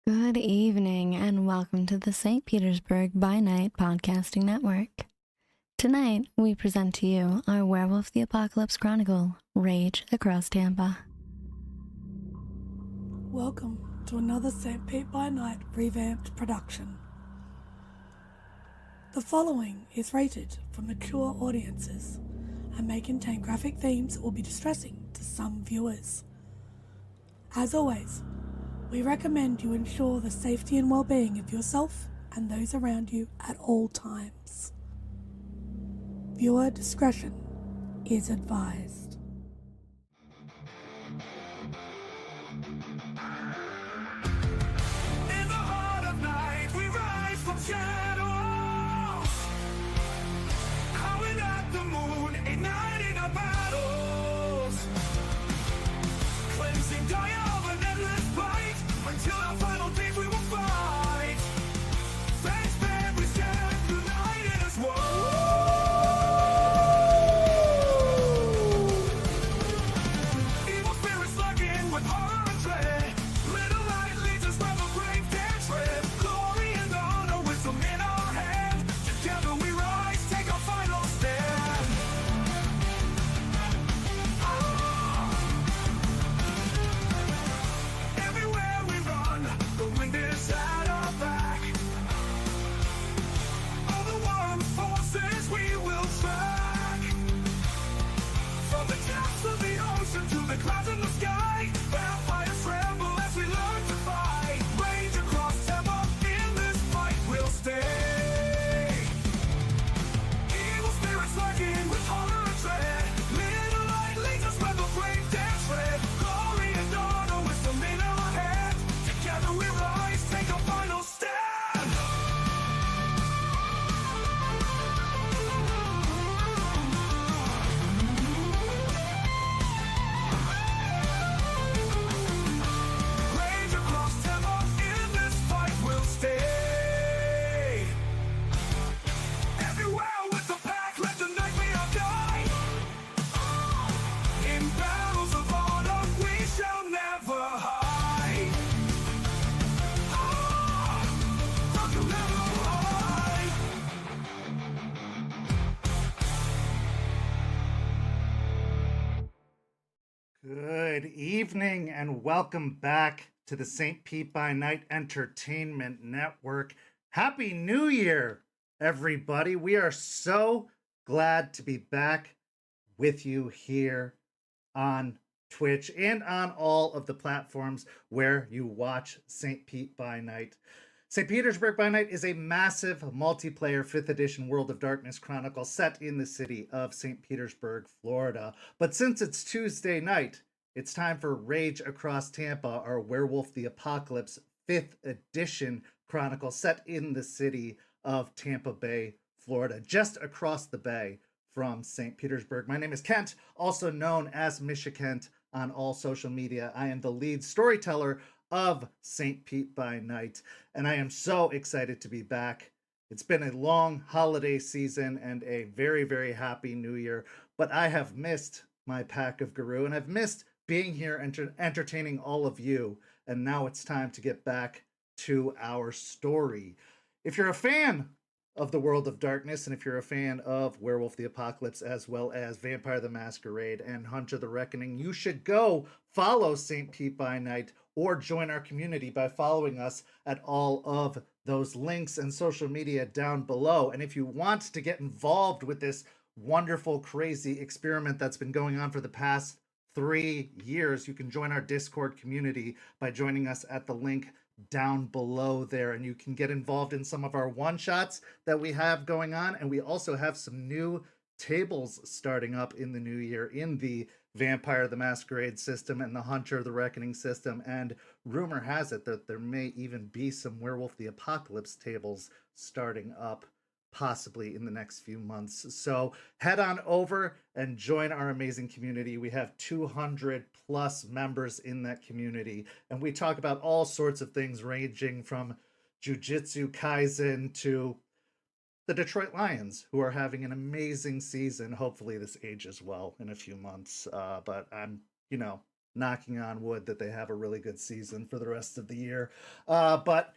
Good evening and welcome to the St. Petersburg by Night podcasting network. Tonight, we present to you our Werewolf the Apocalypse Chronicle, Rage Across Tampa. Welcome to another St. Pete by Night revamped production. The following is rated for mature audiences and may contain graphic themes that will be distressing to some viewers. As always, we recommend you ensure the safety and well-being of yourself and those around you at all times. Viewer discretion is advised. In the heart of night, we rise from shadows, howling at the moon, igniting our battles, cleansing dire of an endless fight, until our final days we will fight. Thanks, man, we stand united as one. Evil spirits lurking with horror and dread. Little light leads us where the brave dare tread. Glory and honor, wisdom in our hand. Together we rise, take our final stand. Everywhere we run, the wind is at our back. All the warm forces we will track. From the depths of the ocean to the clouds in the sky, vampires tremble as we learn to fight. Rage across Tampa, in this fight we'll stay. Evil spirits lurking with horror and dread. Little light leads us where the brave dare tread. Glory and honor, wisdom in our hand. Together we rise, take a final stand. Rage across Tampa, in this fight we'll stay. Everywhere with the pack, let the night be our guide. In battles of honor, we shall never hide. Duncan never hide. Good evening and welcome back to the St. Pete by Night Entertainment Network. Happy New Year, everybody. We are so glad to be back with you here on Twitch and on all of the platforms where you watch St. Pete by Night. St. Petersburg by Night is a massive multiplayer 5th edition World of Darkness chronicle set in the city of St. Petersburg, Florida. But since it's Tuesday night, it's time for Rage Across Tampa, our Werewolf the Apocalypse 5th edition chronicle set in the city of Tampa Bay, Florida, just across the bay from St. Petersburg. My name is Kent, also known as Misha Kent on all social media. I am the lead storyteller of St. Pete by Night, and I am so excited to be back. It's been a long holiday season and a very, very happy new year, but I have missed my pack of Garou, and I've missed being here and entertaining all of you, and now it's time to get back to our story. If you're a fan of the World of Darkness, and if you're a fan of Werewolf the Apocalypse, as well as Vampire the Masquerade and Hunter the Reckoning, you should go follow St. Pete by Night or join our community by following us at all of those links and social media down below. And if you want to get involved with this wonderful, crazy experiment that's been going on for the past 3 years, you can join our Discord community by joining us at the link down below there, and you can get involved in some of our one-shots that we have going on, and we also have some new tables starting up in the new year in the Vampire the Masquerade system and the Hunter the Reckoning system, and rumor has it that there may even be some Werewolf the Apocalypse tables starting up possibly in the next few months. So head on over and join our amazing community. We have 200 plus members in that community, and we talk about all sorts of things ranging from Jujutsu Kaisen to the Detroit Lions, who are having an amazing season. Hopefully this ages well in a few months. But I'm, knocking on wood that they have a really good season for the rest of the year. But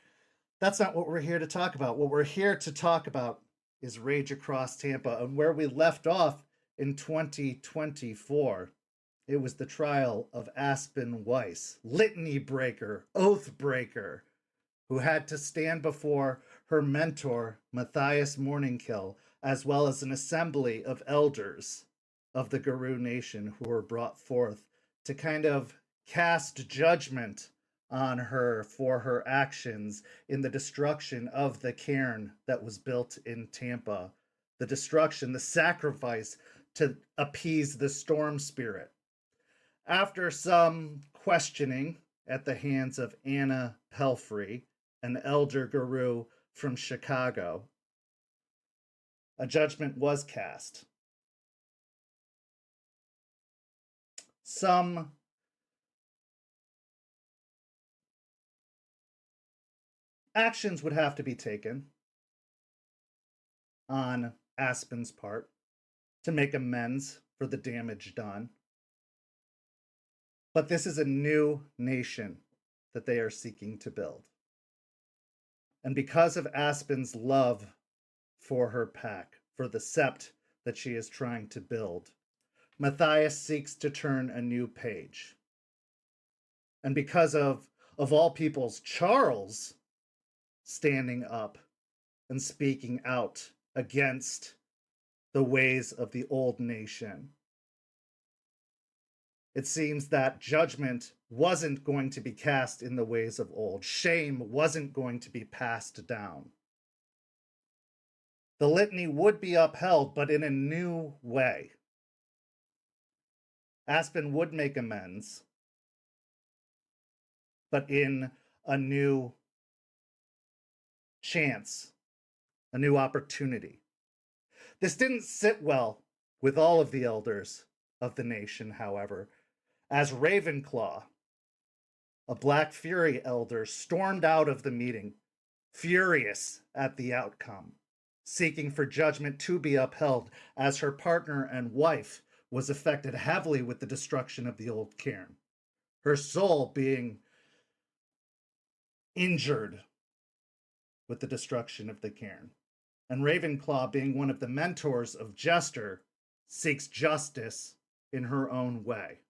that's not what we're here to talk about. What we're here to talk about is Rage Across Tampa, and where we left off in 2024. It was the trial of Aspen Weiss, litany breaker, oath breaker, who had to stand before her mentor, Matthias Morningkill, as well as an assembly of elders of the Garou Nation who were brought forth to kind of cast judgment on her for her actions in the destruction of the cairn that was built in Tampa. The destruction, the sacrifice to appease the storm spirit. After some questioning at the hands of Anna Pelfrey, an elder Garou from Chicago, a judgment was cast. Some actions would have to be taken on Aspen's part to make amends for the damage done. But this is a new nation that they are seeking to build. And because of Aspen's love for her pack, for the sept that she is trying to build, Matthias seeks to turn a new page. And because of all people's, Charles standing up and speaking out against the ways of the old nation, it seems that judgment wasn't going to be cast in the ways of old. Shame wasn't going to be passed down. The litany would be upheld, but in a new way. Aspen would make amends, but in a new chance, a new opportunity. This didn't sit well with all of the elders of the nation, however, as Ravenclaw, a Black Fury elder, stormed out of the meeting, furious at the outcome, seeking for judgment to be upheld, as her partner and wife was affected heavily with the destruction of the old cairn, her soul being injured with the destruction of the cairn. And Ravenclaw, being one of the mentors of Jester, seeks justice in her own way.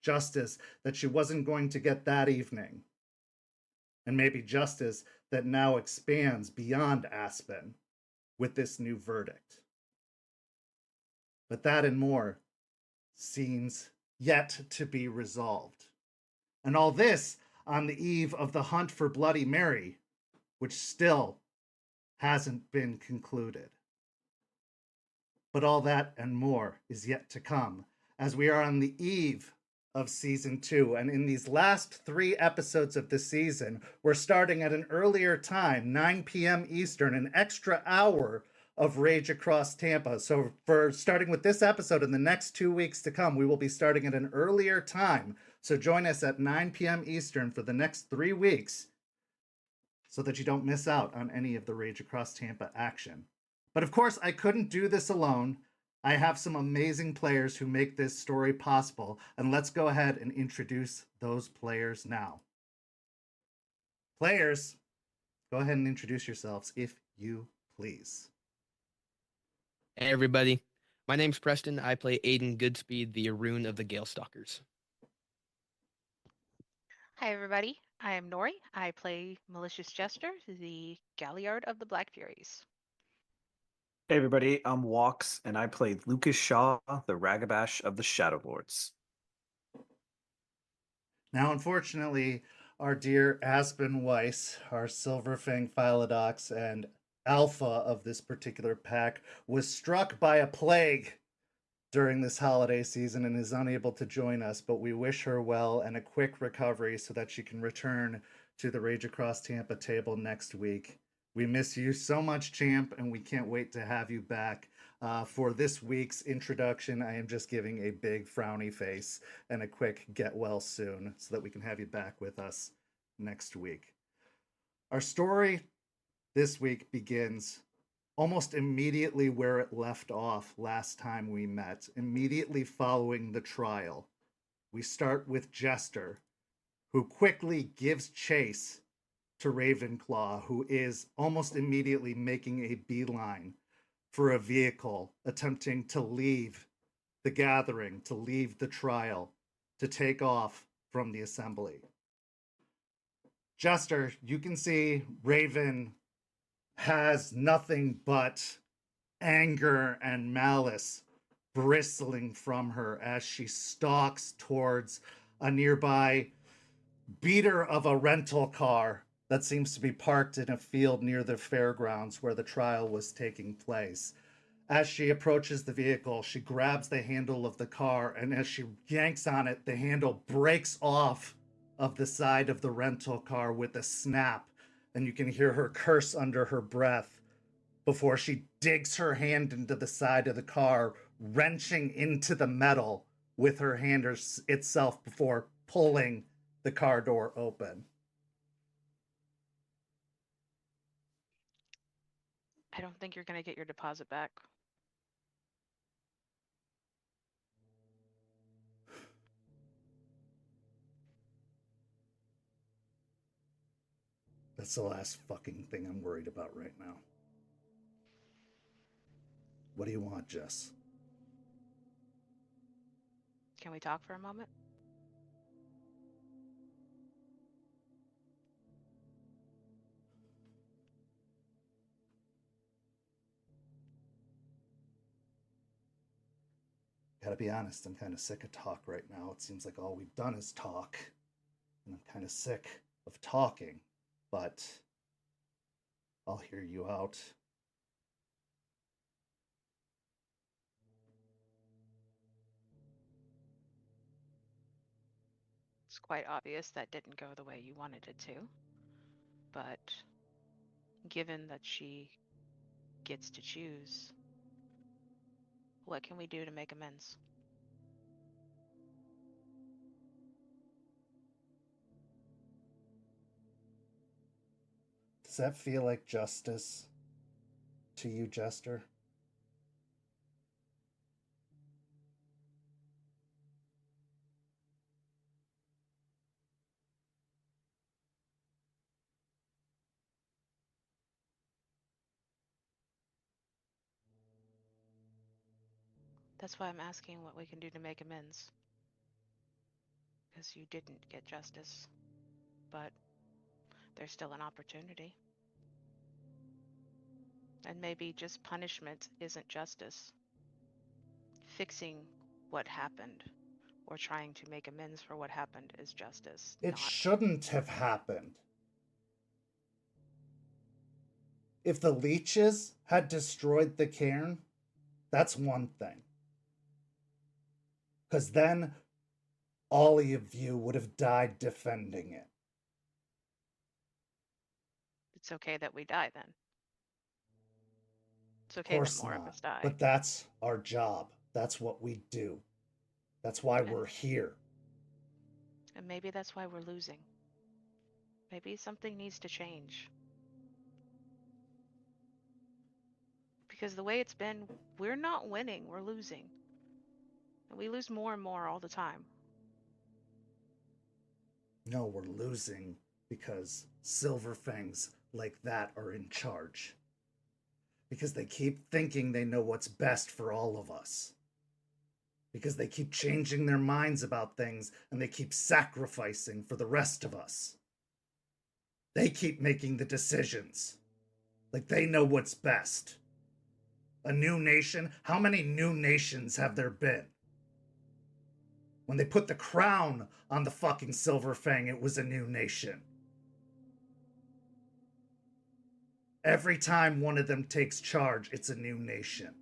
Justice that she wasn't going to get that evening. And maybe justice that now expands beyond Aspen with this new verdict. But that and more seems yet to be resolved. And all this on the eve of the hunt for Bloody Mary, which still hasn't been concluded. But all that and more is yet to come, as we are on the eve of season 2. And in these last 3 episodes of the season, we're starting at an earlier time, 9 p.m. Eastern, an extra hour of Rage Across Tampa. So for starting with this episode in the next 2 weeks to come, we will be starting at an earlier time. So join us at 9 p.m. Eastern for the next 3 weeks so that you don't miss out on any of the Rage Across Tampa action. But of course, I couldn't do this alone. I have some amazing players who make this story possible, and let's go ahead and introduce those players now. Players, go ahead and introduce yourselves if you please. Hey everybody, my name's Preston. I play Aiden Goodspeed, the Arun of the Gale Stalkers. Hi everybody, I am Noree. I play Malicious Jester, the Galliard of the Black Furies. Hey everybody, I'm Walks, and I play Lucas Shaw, the Ragabash of the Shadow Lords. Now, unfortunately, our dear Aspen Weiss, our Silverfang Philodox and alpha of this particular pack, was struck by a plague during this holiday season and is unable to join us, but we wish her well and a quick recovery so that she can return to the Rage Across Tampa table next week. We miss you so much, champ, and we can't wait to have you back. For this week's introduction, I am just giving a big frowny face and a quick get well soon so that we can have you back with us next week. Our story this week begins almost immediately where it left off last time we met, immediately following the trial We start with Jester, who quickly gives chase to Ravenclaw, who is almost immediately making a beeline for a vehicle attempting to leave the gathering, to leave the trial, to take off from the assembly. Jester, you can see Raven has nothing but anger and malice bristling from her as she stalks towards a nearby beater of a rental car that seems to be parked in a field near the fairgrounds where the trial was taking place. As she approaches the vehicle, she grabs the handle of the car, and as she yanks on it, the handle breaks off of the side of the rental car with a snap, and you can hear her curse under her breath before she digs her hand into the side of the car, wrenching into the metal with her hand itself before pulling the car door open. I don't think you're going to get your deposit back. That's the last fucking thing I'm worried about right now. What do you want, Jess? Can we talk for a moment? Gotta be honest, I'm kind of sick of talk right now. It seems like all we've done is talk. And I'm kind of sick of talking, but I'll hear you out. It's quite obvious that didn't go the way you wanted it to. But given that she gets to choose, what can we do to make amends? Does that feel like justice to you, Jester? That's why I'm asking what we can do to make amends. Because you didn't get justice, but there's still an opportunity. And maybe just punishment isn't justice. Fixing what happened or trying to make amends for what happened is justice. It shouldn't have happened. If the leeches had destroyed the cairn, that's one thing. Because then all of you would have died defending it. It's okay that we die then. It's Of okay that course more of not. us die. But that's our job. That's what we do. That's why we're here. And maybe that's why we're losing. Maybe something needs to change. Because the way it's been, we're not winning, we're losing. And we lose more and more all the time. No, we're losing because Silverfangs like that are in charge. Because they keep thinking they know what's best for all of us. Because they keep changing their minds about things and they keep sacrificing for the rest of us. They keep making the decisions. Like they know what's best. A new nation? How many new nations have there been? When they put the crown on the fucking Silverfang, it was a new nation. Every time one of them takes charge, it's a new nation.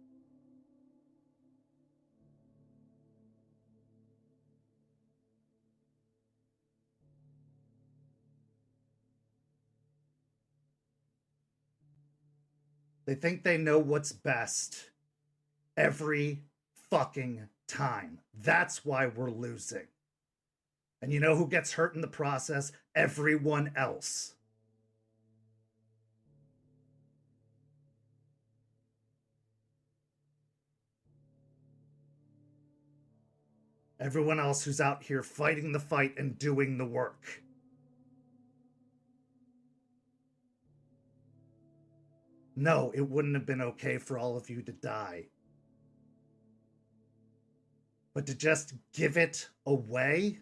They think they know what's best every fucking time. That's why we're losing. And you know who gets hurt in the process? Everyone else. Everyone else who's out here fighting the fight and doing the work. No, it wouldn't have been okay for all of you to die. But to just give it away?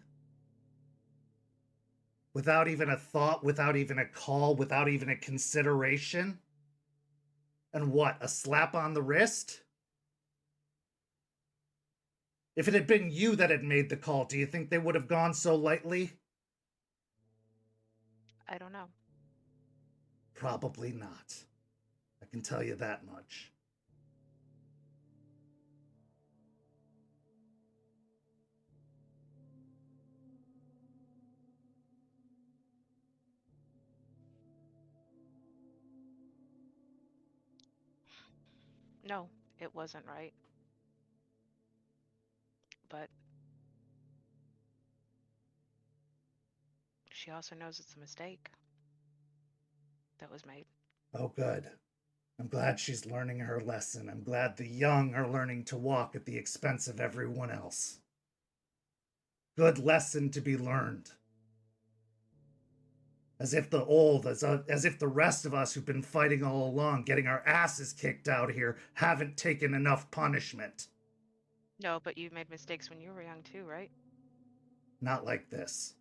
Without even a thought, without even a call, without even a consideration? And what, a slap on the wrist? If it had been you that had made the call, do you think they would have gone so lightly? I don't know. Probably not. I can tell you that much. No, it wasn't right. But she also knows it's a mistake that was made. Oh, good. I'm glad she's learning her lesson. I'm glad the young are learning to walk at the expense of everyone else. Good lesson to be learned. As if the old, as if the rest of us who've been fighting all along, getting our asses kicked out here, haven't taken enough punishment. No, but you made mistakes when you were young too, right? Not like this.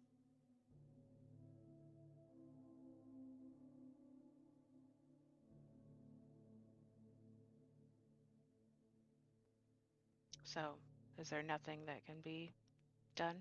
So, is there nothing that can be done?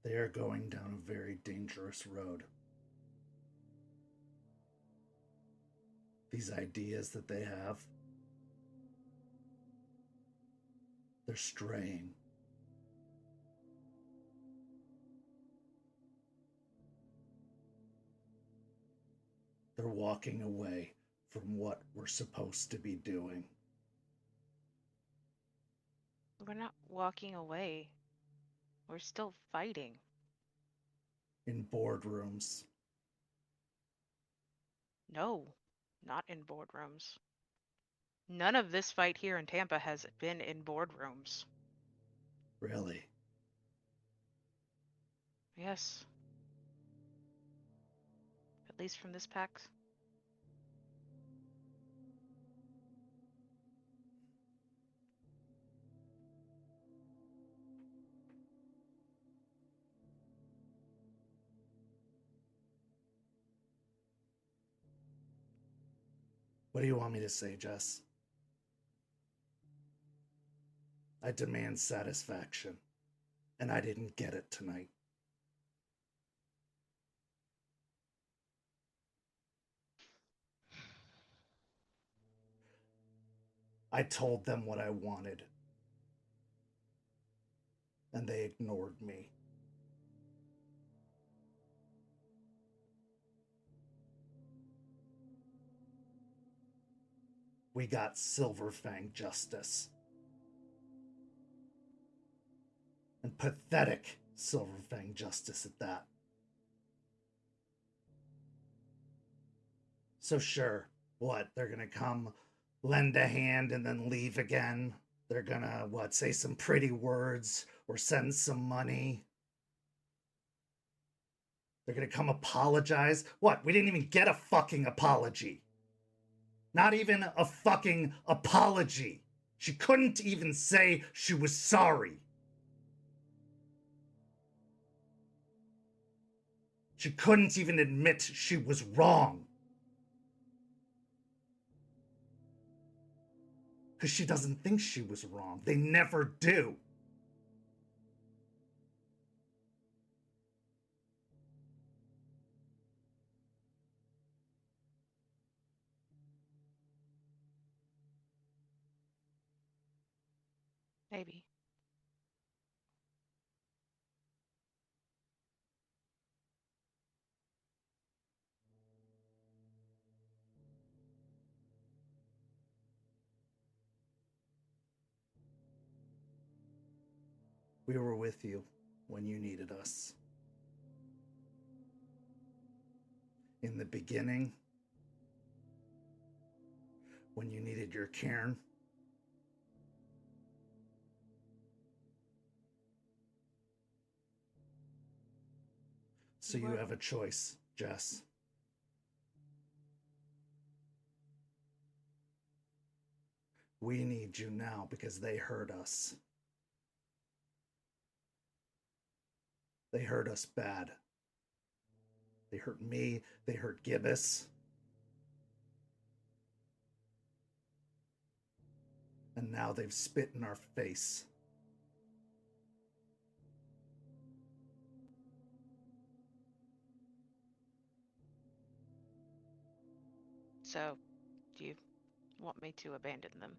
They are going down a very dangerous road. These ideas that they have, they're straying. They're walking away from what we're supposed to be doing. We're not walking away. We're still fighting. In boardrooms. No, not in boardrooms. None of this fight here in Tampa has been in boardrooms. Really? Yes. At least from this pack. What do you want me to say, Jess? I demand satisfaction, and I didn't get it tonight. I told them what I wanted, and they ignored me. We got Silverfang justice. And pathetic Silverfang justice at that. So sure, what, they're gonna come lend a hand and then leave again? They're gonna, what, say some pretty words or send some money? They're gonna come apologize? What, we didn't even get a fucking apology. Not even a fucking apology. She couldn't even say she was sorry. She couldn't even admit she was wrong. Because she doesn't think she was wrong. They never do. Maybe. We were with you when you needed us. In the beginning, when you needed your cairn. So you have a choice, Jess. We need you now because they hurt us. They hurt us bad. They hurt me. They hurt Gibbous. And now they've spit in our face. So, do you want me to abandon them?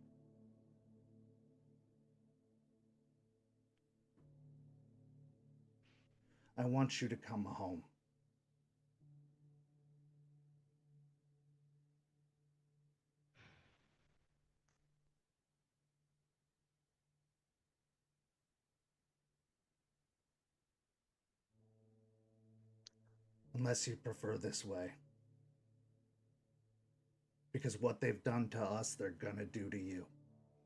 I want you to come home. Unless you prefer this way. Because what they've done to us, they're gonna do to you.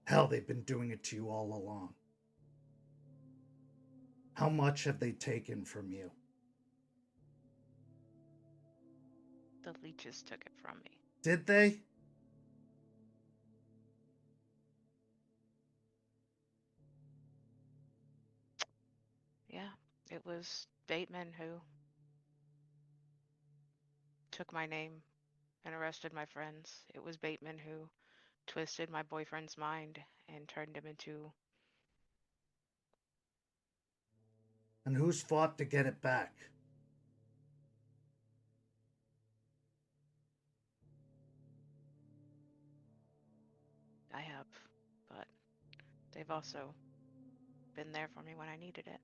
Hell, they've been doing it to you all along. How much have they taken from you? The leeches took it from me. Did they? Yeah, it was Bateman who took my name and arrested my friends. It was Bateman who twisted my boyfriend's mind and turned him into... And who's fought to get it back? I have, but they've also been there for me when I needed it.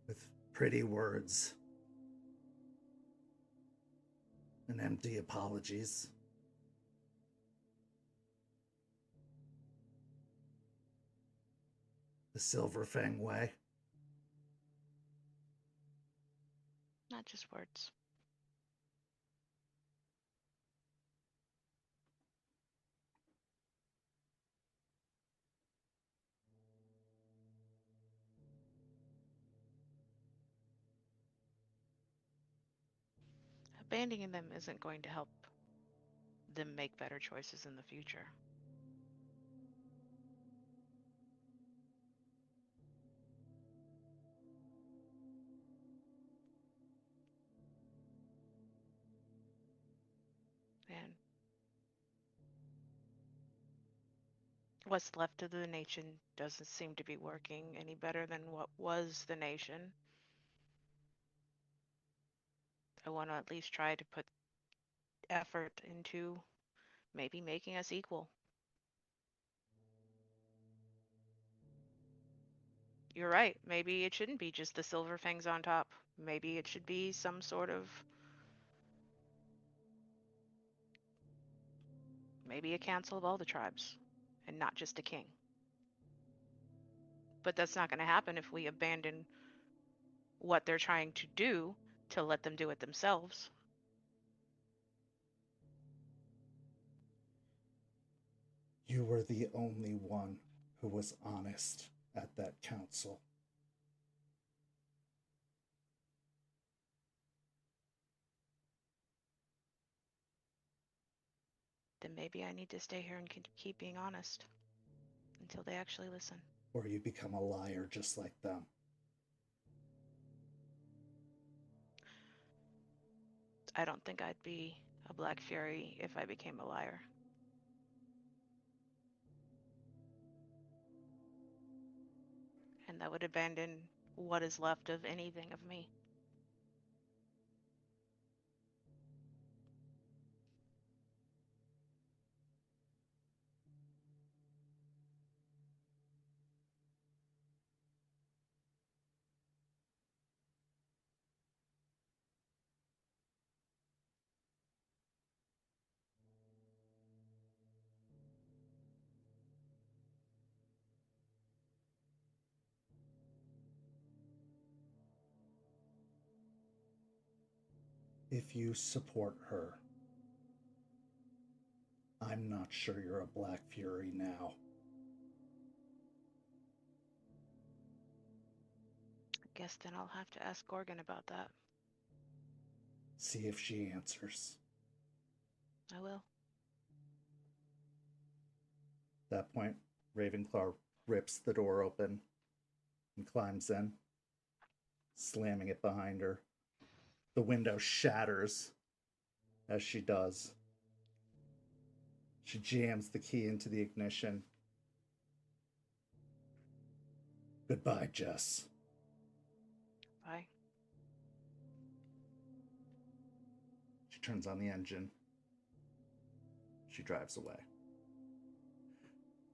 With pretty words and empty apologies. The Silver Fang way. Not just words. Abandoning them isn't going to help them make better choices in the future. And what's left of the nation doesn't seem to be working any better than what was the nation. I want to at least try to put effort into maybe making us equal. You're right. Maybe it shouldn't be just the Silver Fangs on top. Maybe it should be some sort of... maybe a council of all the tribes, and not just a king. But that's not going to happen if we abandon what they're trying to do to let them do it themselves. You were the only one who was honest at that council. Then maybe I need to stay here and keep being honest until they actually listen. Or you become a liar just like them. I don't think I'd be a Black Fury if I became a liar. And that would abandon what is left of anything of me. if you support her. I'm not sure you're a Black Fury now. Guess then I'll have to ask Gorgon about that. See if she answers. I will. At that point, Ravenclaw rips the door open and climbs in, slamming it behind her. The window shatters as she does. She jams the key into the ignition. Goodbye, Jess. Bye. She turns on the engine. She drives away.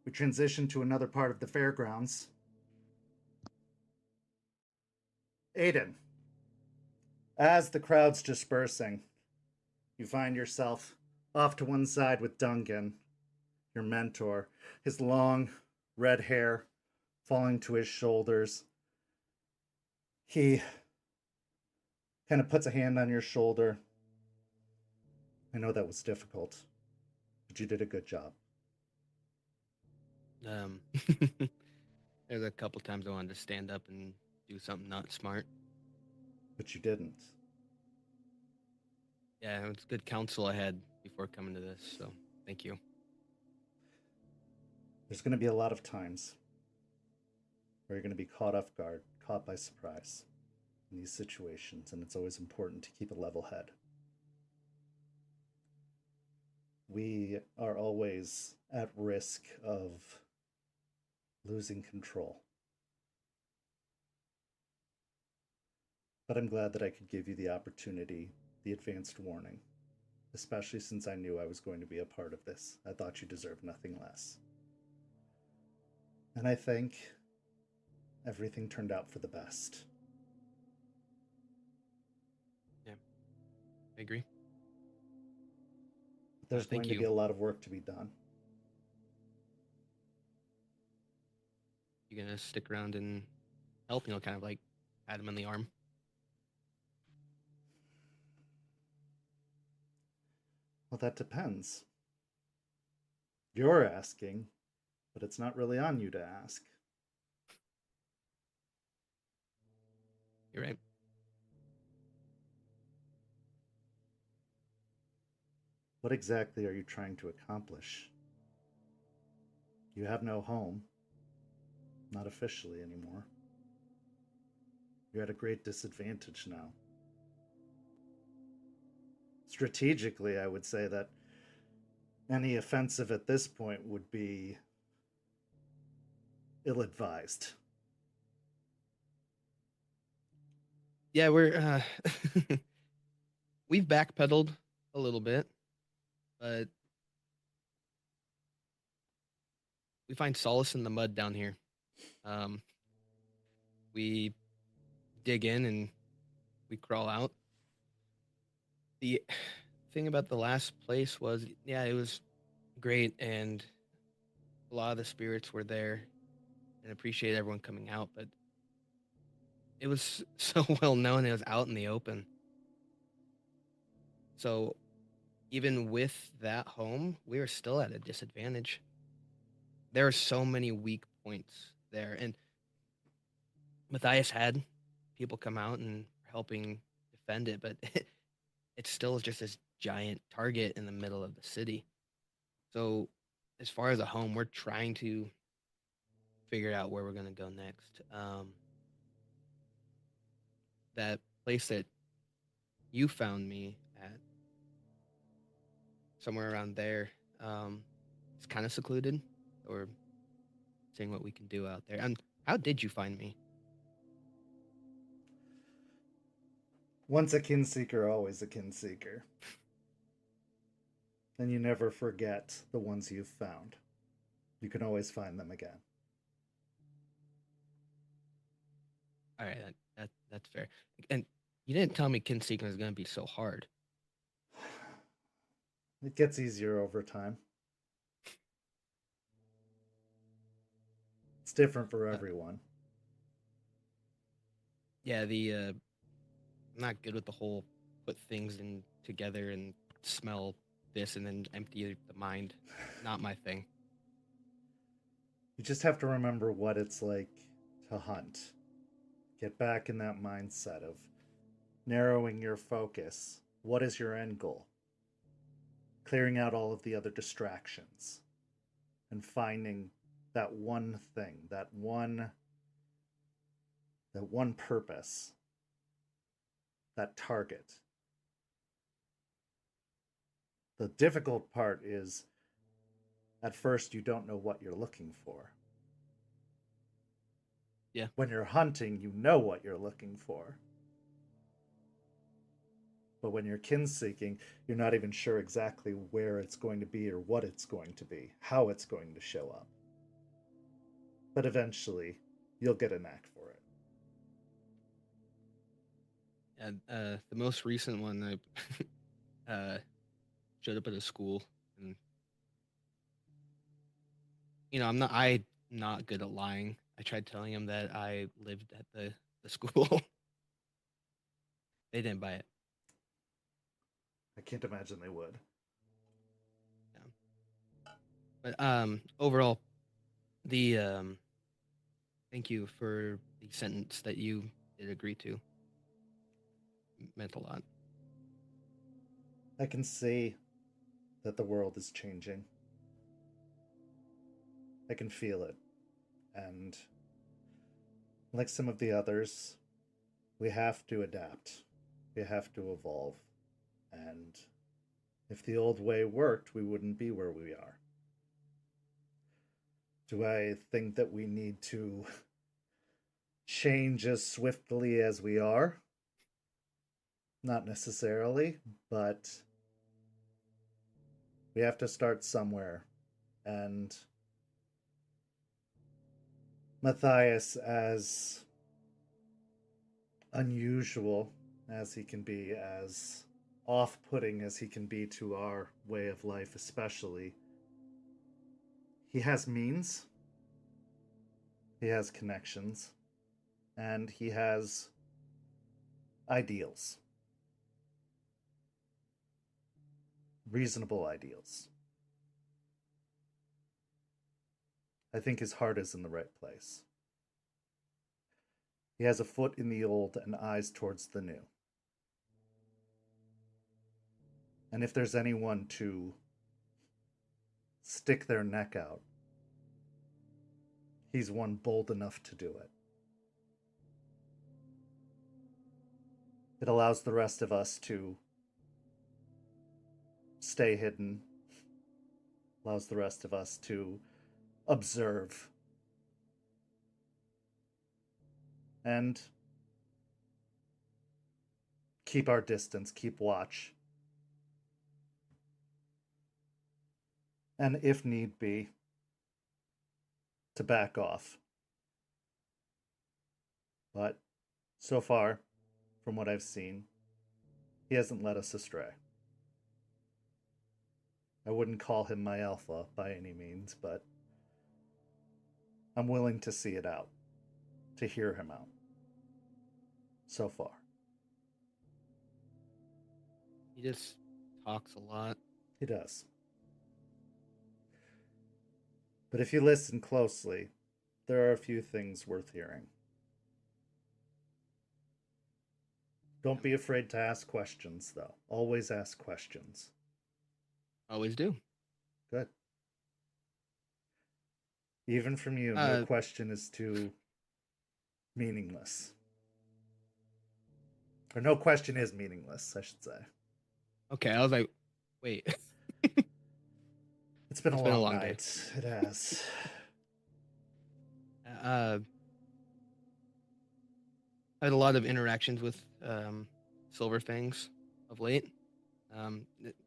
We transition to another part of the fairgrounds. Aiden, as the crowd's dispersing, you find yourself off to one side with Duncan, your mentor, his long red hair falling to his shoulders. He kind of puts a hand on your shoulder. I know that was difficult, but you did a good job. There's a couple times I wanted to stand up and do something not smart. But you didn't. Yeah, it was good counsel I had before coming to this, so thank you. There's going to be a lot of times where you're going to be caught off guard, caught by surprise in these situations, and it's always important to keep a level head. We are always at risk of losing control. But I'm glad that I could give you the opportunity, the advanced warning, especially since I knew I was going to be a part of this. I thought you deserved nothing less. And I think everything turned out for the best. Yeah, I agree. But there's going to be a lot of work to be done. You gonna stick around and help? Kind of like pat him in the arm. Well, that depends. You're asking, but it's not really on you to ask. You're right. What exactly are you trying to accomplish? You have no home. Not officially anymore. You're at a great disadvantage now. Strategically, I would say that any offensive at this point would be ill-advised. Yeah, we're we've backpedaled a little bit, but we find solace in the mud down here. We dig in and we crawl out. The thing about the last place was, yeah, it was great, and a lot of the spirits were there, and appreciate everyone coming out, but it was so well known. It was out in the open. So even with that home, we were still at a disadvantage. There are so many weak points there, and Matthias had people come out and helping defend it, but it still is just this giant target in the middle of the city. So as far as a home, we're trying to figure out where we're going to go next. That place that you found me at, somewhere around there, it's kind of secluded, or seeing what we can do out there. And how did you find me? Once a kin seeker, always a kin seeker. And you never forget the ones you've found. You can always find them again. All right, that's fair. And you didn't tell me kin seeking was going to be so hard. It gets easier over time. It's different for everyone. Yeah, I'm not good with the whole put things in together and smell this and then empty the mind. Not my thing. You just have to remember what it's like to hunt. Get back in that mindset of narrowing your focus. What is your end goal? Clearing out all of the other distractions and finding that one thing, that one purpose, that target. The difficult part is at first you don't know what you're looking for. Yeah. When you're hunting, you know what you're looking for. But when you're kin seeking, you're not even sure exactly where it's going to be or what it's going to be, how it's going to show up. But eventually, you'll get a knack for it. And the most recent one, I showed up at a school, and I'm not good at lying. I tried telling him that I lived at the school. They didn't buy it. I can't imagine they would. Yeah. But overall, the thank you for the sentence that you did agree to. It meant a lot. I can see that the world is changing. I can feel it. And like some of the others, we have to adapt. We have to evolve. And if the old way worked, we wouldn't be where we are. Do I think that we need to change as swiftly as we are? Not necessarily, but we have to start somewhere. And Matthias, as unusual as he can be, as off-putting as he can be to our way of life especially, he has means, he has connections, and he has ideals. Reasonable ideals. I think his heart is in the right place. He has a foot in the old and eyes towards the new. And if there's anyone to stick their neck out, he's one bold enough to do it. It allows the rest of us to stay hidden, allows the rest of us to observe and keep our distance, keep watch. And if need be, to back off. But so far, from what I've seen, he hasn't led us astray. I wouldn't call him my alpha by any means, but I'm willing to see it out, to hear him out. So far. He just talks a lot. He does. But if you listen closely, there are a few things worth hearing. Don't be afraid to ask questions, though. Always ask questions. Always do. Good. Even from you, no question is too meaningless. Or no question is meaningless, I should say. Okay, I was like, wait. It's been a long night. Day. It has. I had a lot of interactions with Silver Fangs of late.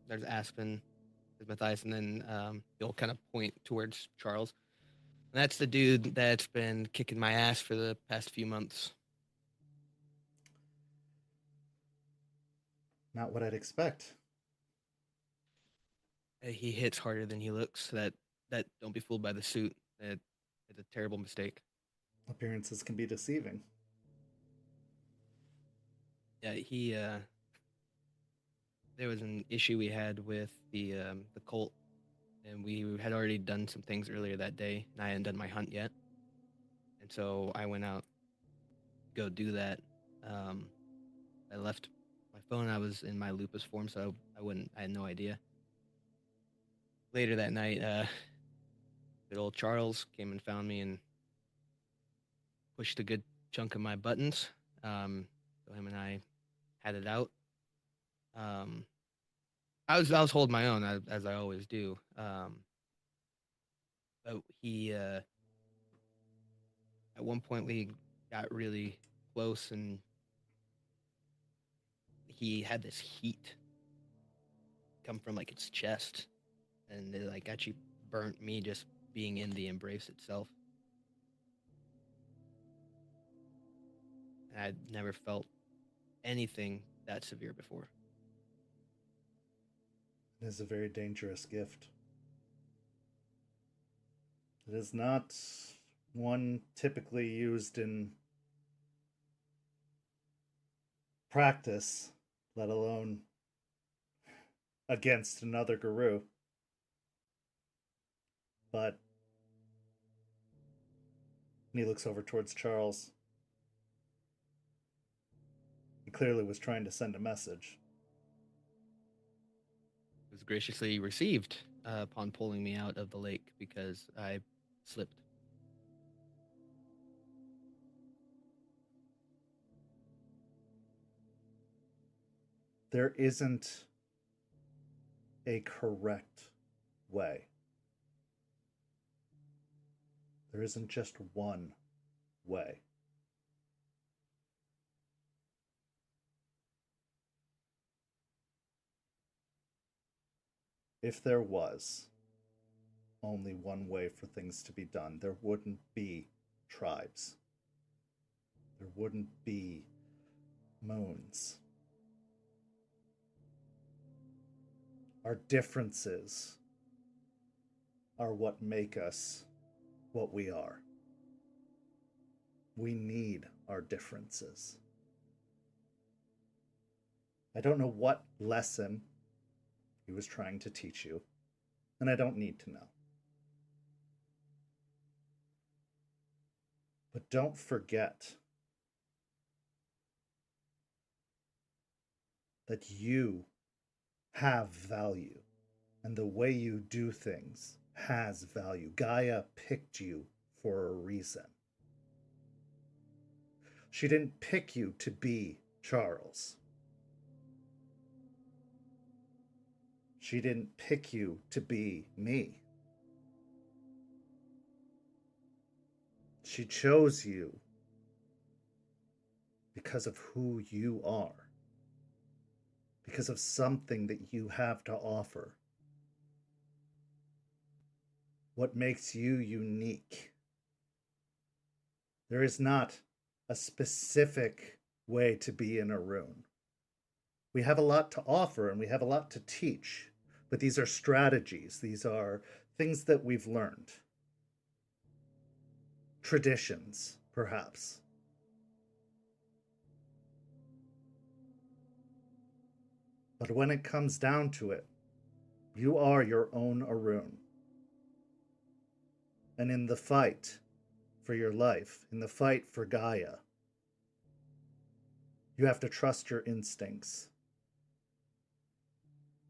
There's Aspen, there's Matthias, and then he'll kind of point towards Charles. And that's the dude that's been kicking my ass for the past few months. Not what I'd expect. He hits harder than he looks. That don't be fooled by the suit. It's a terrible mistake. Appearances can be deceiving. Yeah, he there was an issue we had with the cult, and we had already done some things earlier that day, and I hadn't done my hunt yet, and so I went out to go do that. I left my phone. I was in my lupus form, so I had no idea. Later that night, good old Charles came and found me and pushed a good chunk of my buttons. So him and I had it out. Um, I was holding my own as I always do. But he at one point we got really close, and he had this heat come from like its chest, and it like actually burnt me just being in the embrace itself. I'd never felt anything that severe before. It is a very dangerous gift. It is not one typically used in practice, let alone against another Garou. But he looks over towards Charles. He clearly was trying to send a message. It was graciously received upon pulling me out of the lake because I slipped. There isn't a correct way. There isn't just one way. If there was only one way for things to be done, there wouldn't be tribes. There wouldn't be moons. Our differences are what make us what we are. We need our differences. I don't know what lesson he was trying to teach you, and I don't need to know. But don't forget that you have value, and the way you do things has value. Gaia picked you for a reason. She didn't pick you to be Charles. She didn't pick you to be me. She chose you because of who you are, because of something that you have to offer. What makes you unique? There is not a specific way to be in a rune. We have a lot to offer and we have a lot to teach, but these are strategies. These are things that we've learned. Traditions, perhaps. But when it comes down to it, you are your own Arun. And in the fight for your life, in the fight for Gaia, you have to trust your instincts.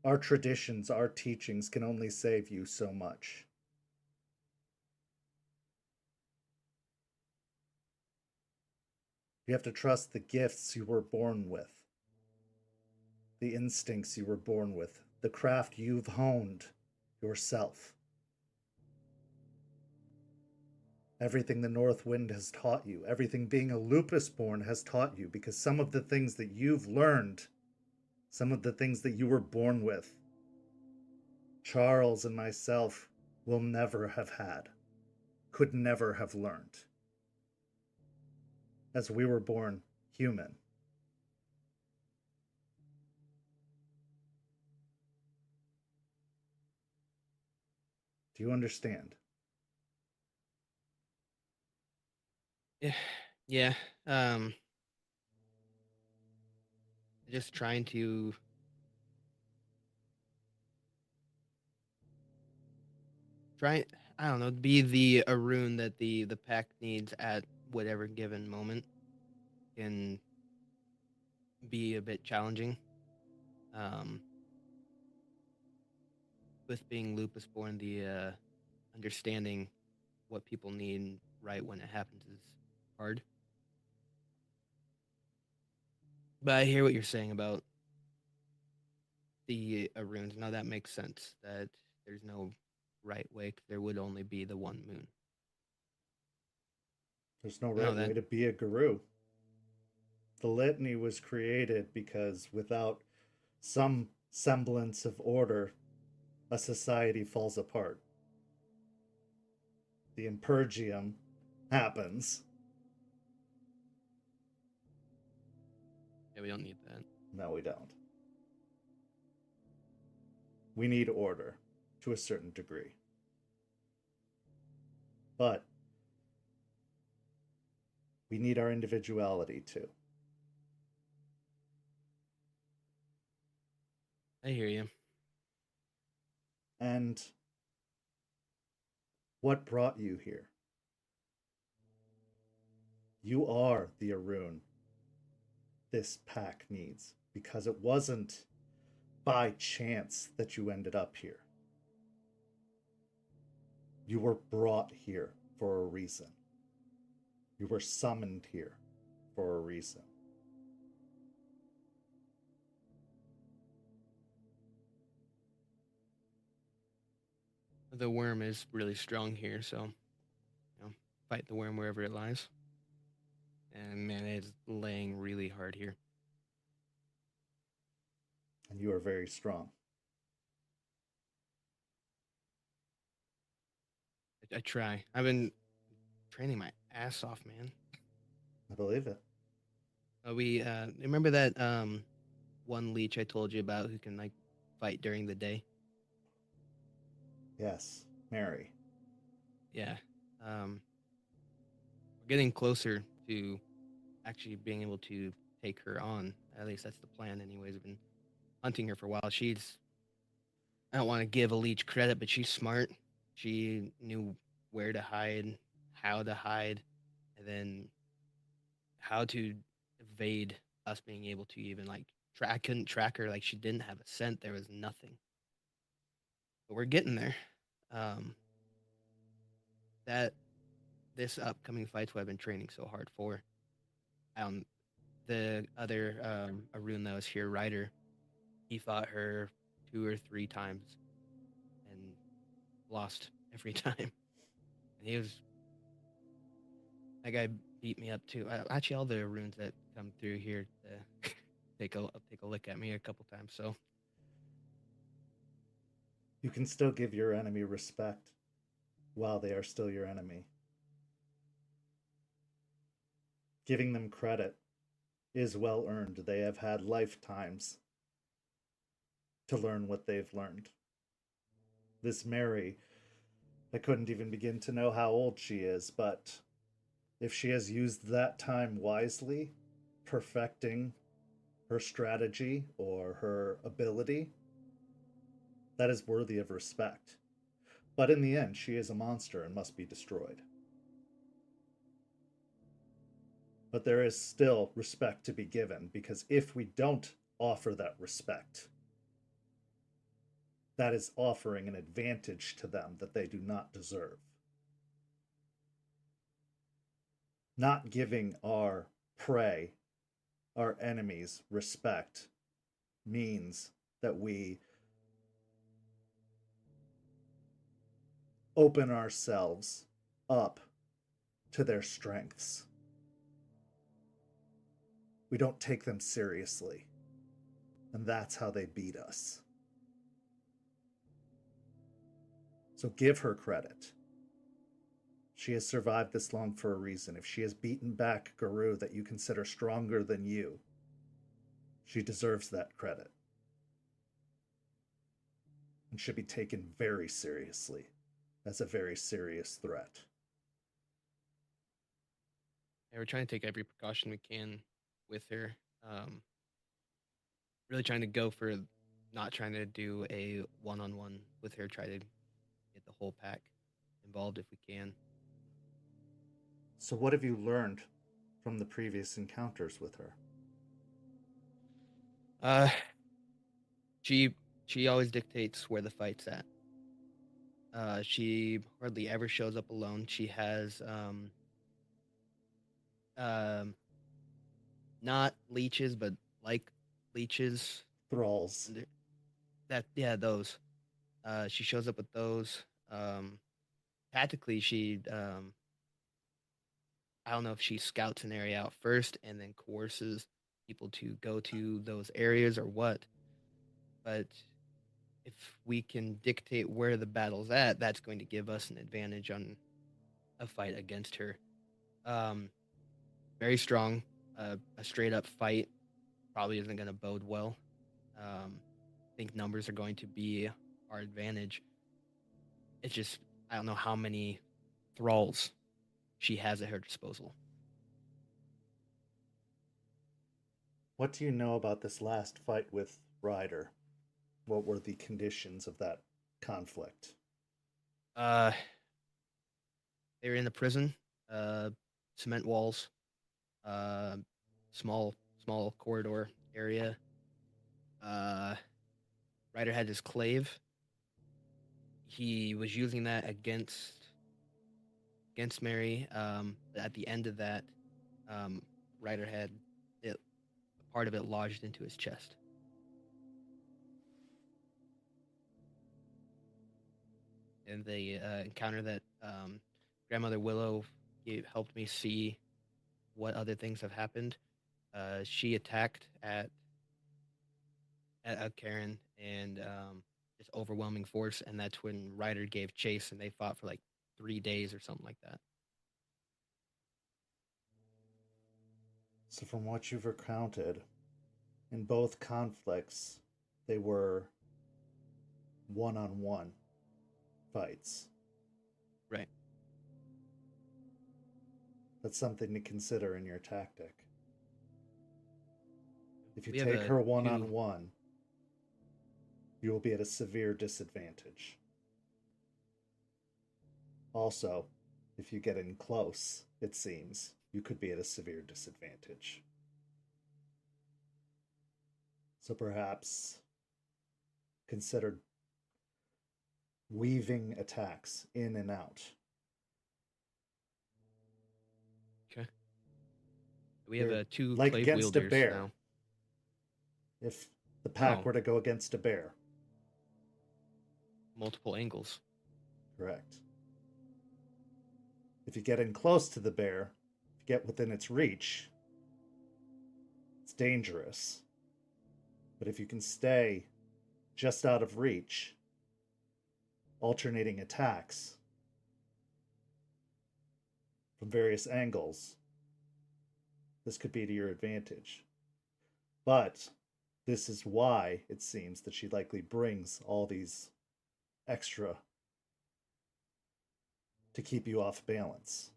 Our traditions, our teachings can only save you so much. You have to trust the gifts you were born with, the instincts you were born with, the craft you've honed yourself. Everything the North Wind has taught you, everything being a lupus born has taught you, because some of the things that you've learned, some of the things that you were born with, Charles and myself will never have had, could never have learned, as we were born human. Do you understand? Yeah. Just trying to try, I don't know, be the a rune that the pack needs at whatever given moment can be a bit challenging. Um, with being lupus born, the understanding what people need right when it happens is hard. But I hear what you're saying about the runes. Now that makes sense. That there's no right way. 'Cause there would only be the one moon. There's no No, right that way to be a Garou. The litany was created because without some semblance of order, a society falls apart. The Impergium happens. yeah, we don't need that. No, we don't. We need order to a certain degree. But we need our individuality too. I hear you. And what brought you here? You are the Arun this pack needs, because it wasn't by chance that you ended up here. You were brought here for a reason. You were summoned here for a reason. The worm is really strong here, so fight the worm wherever it lies. And man, it's laying really hard here. And you are very strong. I try. I've been training my ass off, man. I believe it. We remember that one leech I told you about who can like fight during the day? Yes, Mary. Yeah. We're getting closer to actually being able to take her on. At least that's the plan anyways. I've been hunting her for a while. I don't want to give a leech credit, but she's smart. She knew where to hide, how to hide, and then how to evade us being able to even like I couldn't track her. Like she didn't have a scent. There was nothing. But we're getting there. That this upcoming fight's what I've been training so hard for. The other Arun that was here, Ryder, he fought her 2 or 3 times and lost every time. And that guy beat me up too. Actually, all the runes that come through here take a look at me a couple times. So You can still give your enemy respect while they are still your enemy. Giving them credit is well earned. They have had lifetimes to learn what they've learned. This Mary, I couldn't even begin to know how old she is, but if she has used that time wisely, perfecting her strategy or her ability, that is worthy of respect. But in the end, she is a monster and must be destroyed. But there is still respect to be given, because if we don't offer that respect, that is offering an advantage to them that they do not deserve. Not giving our prey, our enemies, respect means that we open ourselves up to their strengths. We don't take them seriously. And that's how they beat us. So give her credit. She has survived this long for a reason. If she has beaten back Garou that you consider stronger than you, she deserves that credit. And should be taken very seriously as a very serious threat. yeah, we're trying to take every precaution we can with her. Really trying to go for not trying to do a one-on-one with her. Try to get the whole pack involved if we can. So what have you learned from the previous encounters with her? She always dictates where the fight's at. She hardly ever shows up alone. She has um not leeches, but like leeches. Thralls. Those. She shows up with those. Tactically, I don't know if she scouts an area out first and then coerces people to go to those areas or what. But if we can dictate where the battle's at, that's going to give us an advantage on a fight against her. Very strong. A straight up fight probably isn't going to bode well. I think numbers are going to be our advantage. It's just, I don't know how many thralls she has at her disposal. What do you know about this last fight with Ryder? What were the conditions of that conflict? They were in the prison, cement walls, small corridor area. Ryder had his klaive. He was using that against Mary. At the end of that, Ryder had part of it lodged into his chest. And the encounter that Grandmother Willow helped me see what other things have happened. She attacked at Karen and just overwhelming force, and that's when Ryder gave chase, and they fought for like 3 days or something like that. So from what you've recounted, in both conflicts, they were one-on-one fights. Right. That's something to consider in your tactic. If you We have take a her one-on-one, you will be at a severe disadvantage. Also, if you get in close, it seems, you could be at a severe disadvantage. So perhaps consider weaving attacks in and out. Okay. We have two like klaive against a wielders bear. now. If the pack Oh. were to go against a bear. Multiple angles. Correct. If you get in close to the bear, if you get within its reach, it's dangerous. But if you can stay just out of reach, alternating attacks from various angles, this could be to your advantage. But this is why it seems that she likely brings all these extra to keep you off balance.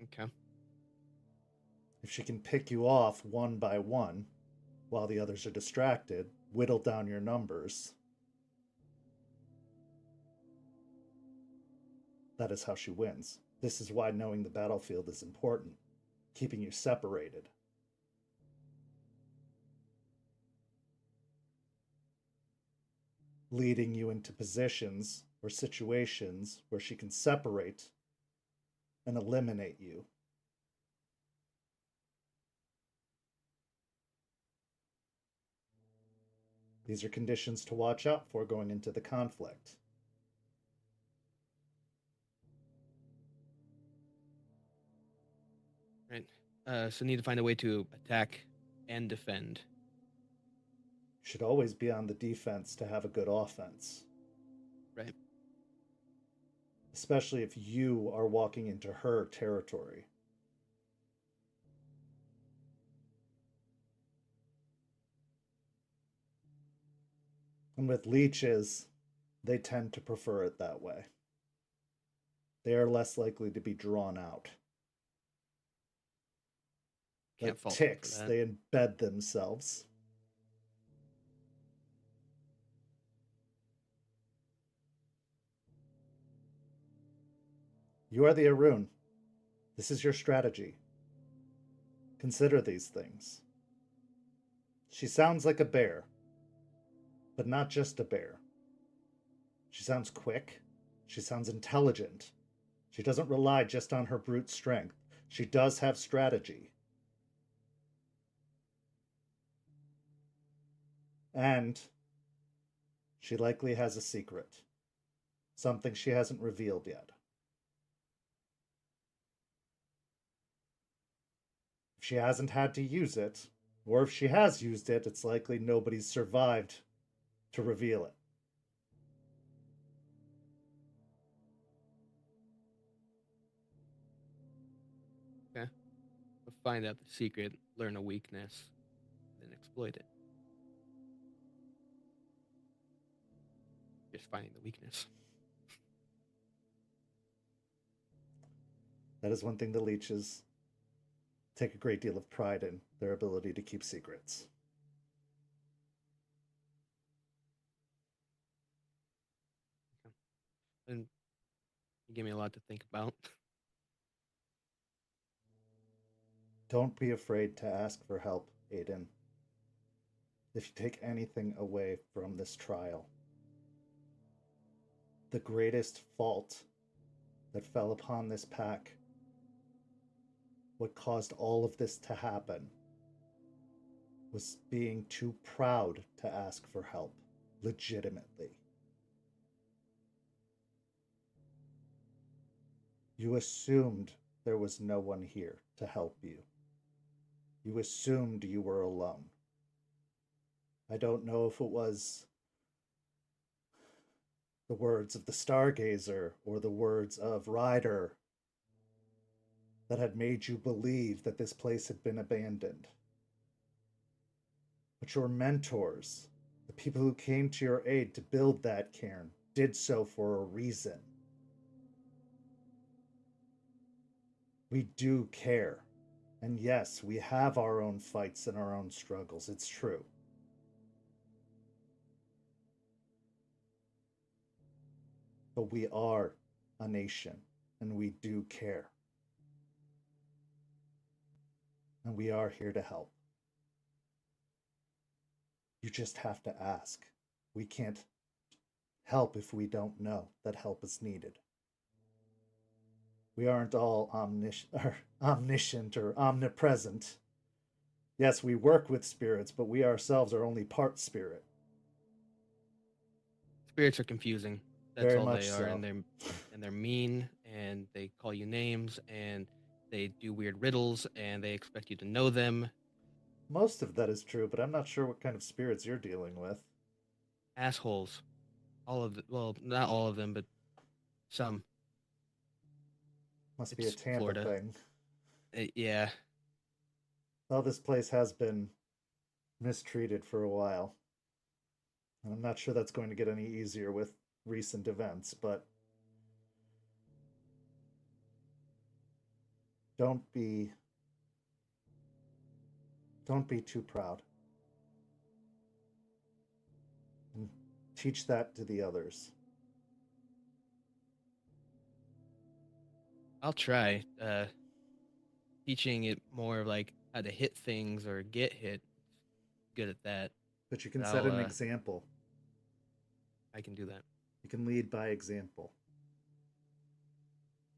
Okay. If she can pick you off one by one while the others are distracted, whittle down your numbers, that is how she wins. This is why knowing the battlefield is important, keeping you separated. Leading you into positions or situations where she can separate and eliminate you. These are conditions to watch out for going into the conflict. Right. So need to find a way to attack and defend. You should always be on the defense to have a good offense. Right. Especially if you are walking into her territory. And with leeches, they tend to prefer it that way. They are less likely to be drawn out. Can't Like fault them for ticks, that. they embed themselves. You are the Arun. This is your strategy. Consider these things. She sounds like a bear, but not just a bear. She sounds quick. She sounds intelligent. She doesn't rely just on her brute strength. She does have strategy. And she likely has a secret. Something she hasn't revealed yet. If she hasn't had to use it, or if she has used it, it's likely nobody's survived to reveal it. Okay. We'll find out the secret, learn a weakness, then exploit it. Just finding the weakness. That is one thing the leeches take a great deal of pride in, their ability to keep secrets. And you give me a lot to think about. Don't be afraid to ask for help, Aiden. If you take anything away from this trial, the greatest fault that fell upon this pack, what caused all of this to happen, was being too proud to ask for help, legitimately. You assumed there was no one here to help you. You assumed you were alone. I don't know if it was the words of the Stargazer or the words of Ryder that had made you believe that this place had been abandoned. But your mentors, the people who came to your aid to build that cairn, did so for a reason. We do care. And yes, we have our own fights and our own struggles. It's true. But we are a nation, and we do care. And we are here to help. You just have to ask. We can't help if we don't know that help is needed. We aren't all omniscient or omnipresent. Yes, we work with spirits, but we ourselves are only part spirit. Spirits are confusing. That's Very all much they are, so. and they're mean, and they call you names, and they do weird riddles, and they expect you to know them. Most of that is true, but I'm not sure what kind of spirits you're dealing with. Assholes. All of well, not all of them, but some. Must be a It's Tampa Florida. thing. Yeah. Well, this place has been mistreated for a while. And I'm not sure that's going to get any easier with recent events, but don't be too proud. And teach that to the others. I'll try. Teaching it more of like how to hit things or get hit. Good at that. But you can But set an example. I can do that. You can lead by example.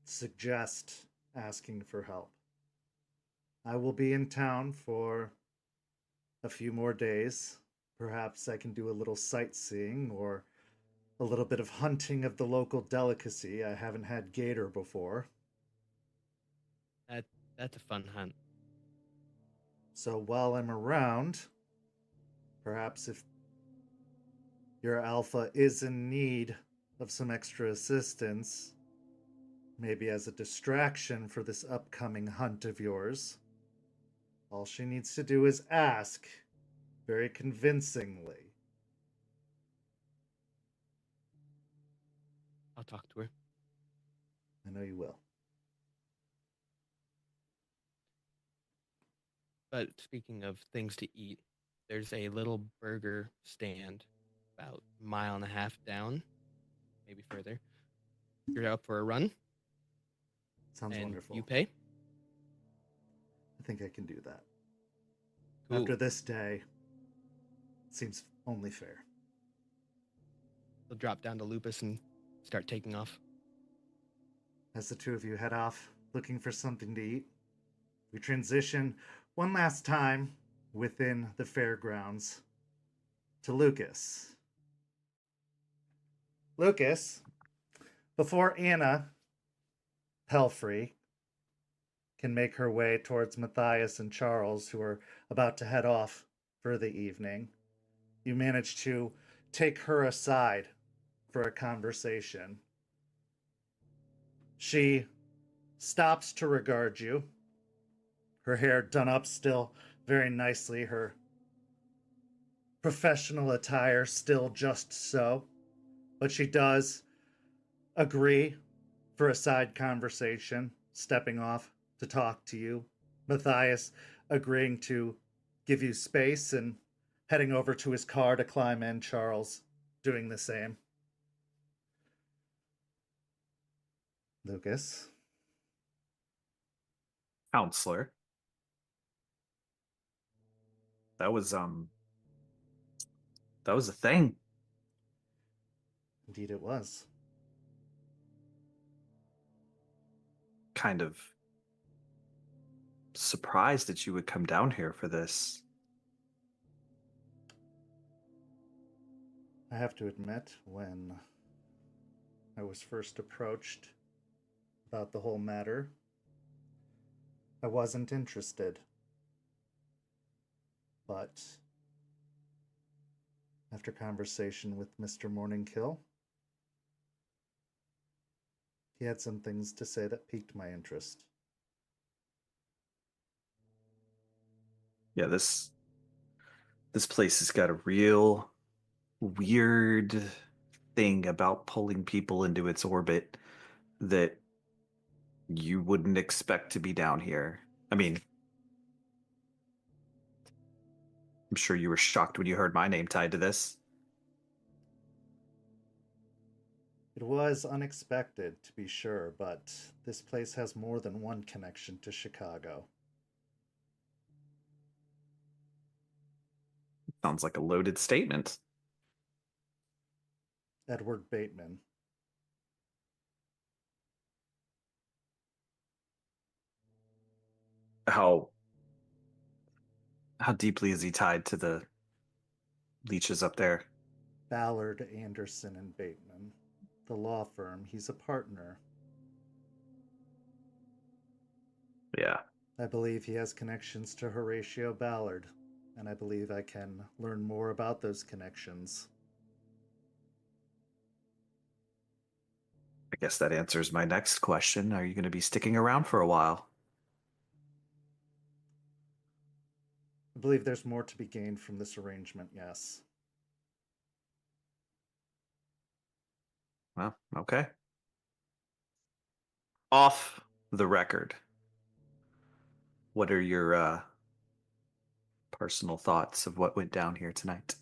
Suggest asking for help. I will be in town for a few more days. Perhaps I can do a little sightseeing or a little bit of hunting of the local delicacy. I haven't had gator before. That's a fun hunt. So while I'm around, perhaps if your alpha is in need of some extra assistance, maybe as a distraction for this upcoming hunt of yours, all she needs to do is ask very convincingly. I'll talk to her. I know you will. But speaking of things to eat, there's a little burger stand about a mile and a half down, maybe further. You're up for a run? Sounds and wonderful. you pay. I think I can do that. Cool. After this day, it seems only fair. He'll drop down to Lupus and start taking off. As the two of you head off, looking for something to eat, we transition one last time within the fairgrounds to Lucas. Lucas, before Anna Pelfrey can make her way towards Matthias and Charles, who are about to head off for the evening, you manage to take her aside for a conversation. She stops to regard you, her hair done up still very nicely, her professional attire still just so, but she does agree for a side conversation, stepping off to talk to you. Matthias agreeing to give you space and heading over to his car to climb in, Charles doing the same. Lucas. Counselor. That was a thing. Indeed it was. Kind of surprised that you would come down here for this. I have to admit, when I was first approached about the whole matter, I wasn't interested. But after conversation with Mr. Morningkill, he had some things to say that piqued my interest. Yeah, this place has got a real weird thing about pulling people into its orbit that you wouldn't expect to be down here. I mean, I'm sure you were shocked when you heard my name tied to this. It was unexpected, to be sure, but this place has more than one connection to Chicago. Sounds like a loaded statement. Edward Bateman. How deeply is he tied to the leeches up there? Ballard, Anderson, and Bateman. The law firm. He's a partner. Yeah. I believe he has connections to Horatio Ballard, and I believe I can learn more about those connections. I guess that answers my next question. Are you going to be sticking around for a while? I believe there's more to be gained from this arrangement, yes. Well, okay. Off the record, what are your personal thoughts of what went down here tonight?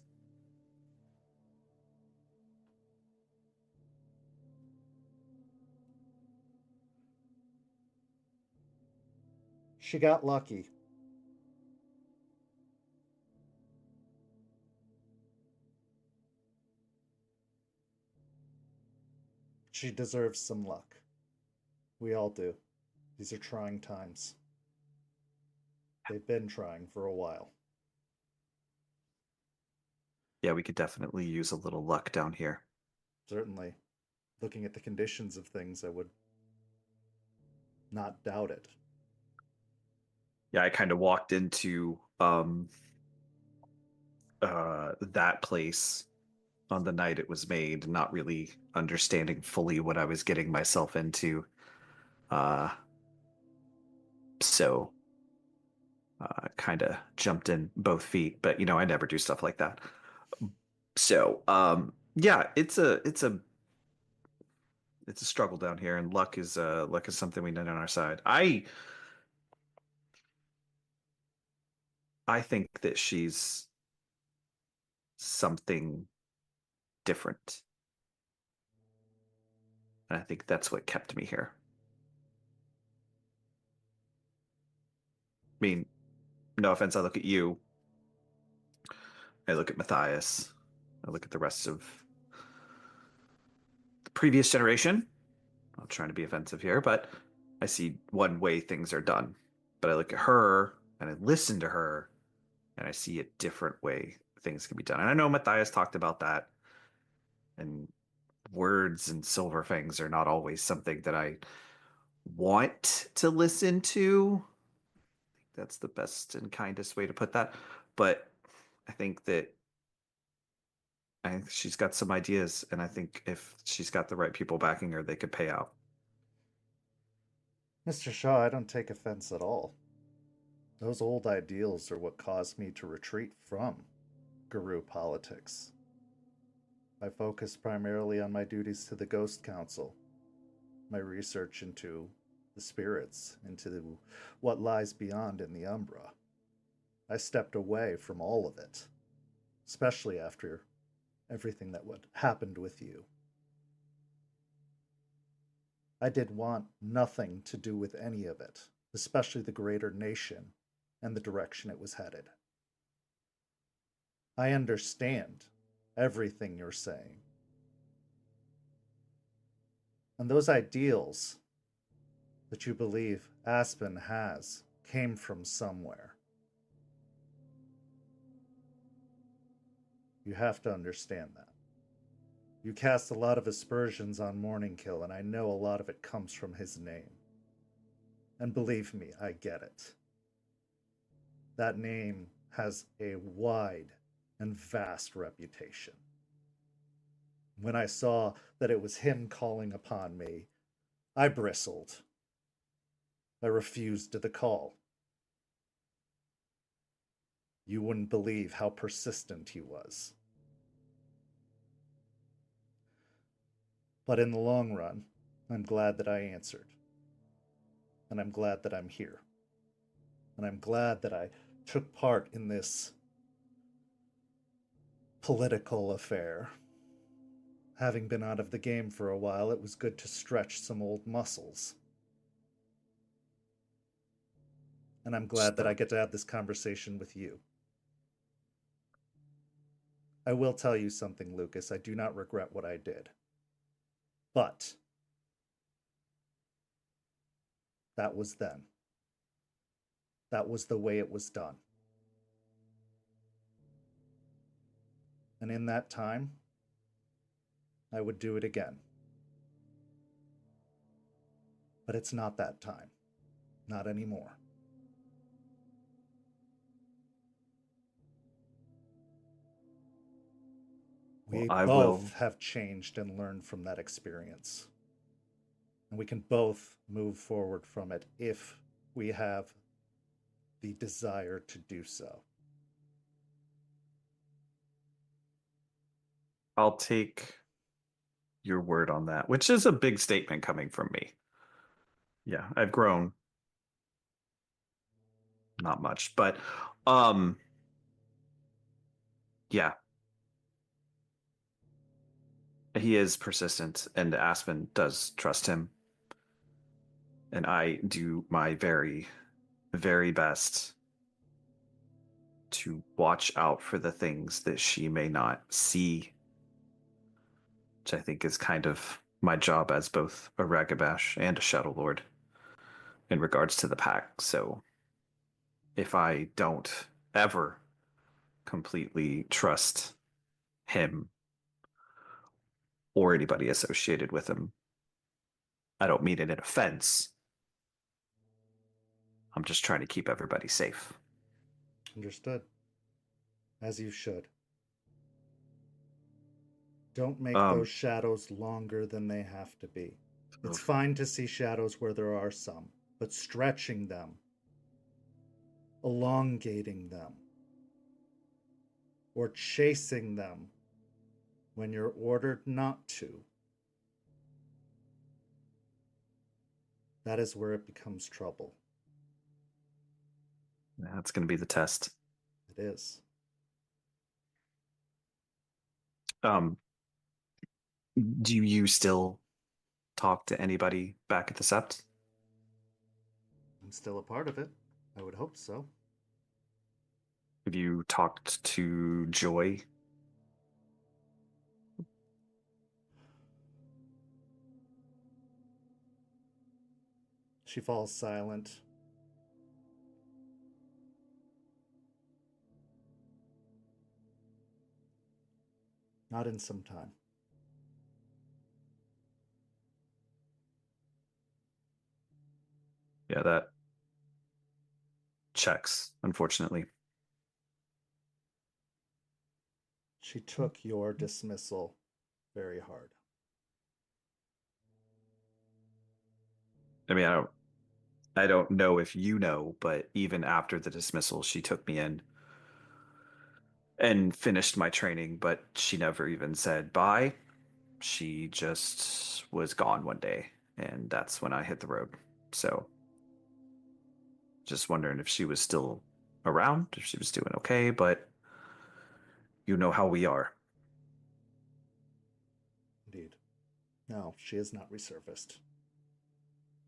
She got lucky. She deserves some luck. We all do. These are trying times. They've been trying for a while. Yeah, we could definitely use a little luck down here. Certainly. Looking at the conditions of things, I would not doubt it. Yeah, I kind of walked into that place on the night it was made, not really understanding fully what I was getting myself into. So kind of jumped in both feet, but I never do stuff like that. So yeah, it's a struggle down here, and luck is something we need on our side. I think that she's something different. And I think that's what kept me here. mean, no offense, I look at you. I look at Matthias. I look at the rest of the previous generation. I'm not trying to be offensive here, but I see one way things are done. But I look at her and I listen to her and I see a different way things can be done. And I know Matthias talked about that, and words and silver fangs are not always something that I want to listen to. That's the best and kindest way to put that. But I think she's got some ideas, and I think if she's got the right people backing her, they could pay out. Mr. Shaw, I don't take offense at all. Those old ideals are what caused me to retreat from Garou politics. I focus primarily on my duties to the Ghost Council, my research into the spirits, into what lies beyond in the Umbra. I stepped away from all of it, especially after everything that happened with you. I did want nothing to do with any of it, especially the greater nation and the direction it was headed. I understand everything you're saying. And those ideals that you believe Aspen has came from somewhere. You have to understand that. You cast a lot of aspersions on Morningkill, and I know a lot of it comes from his name. And believe me, I get it. That name has a wide and vast reputation. When I saw that it was him calling upon me, I bristled. I refused the call. You wouldn't believe how persistent he was. But in the long run, I'm glad that I answered. And I'm glad that I'm here. And I'm glad that I took part in this political affair. Having been out of the game for a while, it was good to stretch some old muscles. And I'm glad that I get to have this conversation with you. I will tell you something, Lucas. I do not regret what I did. But that was then. That was the way it was done. And in that time, I would do it again. But it's not that time. Not anymore. We both have changed and learned from that experience. And we can both move forward from it if we have the desire to do so. I'll take your word on that, which is a big statement coming from me. Yeah, I've grown. Not much, but yeah. He is persistent, and Aspen does trust him. And I do my very, very best to watch out for the things that she may not see, which I think is kind of my job as both a Ragabash and a Shadow Lord in regards to the pack. So if I don't ever completely trust him or anybody associated with him, I don't mean it in offense. I'm just trying to keep everybody safe. Understood. As you should. Don't make those shadows longer than they have to be. It's fine to see shadows where there are some, but stretching them, elongating them, or chasing them when you're ordered not to, that is where it becomes trouble. That's going to be the test. It is. Do you still talk to anybody back at the Sept? I'm still a part of it. I would hope so. Have you talked to Joy? She falls silent. Not in some time. Yeah, that checks, unfortunately. She took your dismissal very hard. I mean, I don't know if you know, but even after the dismissal, she took me in and finished my training, but she never even said bye. She just was gone one day, and that's when I hit the road. So, just wondering if she was still around, if she was doing okay, but you know how we are. Indeed. No, she has not resurfaced.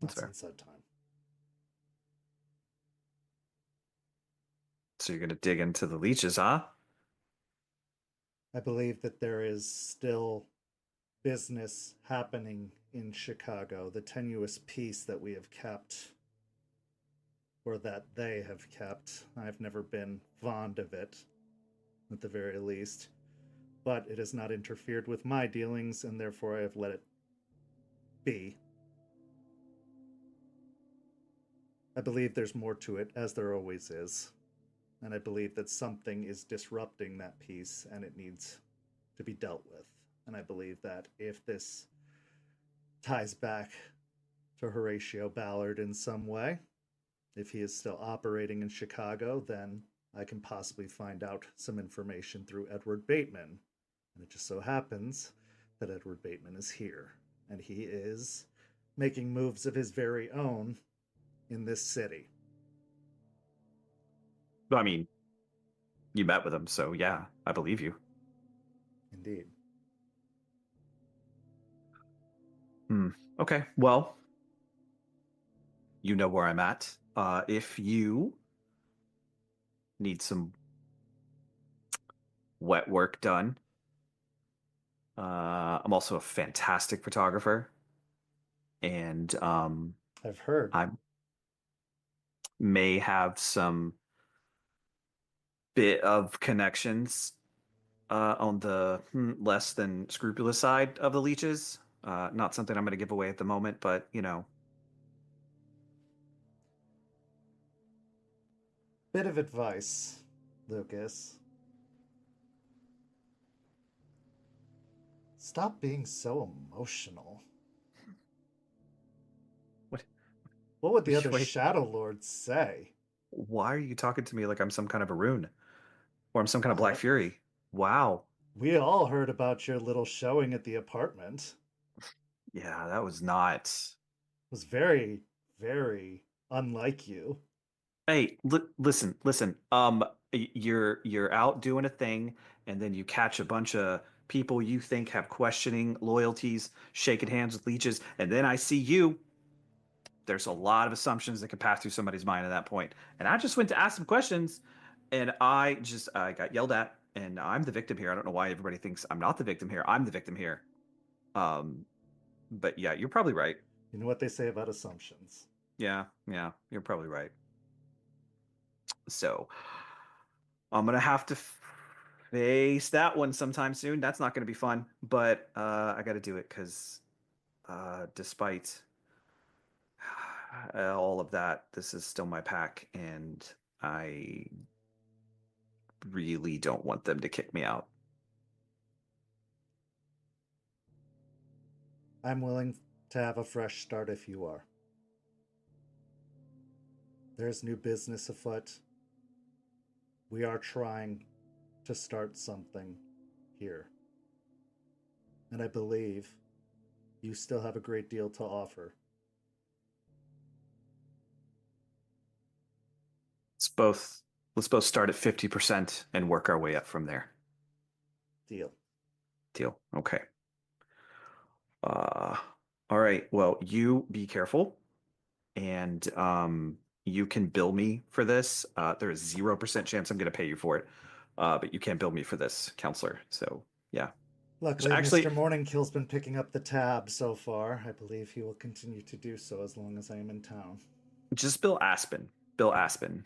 That's Not fair. since that time. So you're gonna dig into the leeches, huh? I believe that there is still business happening in Chicago. The tenuous peace that we have kept, or that they have kept. I've never been fond of it, at the very least. But it has not interfered with my dealings, and therefore I have let it be. I believe there's more to it, as there always is. And I believe that something is disrupting that peace, and it needs to be dealt with. And I believe that if this ties back to Horatio Ballard in some way, if he is still operating in Chicago, then I can possibly find out some information through Edward Bateman. And it just so happens that Edward Bateman is here, and he is making moves of his very own in this city. I mean, you met with him, so yeah, I believe you. Indeed. Okay, well, you know where I'm at. If you need some wet work done, I'm also a fantastic photographer, and I've heard. I may have some bit of connections on the less than scrupulous side of the leeches. Not something I'm going to give away at the moment, but you know. Bit of advice, Lucas. Stop being so emotional. What? What would the other Wait, Shadow Lords say? why are you talking to me like I'm some kind of a rune or I'm some kind of Black Well, Fury? Wow. we all heard about your little showing at the apartment. Yeah, that was not. It was very, very unlike you. Hey, listen. You're out doing a thing, and then you catch a bunch of people you think have questioning loyalties, shaking hands with leeches, and then I see you. There's a lot of assumptions that could pass through somebody's mind at that point. And I just went to ask some questions, and I got yelled at, and I'm the victim here. I don't know why everybody thinks I'm not the victim here. I'm the victim here. Um, but yeah, you're probably right. You know what they say about assumptions. Yeah, you're probably right. So I'm gonna have to face that one sometime soon. That's not gonna be fun, but I got to do it because despite all of that, this is still my pack, and I really don't want them to kick me out. I'm willing to have a fresh start if you are. There's new business afoot. We are trying to start something here. And I believe you still have a great deal to offer. Let's both start at 50% and work our way up from there. Deal. Deal. Okay. Uh all right. Well, you be careful, and you can bill me for this. There is 0% chance I'm going to pay you for it, but you can't bill me for this, counselor. So yeah. Luckily, Actually, Mr. Morningkill's been picking up the tab so far. I believe he will continue to do so as long as I am in town. just bill Aspen. Bill Aspen.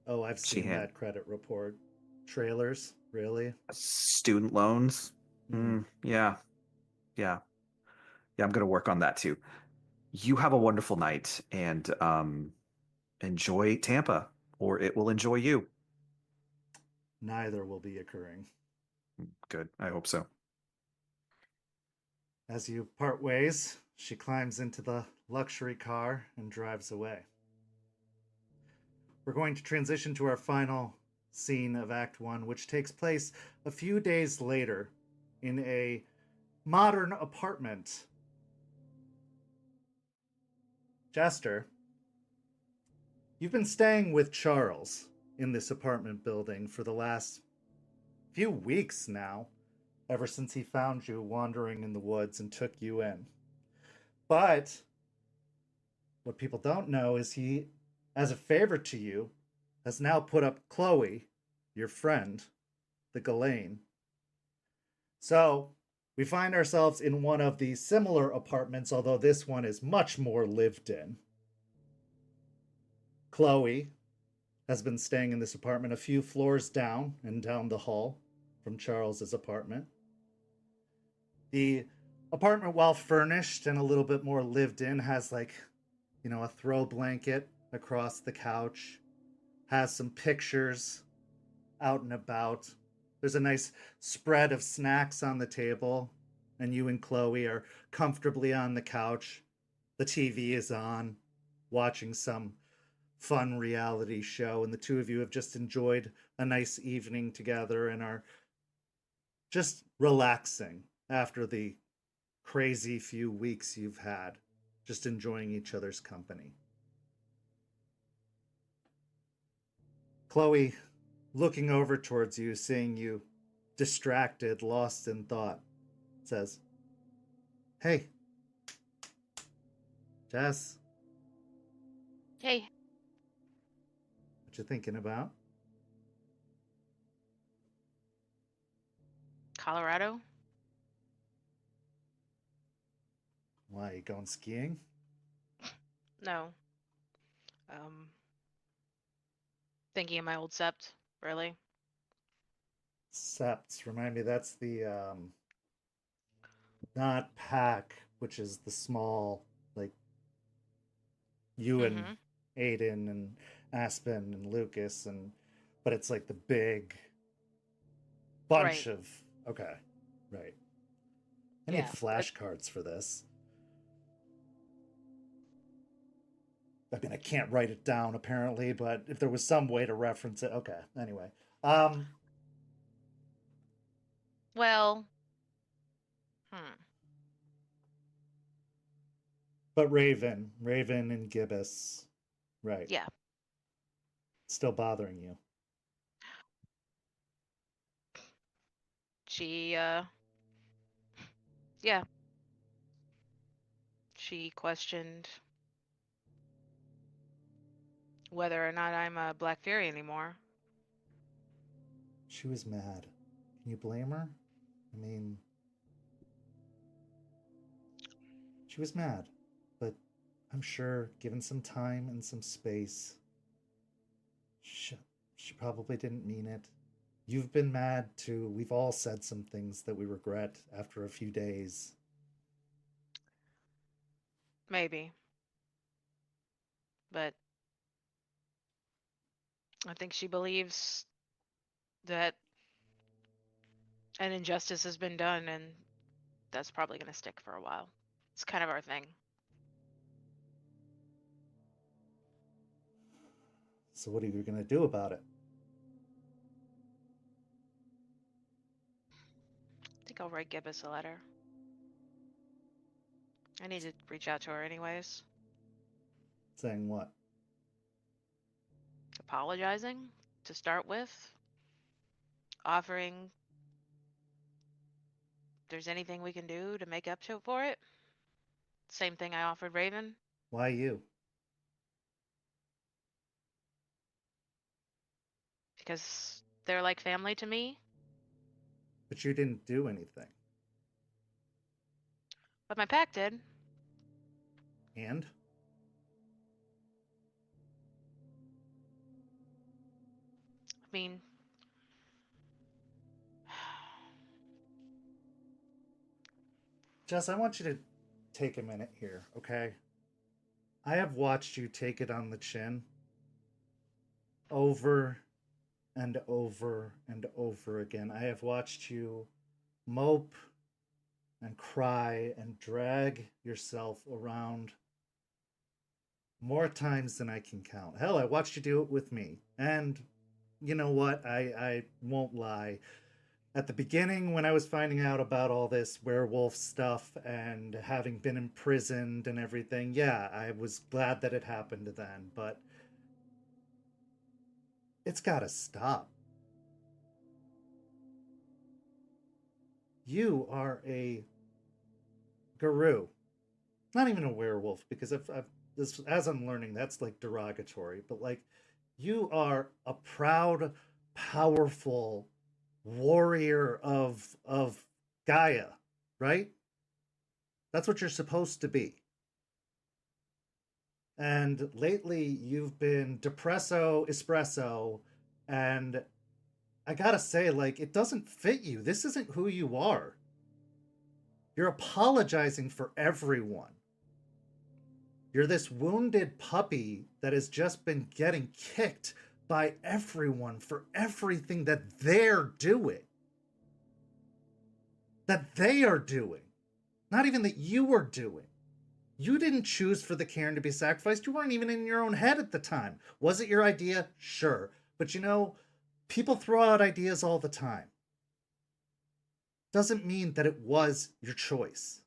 Oh, I've seen that credit report. Trailers? Really? Student loans. Yeah. Yeah. Yeah, I'm going to work on that too. You have a wonderful night and enjoy Tampa, or it will enjoy you. Neither will be occurring. Good. I hope so. As you part ways, she climbs into the luxury car and drives away. We're going to transition to our final scene of Act 1, which takes place a few days later in a modern apartment. Jester, you've been staying with Charles in this apartment building for the last few weeks now, ever since he found you wandering in the woods and took you in. But what people don't know is he, as a favor to you, has now put up Chloe, your friend, the Ghislaine. So we find ourselves in one of the similar apartments, although this one is much more lived in. Chloe has been staying in this apartment a few floors down and down the hall from Charles's apartment. The apartment, while furnished and a little bit more lived in, has a throw blanket across the couch, has some pictures out and about. There's a nice spread of snacks on the table, and you and Chloe are comfortably on the couch. The TV is on, watching some fun reality show, and the two of you have just enjoyed a nice evening together and are just relaxing after the crazy few weeks you've had, just enjoying each other's company. Chloe, looking over towards you, seeing you distracted, lost in thought, says, "Hey, Jess, Hey, what you thinking about?" Colorado? "Why, you going skiing?" No. Um, Thinking of my old sept, really. Septs, remind me, that's the, not pack, which is the small, like, you and Mm-hmm. Aiden and Aspen and Lucas, but it's like the big bunch Right. of, okay, right. I need Yeah. flashcards for this. I mean, I can't write it down apparently, but if there was some way to reference it, okay. Anyway, Well, but Raven and Gibbous, right? yeah. Still bothering you. She, yeah. She questioned whether or not I'm a Black Fury anymore. She was mad. Can you blame her? I mean, she was mad, but I'm sure given some time and some space, she probably didn't mean it. You've been mad too. We've all said some things that we regret after a few days. Maybe. But I think she believes that an injustice has been done, and that's probably going to stick for a while. It's kind of our thing. So what are you going to do about it? I think I'll write Gibbous a letter. I need to reach out to her anyways. Saying what? Apologizing, to start with. Offering if there's anything we can do to make up to for it. Same thing I offered Raven. Why you? because they're like family to me. But you didn't do anything. But my pack did. And? I mean, Jess, I want you to take a minute here, okay? I have watched you take it on the chin over and over and over again. I have watched you mope and cry and drag yourself around more times than I can count. Hell, I watched you do it with me. And you know what? I won't lie. At the beginning, when I was finding out about all this werewolf stuff and having been imprisoned and everything, yeah, I was glad that it happened then, but it's gotta stop. You are a Garou. Not even a werewolf, because as I'm learning, that's like derogatory, but like, you are a proud, powerful warrior of Gaia, right? That's what you're supposed to be. And lately you've been depresso espresso, and I gotta say, like, it doesn't fit you. This isn't who you are. You're apologizing for everyone. You're this wounded puppy that has just been getting kicked by everyone for everything that they're doing. That they are doing. Not even that you are doing. You didn't choose for the Cairn to be sacrificed. You weren't even in your own head at the time. Was it your idea? Sure. But you know, people throw out ideas all the time. Doesn't mean that it was your choice.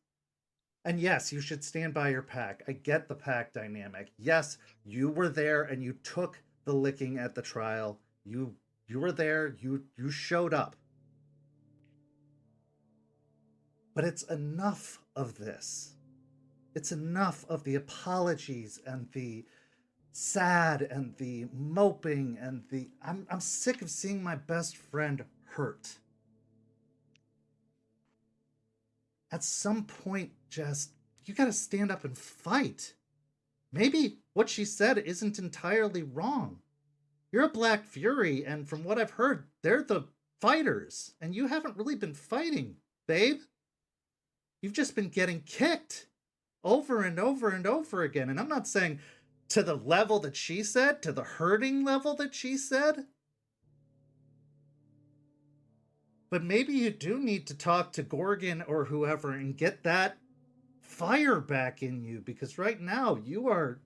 And yes, you should stand by your pack. I get the pack dynamic. Yes, you were there and you took the licking at the trial. You were there. You showed up. But it's enough of this. It's enough of the apologies and the sad and the moping and the I'm sick of seeing my best friend hurt. At some point, Jess, you gotta stand up and fight. Maybe what she said isn't entirely wrong. You're a Black Fury, and from what I've heard, they're the fighters, and you haven't really been fighting, babe. You've just been getting kicked over and over and over again. And I'm not saying to the level that she said, to the hurting level that she said. But maybe you do need to talk to Gorgon or whoever and get that fire back in you, because right now you're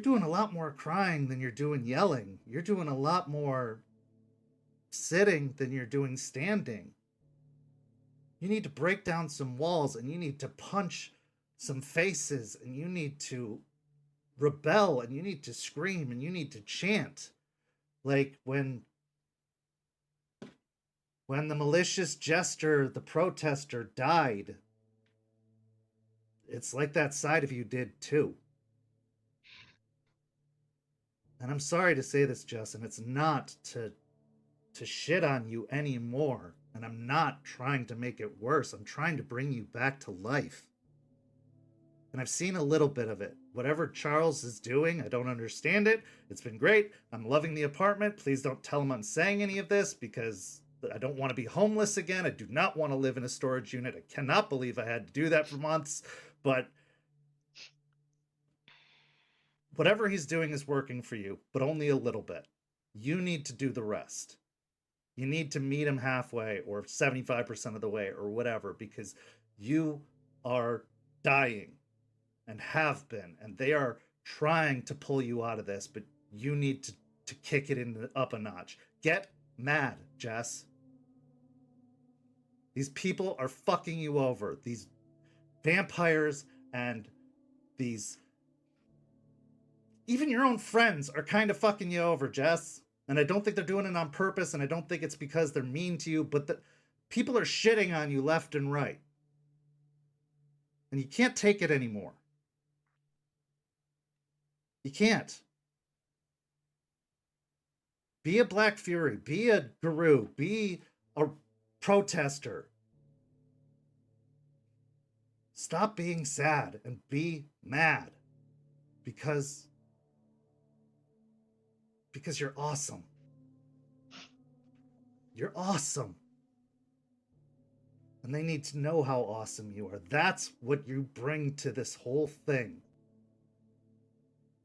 doing a lot more crying than you're doing yelling. You're doing a lot more sitting than you're doing standing. You need to break down some walls, and you need to punch some faces, and you need to rebel, and you need to scream, and you need to chant. Like when the malicious Jester, the protester, died. It's like that side of you did too. And I'm sorry to say this, Justin, it's not to shit on you anymore. And I'm not trying to make it worse. I'm trying to bring you back to life. And I've seen a little bit of it. Whatever Charles is doing, I don't understand it. It's been great. I'm loving the apartment. Please don't tell him I'm saying any of this, because I don't want to be homeless again. I do not want to live in a storage unit. I cannot believe I had to do that for months. But whatever he's doing is working for you, but only a little bit. You need to do the rest. You need to meet him halfway or 75% of the way or whatever, because you are dying and have been, and they are trying to pull you out of this, but you need to kick it up a notch. Get mad, Jess. These people are fucking you over. These vampires and these... even your own friends are kind of fucking you over, Jess. And I don't think they're doing it on purpose, and I don't think it's because they're mean to you, but the people are shitting on you left and right. And you can't take it anymore. You can't. Be a Black Fury. Be a Garou. Be a protester. Stop being sad and be mad. Because you're awesome. You're awesome. And they need to know how awesome you are. That's what you bring to this whole thing.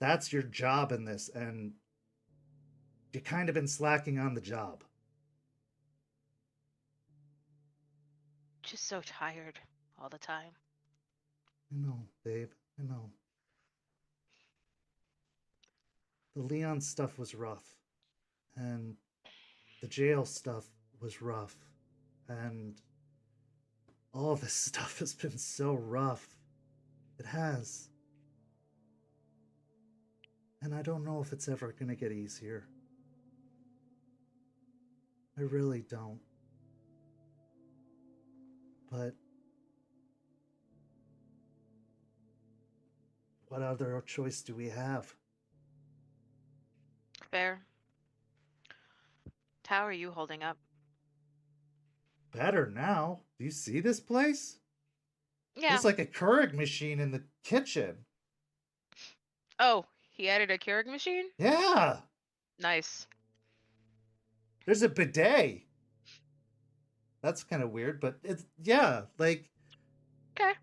That's your job in this, and you've kind of been slacking on the job. Just so tired all the time. I know, babe. I know. The Leon stuff was rough. And the jail stuff was rough. And all this stuff has been so rough. It has. And I don't know if it's ever going to get easier. I really don't. But what other choice do we have? Fair. How are you holding up? Better now. Do you see this place? Yeah. There's like a Keurig machine in the kitchen. Oh, he added a Keurig machine? Yeah. Nice. There's a bidet. That's kind of weird, but it's, yeah, like. Okay.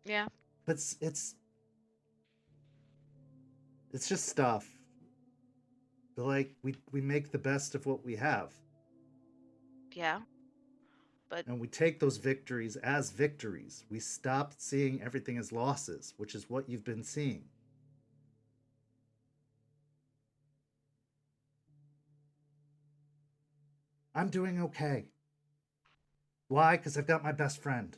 Yeah. But it's just stuff. But like, we make the best of what we have. Yeah. But And we take those victories as victories. We stop seeing everything as losses, which is what you've been seeing. I'm doing okay. Why? Because I've got my best friend.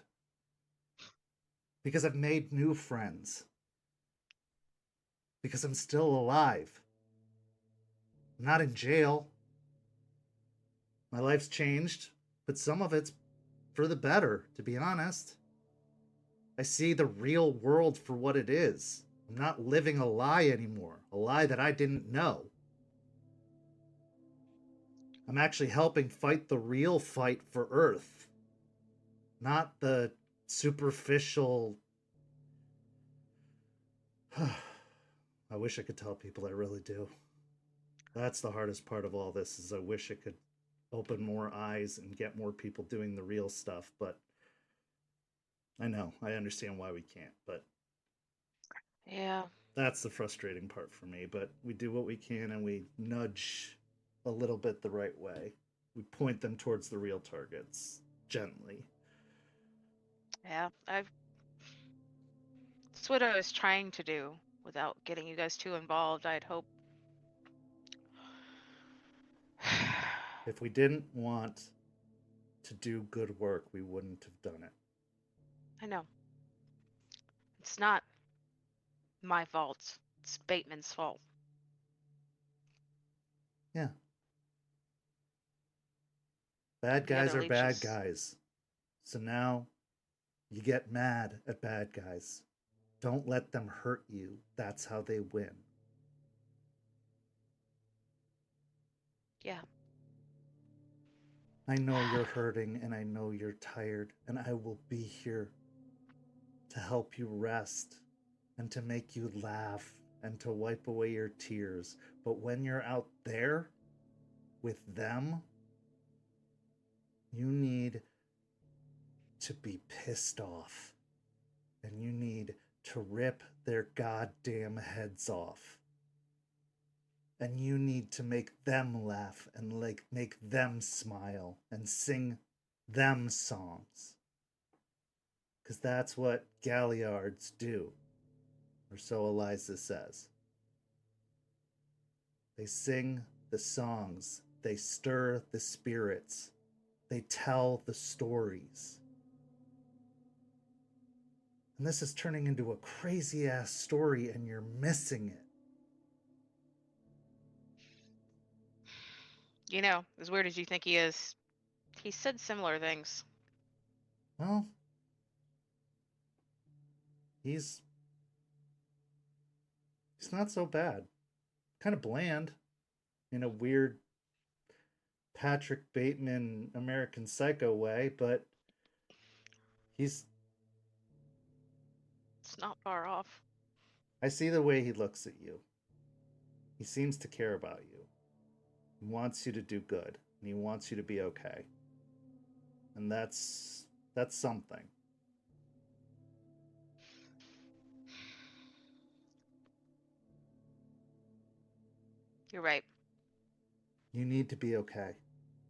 Because I've made new friends. Because I'm still alive. I'm not in jail. My life's changed, but some of it's for the better, to be honest. I see the real world for what it is. I'm not living a lie anymore, a lie that I didn't know. I'm actually helping fight the real fight for Earth, not the superficial. I wish I could tell people I really do. That's the hardest part of all this, is I wish it could open more eyes and get more people doing the real stuff, but I know, I understand why we can't, but yeah. that's the frustrating part for me. But we do what we can, and we nudge a little bit the right way. We point them towards the real targets gently. Yeah. That's what I was trying to do without getting you guys too involved. I'd hope. If we didn't want to do good work, we wouldn't have done it. I know. It's not my fault. It's Bateman's fault. Yeah. Bad The guys other are bad leeches. guys. So now you get mad at bad guys. Don't let them hurt you. That's how they win. Yeah. I know you're hurting, and I know you're tired, and I will be here to help you rest and to make you laugh and to wipe away your tears. But when you're out there with them, you need to be pissed off, and you need to rip their goddamn heads off. And you need to make them laugh and like make them smile and sing them songs. Because that's what galliards do. Or so Eliza says. They sing the songs. They stir the spirits. They tell the stories. And this is turning into a crazy ass story, and you're missing it. You know, as weird as you think he is, he said similar things. Well, he's not so bad. Kind of bland. in a weird Patrick Bateman American Psycho way, but It's not far off. I see the way he looks at you. He seems to care about you. He wants you to do good, and he wants you to be okay. And that's something. You're right. You need to be okay.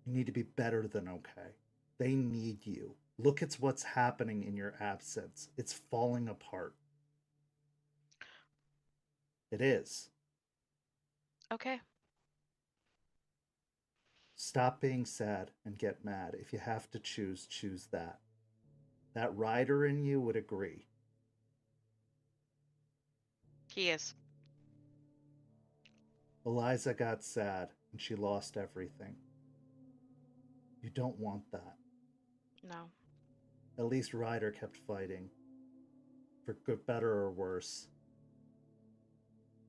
You need to be better than okay. They need you. Look at what's happening in your absence. It's falling apart. It is. Okay. Stop being sad and get mad. If you have to choose, choose that. That rider in you would agree. He is. Eliza got sad and she lost everything. You don't want that. No. At least Ryder kept fighting. For good, better, or worse.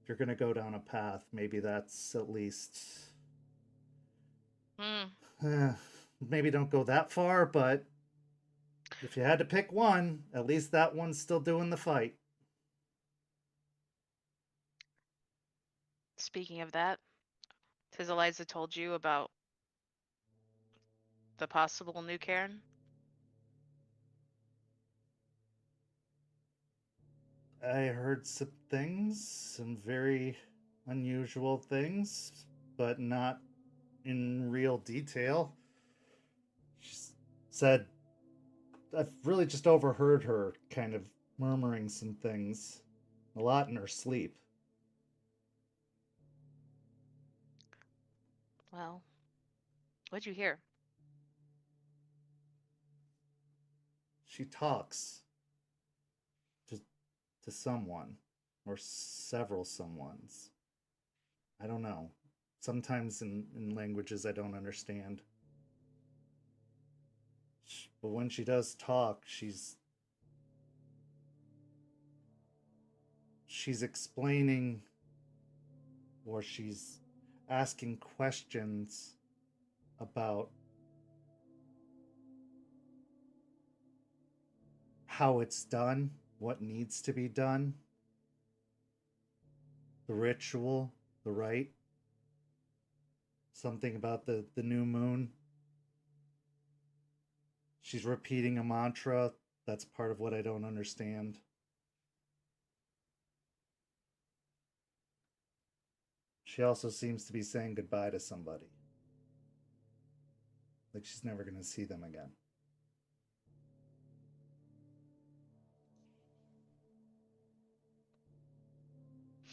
If you're going to go down a path, maybe that's at least... maybe don't go that far, but if you had to pick one, at least that one's still doing the fight. Speaking of that, has Eliza told you about the possible new Karen? I heard some things, some very unusual things, but not in real detail. She said, I've really just overheard her kind of murmuring some things, a lot in her sleep. Well, what'd you hear? She talks to someone, or several someones. I don't know. Sometimes in languages I don't understand. But when she does talk, she's explaining, or she's asking questions about how it's done, what needs to be done, the ritual, the rite, something about the new moon. She's repeating a mantra. That's part of what I don't understand. She also seems to be saying goodbye to somebody. Like she's never going to see them again.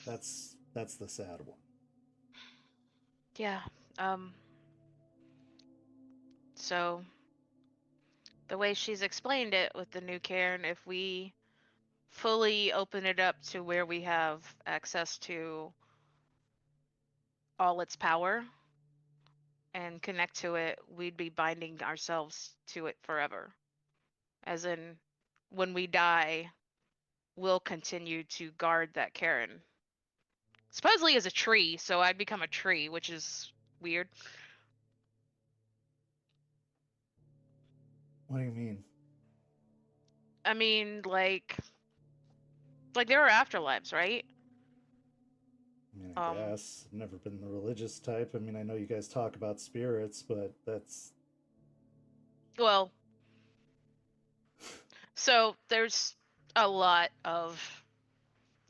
That's the sad one. Yeah. So the way she's explained it with the new Karen, if we fully open it up to where we have access to all its power and connect to it, we'd be binding ourselves to it forever. As in, when we die, we'll continue to guard that Karen. Supposedly as a tree, so I'd become a tree, which is weird. What do you mean? I mean, like there are afterlives, right? I mean, I guess. I've never been the religious type. I mean, I know you guys talk about spirits, but that's... Well, so there's a lot of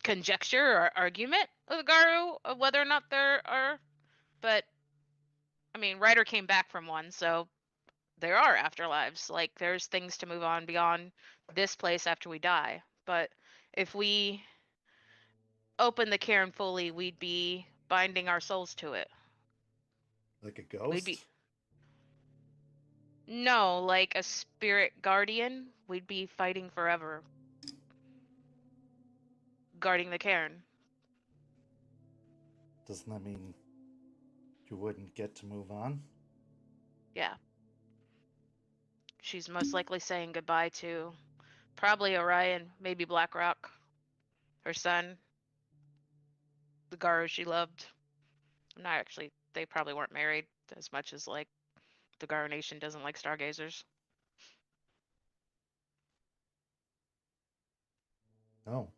conjecture or argument with Garou of whether or not there are, but I mean, Ryder came back from one, so there are afterlives. Like, there's things to move on beyond this place after we die. But if we open the Cairn fully, we'd be binding our souls to it. Like a We'd be ghost? no, like a spirit guardian. We'd be fighting forever, guarding the Cairn. Doesn't that mean you wouldn't get to move on? Yeah. She's most likely saying goodbye to probably Orion, maybe Blackrock, her son, the Garou she loved. I'm not actually they probably weren't married as much as like the Garou Nation doesn't like stargazers. Oh.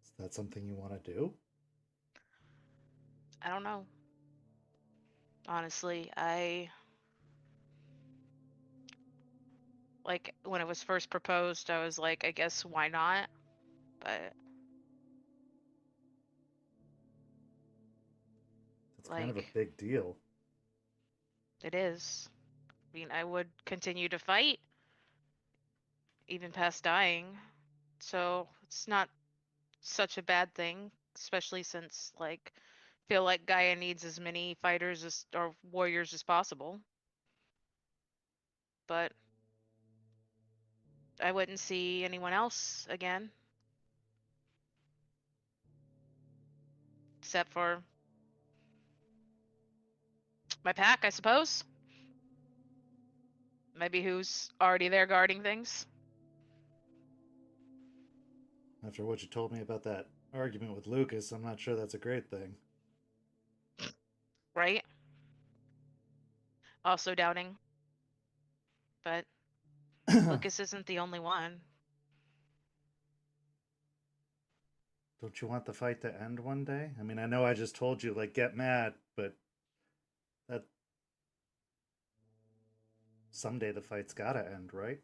Is that something you want to do? I don't know. Honestly, like when it was first proposed, I was like, I guess why not? But It's kind of a like big deal. it is. I mean, I would continue to fight even past dying. So, it's not such a bad thing, especially since like feel like Gaia needs as many fighters as or warriors as possible. But I wouldn't see anyone else again except for my pack, I suppose. Maybe who's already there guarding things. After what you told me about that argument with Lucas, I'm not sure that's a great thing. Right? Also doubting. But Lucas isn't the only one. Don't you want the fight to end one day? I mean, I know I just told you, like, get mad, but that someday the fight's gotta end, right?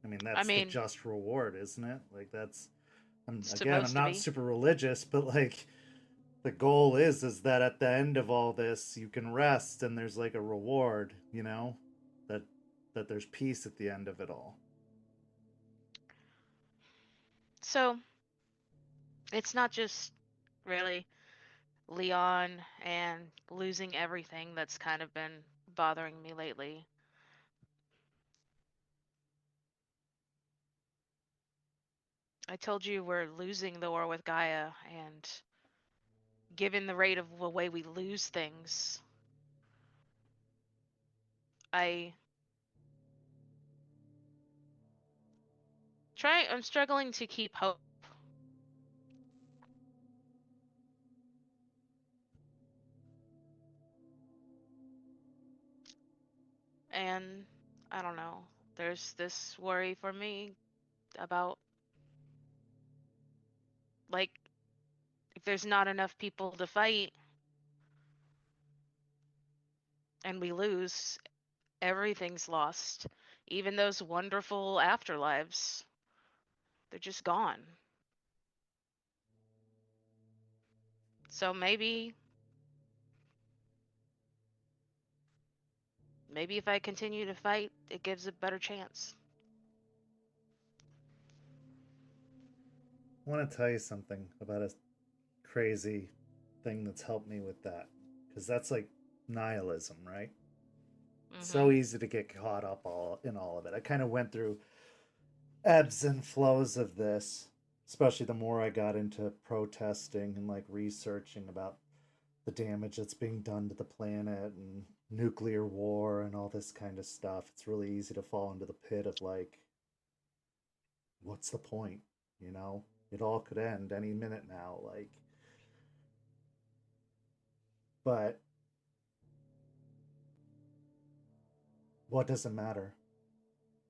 I mean, I that's the mean, just reward, isn't it? Like, that's it's again, I'm supposed to not be. super religious, but like the goal is that at the end of all this you can rest and there's like a reward, you know? That there's peace at the end of it all. So, it's not just really Leon and losing everything that's kind of been bothering me lately. I told you we're losing the war with Gaia, and given the rate of the way we lose things, I'm struggling to keep hope. And I don't know. There's this worry for me about like if there's not enough people to fight and we lose, everything's lost. Even those wonderful afterlives, they're just gone. So maybe if I continue to fight, it gives a better chance. I want to tell you something about a crazy thing that's helped me with that, because that's like nihilism, right? So Mhm. easy to get caught up in all of it. I kind of went through ebbs and flows of this, especially the more I got into protesting and like researching about the damage that's being done to the planet and nuclear war and all this kind of stuff. It's really easy to fall into the pit of like, what's the point? You know, it all could end any minute now. Like, but what does it matter?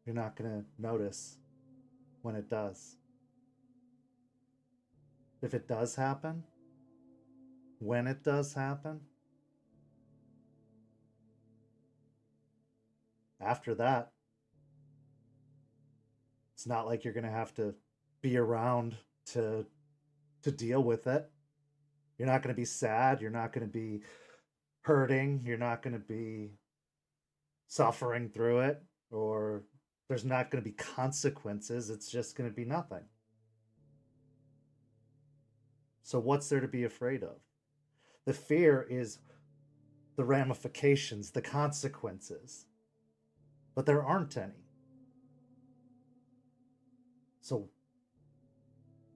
You're not going to notice when it does. If it does happen, when it does happen, after that, it's not like you're going to have to be around to deal with it. You're not going to be sad, you're not going to be hurting, you're not going to be suffering through it, or there's not going to be consequences. It's just going to be nothing. So what's there to be afraid of? The fear is the ramifications, the consequences. But there aren't any. So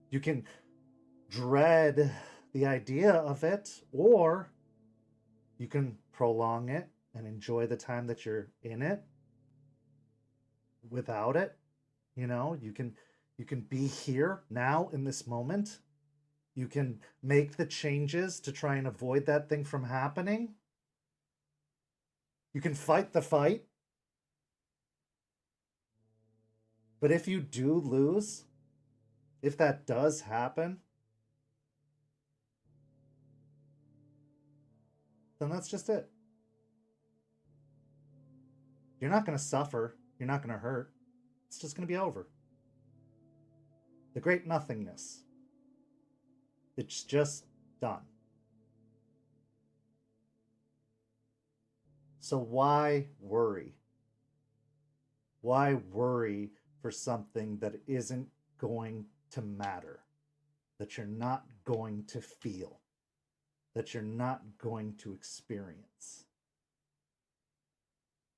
you can dread the idea of it, or you can prolong it and enjoy the time that you're in it without it. You know, you can You can be here now in this moment. You can make the changes to try and avoid that thing from happening. You can fight the fight. But if you do lose, if that does happen, then that's just it. You're not going to suffer. You're not going to hurt. It's just going to be over. The great nothingness. It's just done. So why worry? Why worry for something that isn't going to matter? That you're not going to feel? That you're not going to experience?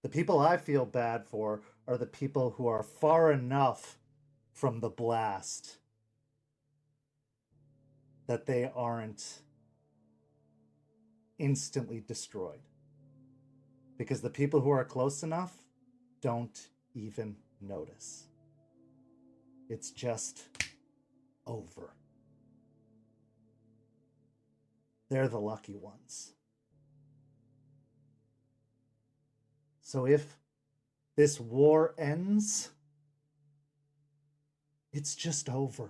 The people I feel bad for are the people who are far enough from the blast that they aren't instantly destroyed. Because the people who are close enough don't even notice. It's just over. They're the lucky ones. So if this war ends, it's just over.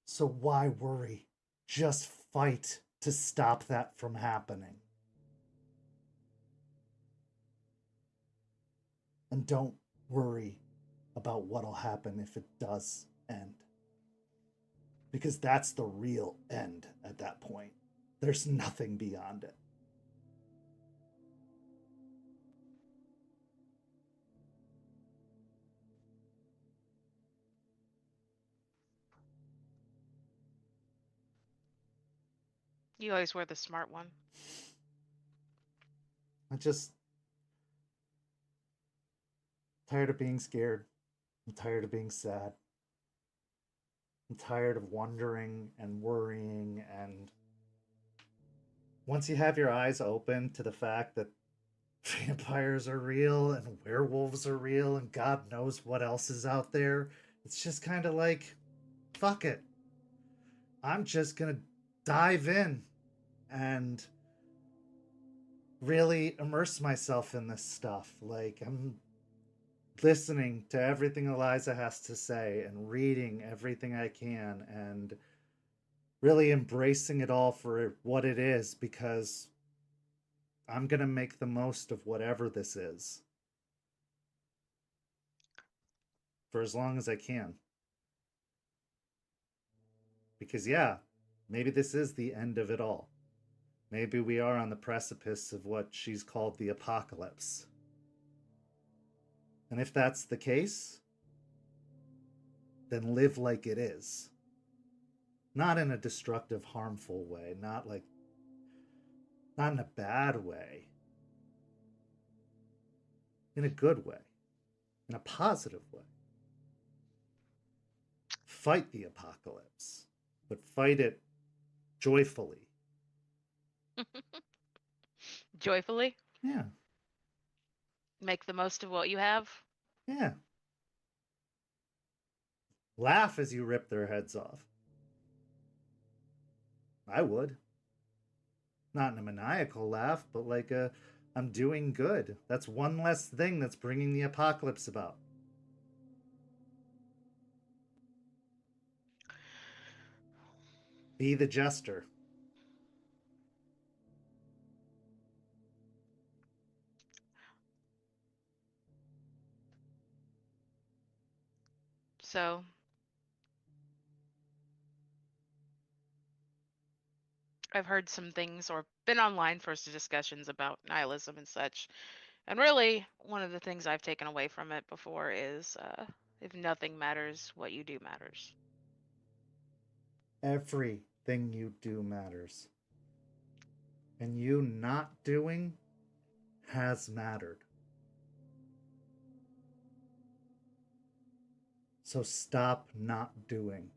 So why worry? Just fight to stop that from happening. And don't worry about what'll happen if it does end. Because that's the real end at that point. There's nothing beyond it. You always were the smart one. I'm just tired of being scared. I'm tired of being sad. I'm tired of wondering and worrying. And once you have your eyes open to the fact that vampires are real and werewolves are real and God knows what else is out there, it's just kind of like, fuck it. I'm just going to dive in and really immerse myself in this stuff. Like, I'm listening to everything Eliza has to say and reading everything I can and really embracing it all for what it is, because I'm going to make the most of whatever this is for as long as I can. Because, yeah, maybe this is the end of it all. Maybe we are on the precipice of what she's called the apocalypse. And if that's the case, then live like it is. Not in a destructive, harmful way. Not in a bad way. In a good way. In a positive way. Fight the apocalypse, but fight it joyfully. Joyfully? Yeah. Make the most of what you have? Yeah. Laugh as you rip their heads off. I would. Not in a maniacal laugh, but like a, I'm doing good. That's one less thing that's bringing the apocalypse about. Be the Jester. So, I've heard some things or been online for some discussions about nihilism and such. And really, one of the things I've taken away from it before is if nothing matters, what you do matters. Everything you do matters. And you not doing has mattered. So stop not doing.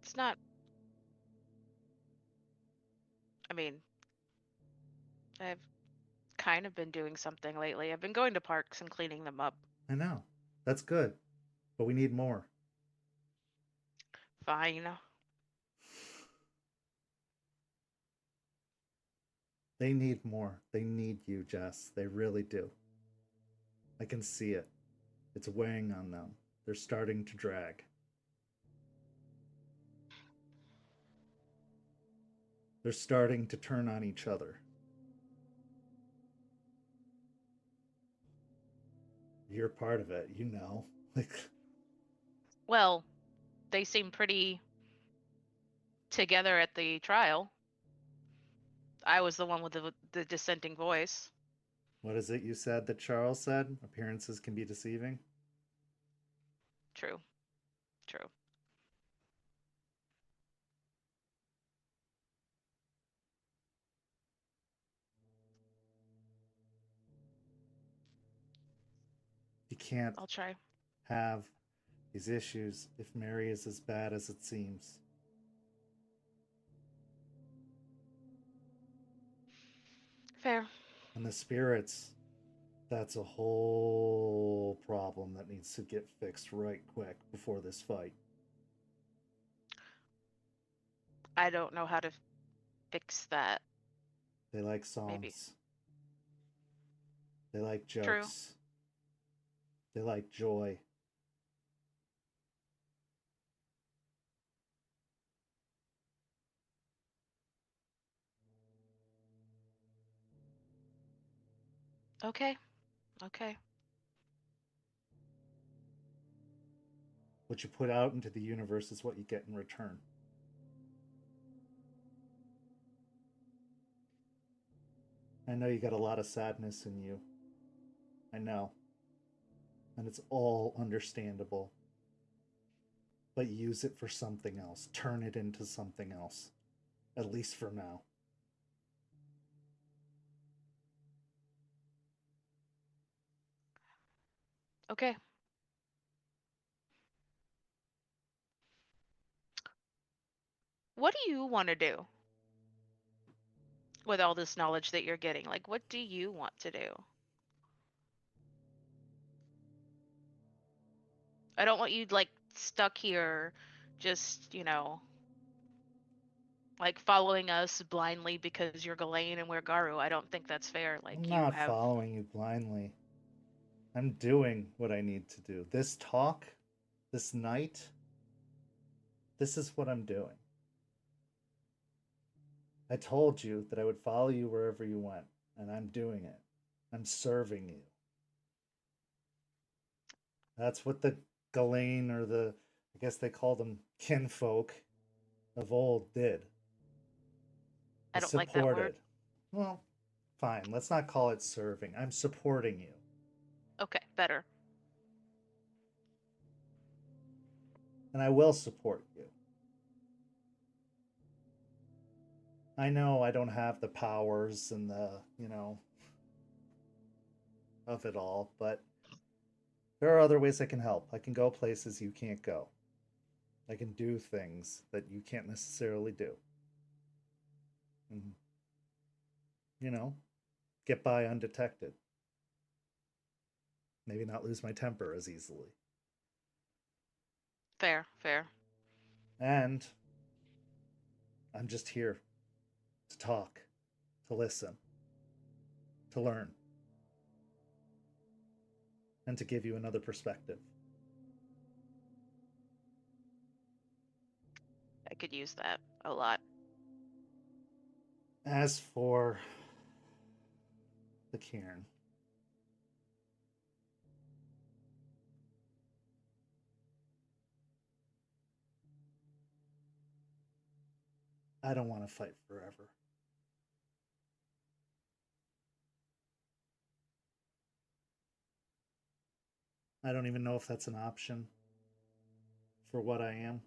It's not, I mean, I've kind of been doing something lately. I've been going to parks and cleaning them up. I know. That's good. But we need more. Fine. They need more. They need you, Jess. They really do. I can see it. It's weighing on them. They're starting to drag. They're starting to turn on each other. You're part of it, you know. Like, Well, they seem pretty together at the trial. I was the one with the dissenting voice. what is it you said that Charles said? Appearances can be deceiving. True. True. You can't I'll try. have these issues if Mary is as bad as it seems. Fair. And the spirits, that's a whole problem that needs to get fixed right quick before this fight. I don't know how to fix that. They like songs. Maybe. They like jokes. True. They like joy. Okay. Okay. What you put out into the universe is what you get in return. I know you got a lot of sadness in you. I know. And it's all understandable. But use it for something else. Turn it into something else. At least for now. Okay. What do you want to do with all this knowledge that you're getting? Like, what do you want to do? I don't want you, like, stuck here just, like following us blindly because you're Ghislaine and we're Garou. I don't think that's fair. Like, I'm you not have. following you blindly. I'm doing what I need to do. This talk, this night, this is what I'm doing. I told you that I would follow you wherever you went, and I'm doing it. I'm serving you. That's what the Ghislaine, or I guess they called them kinfolk of old, did. I don't like that word. Well, fine. Let's not call it serving. I'm supporting you. Okay, better. And I will support you. I know I don't have the powers and the, of it all, but there are other ways I can help. I can go places you can't go. I can do things that you can't necessarily do. And, get by undetected. Maybe not lose my temper as easily. Fair, fair. And I'm just here to talk, to listen, to learn, and to give you another perspective. I could use that a lot. As for the cairn, I don't want to fight forever. I don't even know if that's an option for what I am.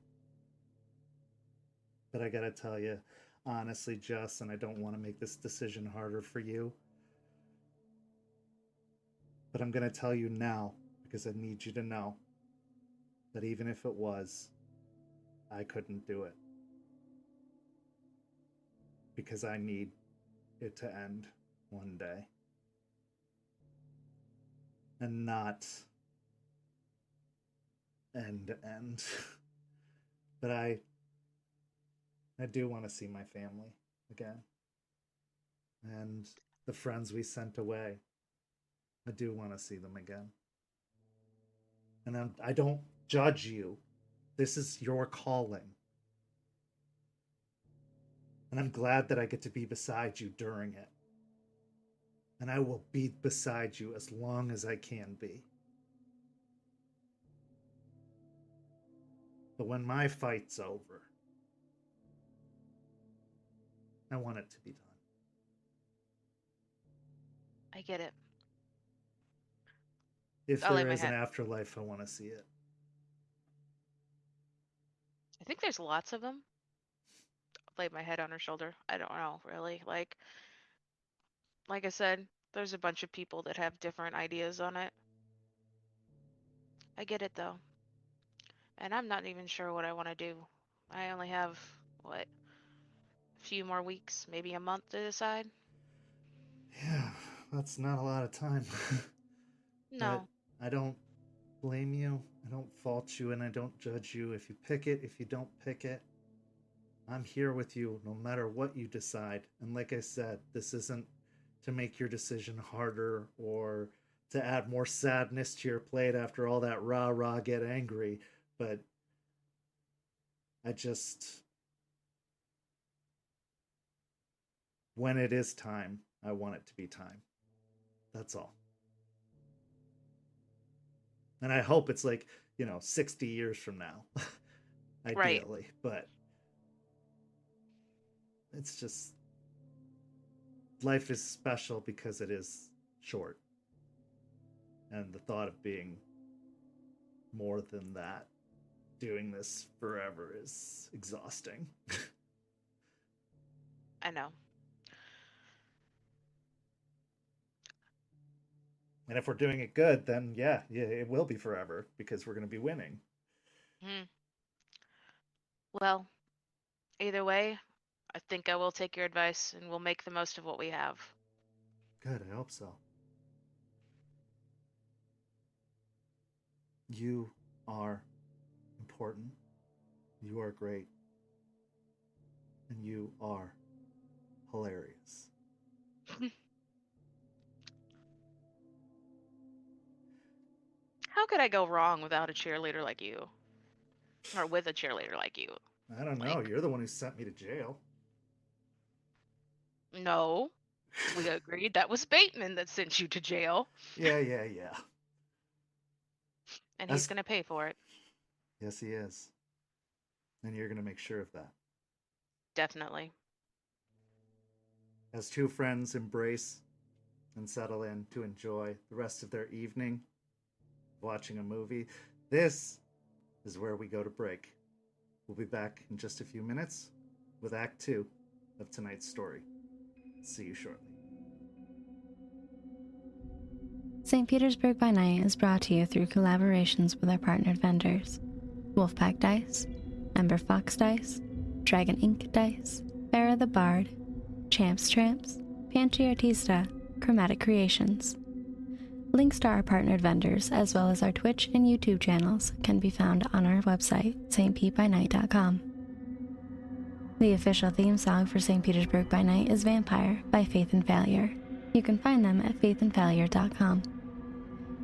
But I gotta tell you, honestly, Jess, and I don't want to make this decision harder for you, but I'm gonna tell you now, because I need you to know that even if it was, I couldn't do it. Because I need it to end one day. and not end to end. But I do want to see my family again. And the friends we sent away, I do want to see them again. And I don't judge you. This is your calling. And I'm glad that I get to be beside you during it. And I will be beside you as long as I can be. But when my fight's over, I want it to be done. I get it. If I'll lay there my is an head. afterlife, I want to see it. I think there's lots of them. I'll lay my head on her shoulder. I don't know, really. Like I said, there's a bunch of people that have different ideas on it. I get it, though. And I'm not even sure what I want to do. I only have, what, a few more weeks, maybe a month to decide? Yeah, that's not a lot of time. But No. I don't blame you. I don't fault you, and I don't judge you. If you pick it, if you don't pick it, I'm here with you no matter what you decide. And like I said, this isn't to make your decision harder or to add more sadness to your plate after all that rah-rah get angry. But I just... when it is time, I want it to be time. That's all. And I hope it's 60 years from now. Ideally. Right. But it's just... life is special because it is short. And the thought of being more than that, doing this forever, is exhausting. I know. And if we're doing it good, then yeah, it will be forever because we're going to be winning. Hmm. Well, either way, I think I will take your advice and we'll make the most of what we have. Good, I hope so. You are important. You are great. And you are hilarious. How could I go wrong without a cheerleader like you? Or with a cheerleader like you? I don't know. You're the one who sent me to jail. No. We agreed that was Bateman that sent you to jail. Yeah. And he's going to pay for it. Yes, he is. And you're going to make sure of that. Definitely. As two friends embrace and settle in to enjoy the rest of their evening watching a movie, this is where we go to break. We'll be back in just a few minutes with Act 2 of tonight's story. See you shortly. St. Petersburg by Night is brought to you through collaborations with our partnered vendors: Wolfpack Dice, Ember Fox Dice, Dragon Ink Dice, Farrah the Bard, Champs Tramps, Pantry Artista, Chromatic Creations. Links to our partnered vendors, as well as our Twitch and YouTube channels, can be found on our website, stpbynight.com. The official theme song for St. Petersburg by Night is Vampire by Faith and Failure. You can find them at faithandfailure.com.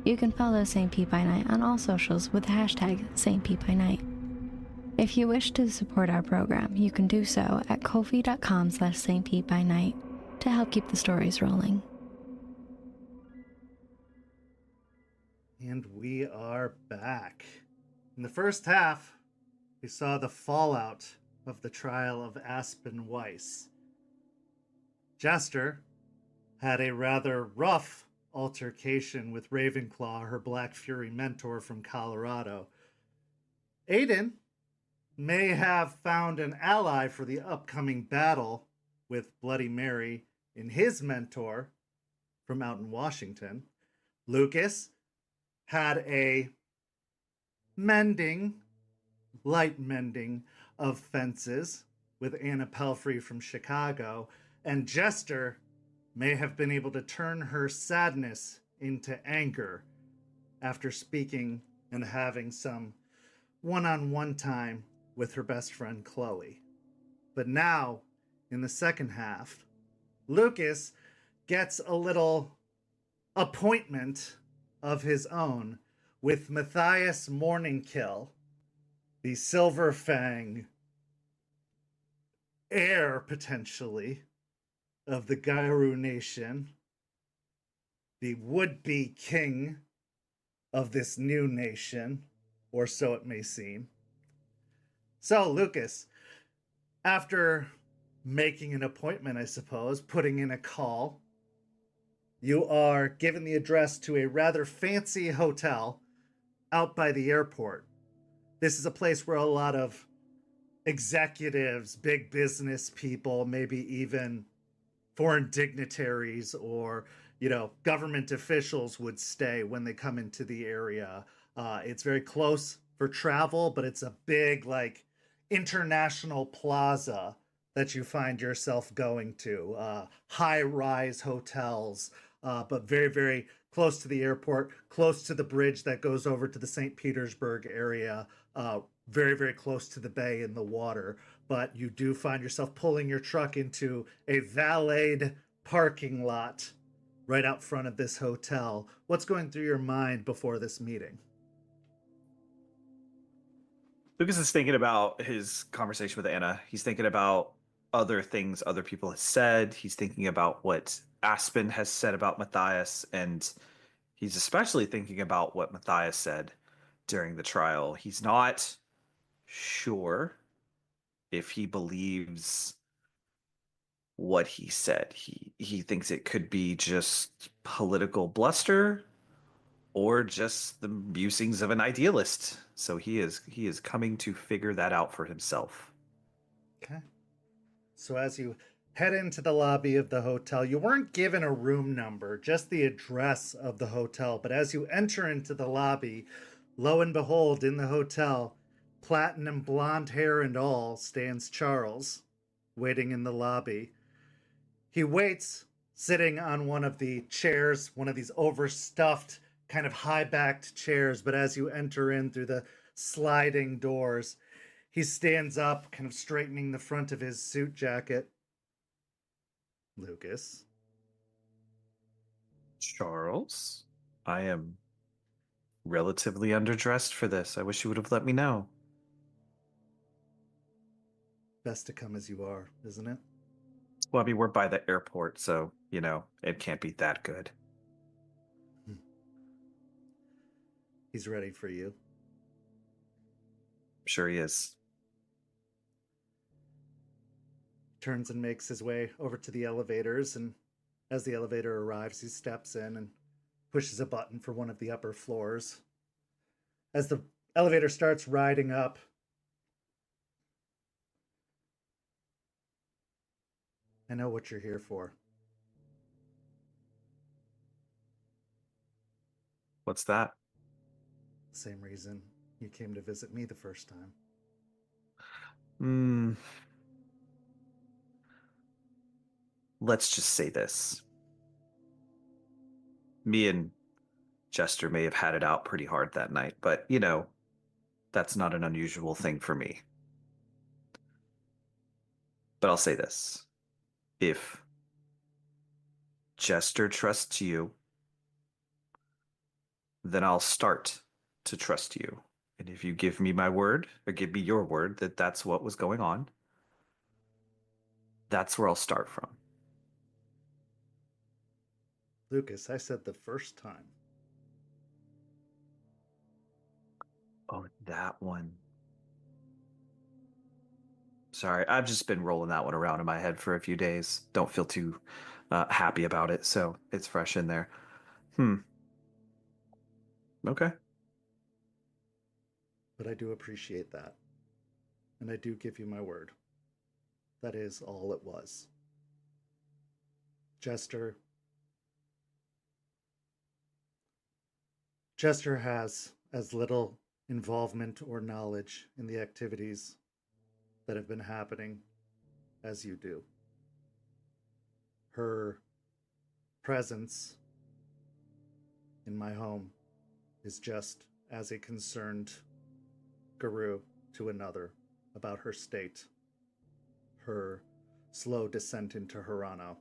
You can follow St. Pete by Night on all socials with the hashtag St. Pete by Night. If you wish to support our program, you can do so at ko-fi.com/St. Pete by Night to help keep the stories rolling. And we are back. In the first half, we saw the fallout of the trial of Aspen Weiss. Jester had a rather rough altercation with Ravenclaw, her Black Fury mentor from Colorado. Aiden may have found an ally for the upcoming battle with Bloody Mary in his mentor from out in Washington. Lucas had a light mending of fences with Anna Pelfrey from Chicago, and Jester may have been able to turn her sadness into anger after speaking and having some one-on-one time with her best friend Chloe. But now, in the second half, Lucas gets a little appointment of his own with Matthias Morningkill, the Silver Fang heir, potentially, of the Garou Nation, the would-be king of this new nation, or so it may seem. So, Lucas, after making an appointment, I suppose, putting in a call, you are given the address to a rather fancy hotel out by the airport. This is a place where a lot of executives, big business people, maybe even foreign dignitaries or, government officials would stay when they come into the area. It's very close for travel, but it's a big, international plaza that you find yourself going to. High-rise hotels, but very, very close to the airport, close to the bridge that goes over to the St. Petersburg area, very, very close to the bay and the water. But you do find yourself pulling your truck into a valeted parking lot right out front of this hotel. What's going through your mind before this meeting? Lucas is thinking about his conversation with Anna. He's thinking about other things other people have said. He's thinking about what Aspen has said about Matthias, and he's especially thinking about what Matthias said during the trial. He's not sure if he believes what he said. He thinks it could be just political bluster or just the musings of an idealist. So he is coming to figure that out for himself. Okay. So as you head into the lobby of the hotel, you weren't given a room number, just the address of the hotel. But as you enter into the lobby, lo and behold, in the hotel, platinum blonde hair and all, stands Charles, waiting in the lobby. He waits, sitting on one of the chairs, one of these overstuffed, kind of high-backed chairs. But as you enter in through the sliding doors, he stands up, kind of straightening the front of his suit jacket. Lucas. Charles, I am relatively underdressed for this. I wish you would have let me know. Best to come as you are, isn't it? Well, I mean, we're by the airport, so, it can't be that good. He's ready for you. Sure he is. Turns and makes his way over to the elevators, and as the elevator arrives, he steps in and pushes a button for one of the upper floors. As the elevator starts riding up, I know what you're here for. What's that? Same reason you came to visit me the first time. Let's just say this. Me and Jester may have had it out pretty hard that night, but, that's not an unusual thing for me. But I'll say this. If Jester trusts you, then I'll start to trust you. And if you give me my word, or give me your word that that's what was going on, that's where I'll start from. Lucas, I said the first time. Oh, that one. Sorry, I've just been rolling that one around in my head for a few days. Don't feel too happy about it, so it's fresh in there. Okay. But I do appreciate that. And I do give you my word. That is all it was. Jester has as little involvement or knowledge in the activities that have been happening as you do. Her presence in my home is just as a concerned Garou to another about her state, her slow descent into Hirano.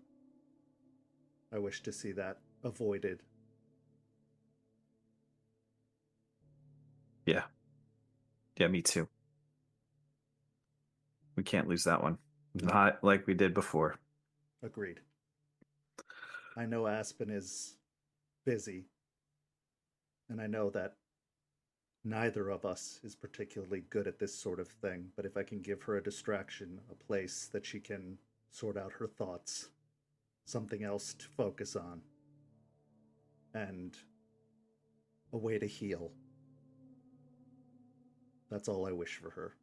I wish to see that avoided. Yeah. Yeah, me too. We can't lose that one. Not like we did before. Agreed. I know Aspen is busy, and I know that neither of us is particularly good at this sort of thing, but if I can give her a distraction, a place that she can sort out her thoughts, something else to focus on, and a way to heal, that's all I wish for her.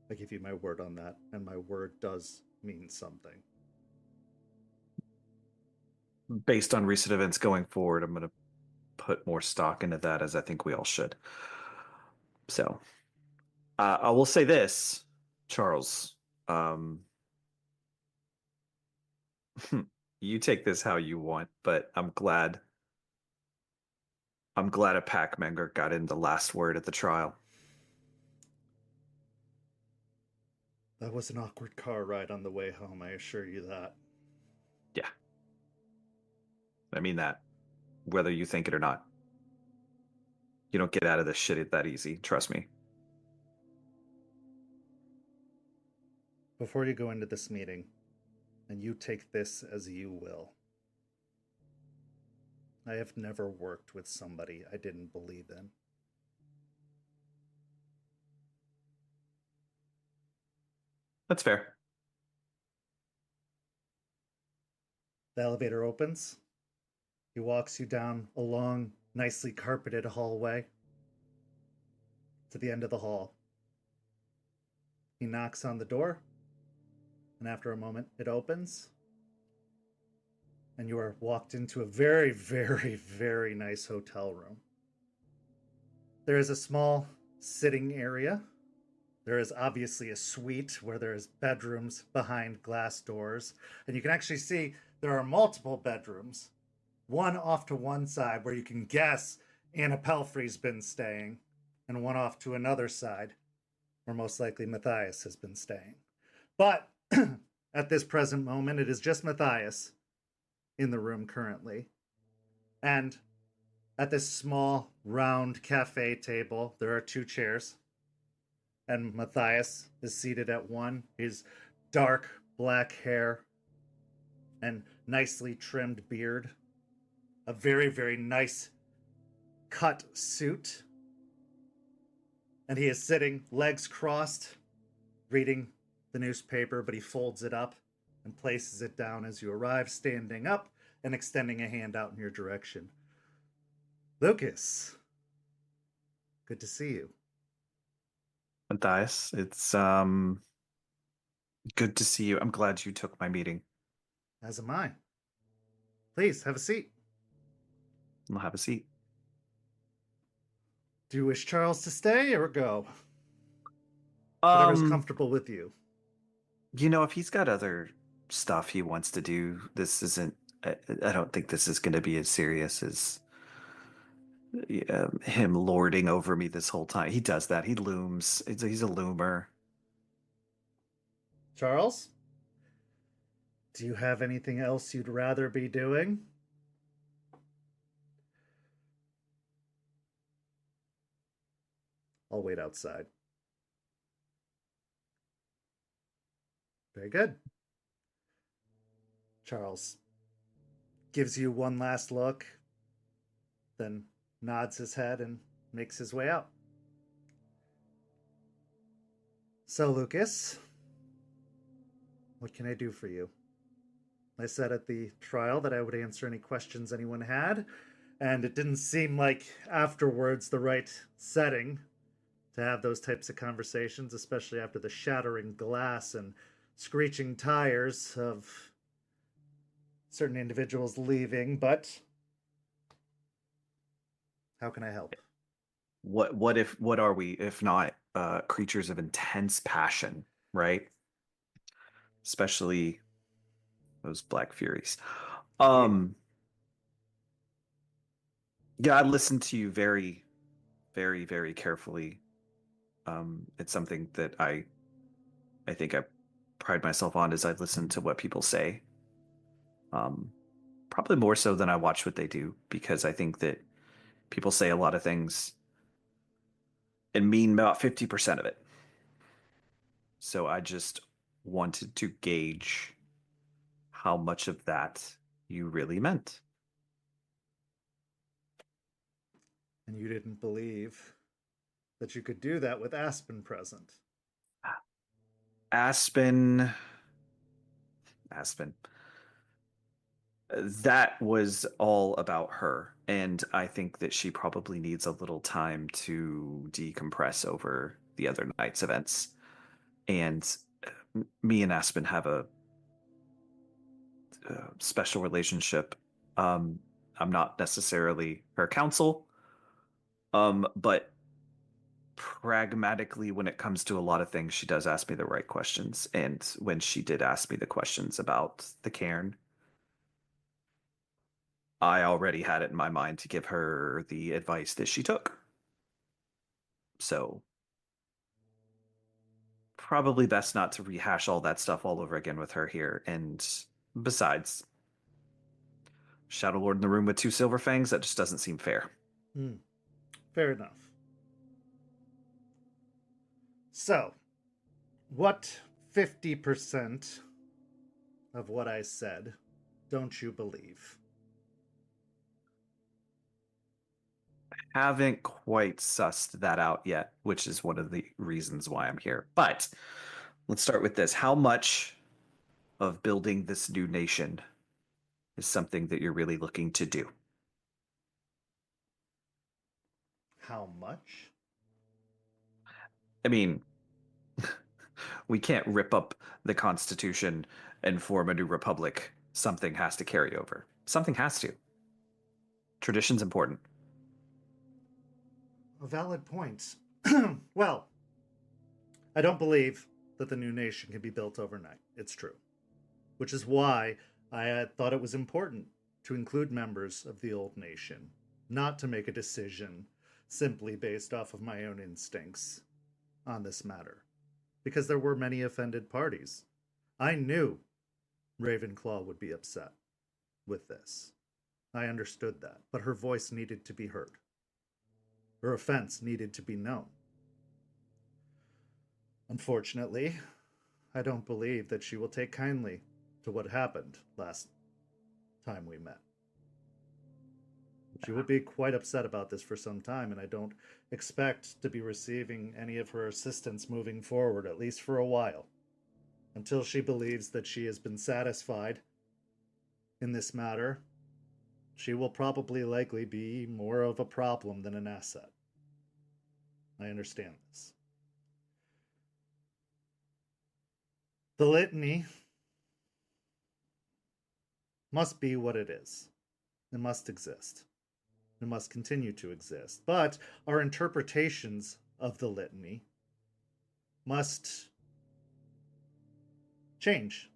I give you my word on that, and my word does mean something. Based on recent events going forward, I'm going to put more stock into that, as I think we all should. So, I will say this, Charles. You take this how you want, but I'm glad a pack member got in the last word at the trial. That was an awkward car ride on the way home, I assure you that. Yeah. I mean that, whether you think it or not. You don't get out of this shit that easy, trust me. Before you go into this meeting, and you take this as you will, I have never worked with somebody I didn't believe in. That's fair. The elevator opens. He walks you down a long, nicely carpeted hallway to the end of the hall. He knocks on the door, and after a moment, it opens, and you are walked into a very, very, very nice hotel room. There is a small sitting area. There is obviously a suite where there is bedrooms behind glass doors, and you can actually see there are multiple bedrooms, one off to one side where you can guess Anna Pelfrey's been staying, and one off to another side where most likely Matthias has been staying. But at this present moment, it is just Matthias in the room currently. And at this small, round cafe table, there are 2 chairs. And Matthias is seated at one. His dark black hair and nicely trimmed beard. A very, very nice cut suit. And he is sitting, legs crossed, reading the newspaper, but he folds it up and places it down as you arrive, standing up and extending a hand out in your direction. Lucas, good to see you. Matthias, it's good to see you. I'm glad you took my meeting. As am I. Please, have a seat. I'll have a seat. Do you wish Charles to stay or go? Whatever's comfortable with you. You know, if he's got other stuff he wants to do, this isn't. I don't think this is going to be as serious as him lording over me this whole time. He does that. He looms. He's a loomer. Charles? Do you have anything else you'd rather be doing? I'll wait outside. Very good. Charles gives you one last look, then nods his head and makes his way out. So, Lucas, what can I do for you? I said at the trial that I would answer any questions anyone had, and it didn't seem like afterwards the right setting to have those types of conversations, especially after the shattering glass and screeching tires of certain individuals leaving, but how can I help? What are we if not creatures of intense passion, right? Especially those Black Furies. Yeah, I listened to you very, very, very carefully. It's something that I think I pride myself on is I listen to what people say. Probably more so than I watch what they do, because I think that people say a lot of things and mean about 50% of it. So I just wanted to gauge how much of that you really meant. And you didn't believe that you could do that with Aspen present. Aspen. That was all about her. And I think that she probably needs a little time to decompress over the other night's events. And me and Aspen have a special relationship. I'm not necessarily her counsel, but pragmatically, when it comes to a lot of things, she does ask me the right questions. And when she did ask me the questions about the cairn, I already had it in my mind to give her the advice that she took. So probably best not to rehash all that stuff all over again with her here. And besides, Shadow Lord in the room with 2 silver fangs, that just doesn't seem fair. Fair enough. So, what 50% of what I said don't you believe? Haven't quite sussed that out yet, which is one of the reasons why I'm here. But let's start with this. How much of building this new nation is something that you're really looking to do? How much? I mean, we can't rip up the Constitution and form a new republic. Something has to carry over. Something has to. Tradition's important. A valid point. Well, I don't believe that the new nation can be built overnight. It's true. Which is why I thought it was important to include members of the old nation, not to make a decision simply based off of my own instincts on this matter. Because there were many offended parties. I knew Ravenclaw would be upset with this. I understood that, but her voice needed to be heard. Her offense needed to be known. Unfortunately, I don't believe that she will take kindly to what happened last time we met. She will be quite upset about this for some time, and I don't expect to be receiving any of her assistance moving forward, at least for a while, until she believes that she has been satisfied in this matter. She will probably likely be more of a problem than an asset. I understand this. The litany must be what it is. It must exist. It must continue to exist. But our interpretations of the litany must change.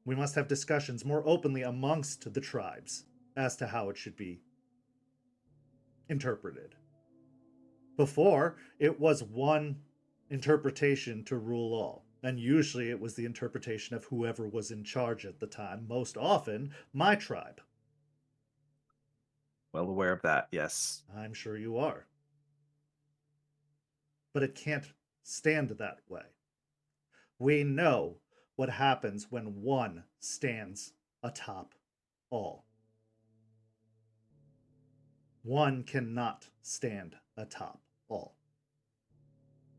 We must have discussions more openly amongst the tribes as to how it should be interpreted. Before, it was one interpretation to rule all, and usually it was the interpretation of whoever was in charge at the time, most often my tribe. Well aware of that, yes. I'm sure you are. But it can't stand that way. We know what happens when one stands atop all. One cannot stand atop all.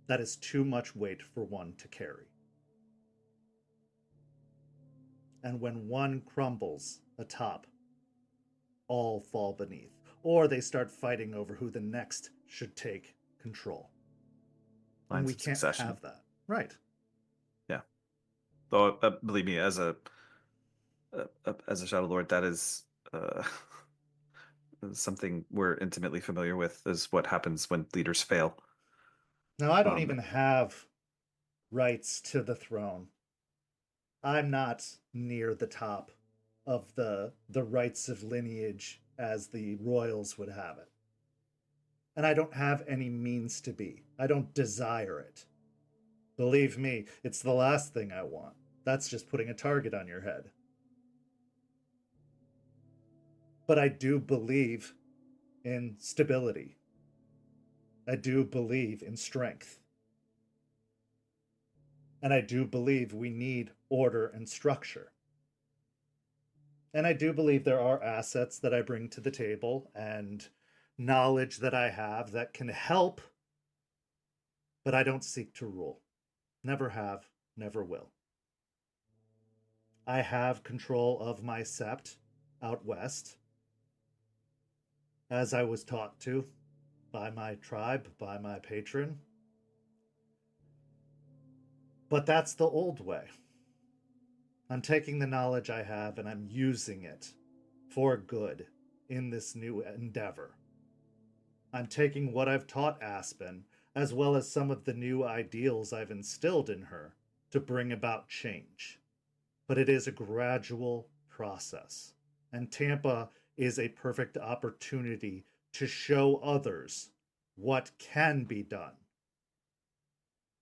That is too much weight for one to carry. And when one crumbles atop, all fall beneath. Or they start fighting over who the next should take control. And Lines we of can't succession. have that. Right. Yeah. Though, believe me, as a Shadow Lord, that is something we're intimately familiar with, is what happens when leaders fail. Now, I don't even have rights to the throne. I'm not near the top of the rights of lineage as the royals would have it. And I don't have any means to be. I don't desire it. Believe me, it's the last thing I want. That's just putting a target on your head. But I do believe in stability. I do believe in strength. And I do believe we need order and structure. And I do believe there are assets that I bring to the table and knowledge that I have that can help, but I don't seek to rule. Never have, never will. I have control of my sept out west, as I was taught to by my tribe, by my patron. But that's the old way. I'm taking the knowledge I have and I'm using it for good in this new endeavor. I'm taking what I've taught Aspen, as well as some of the new ideals I've instilled in her, to bring about change. But it is a gradual process, and Tampa is a perfect opportunity to show others what can be done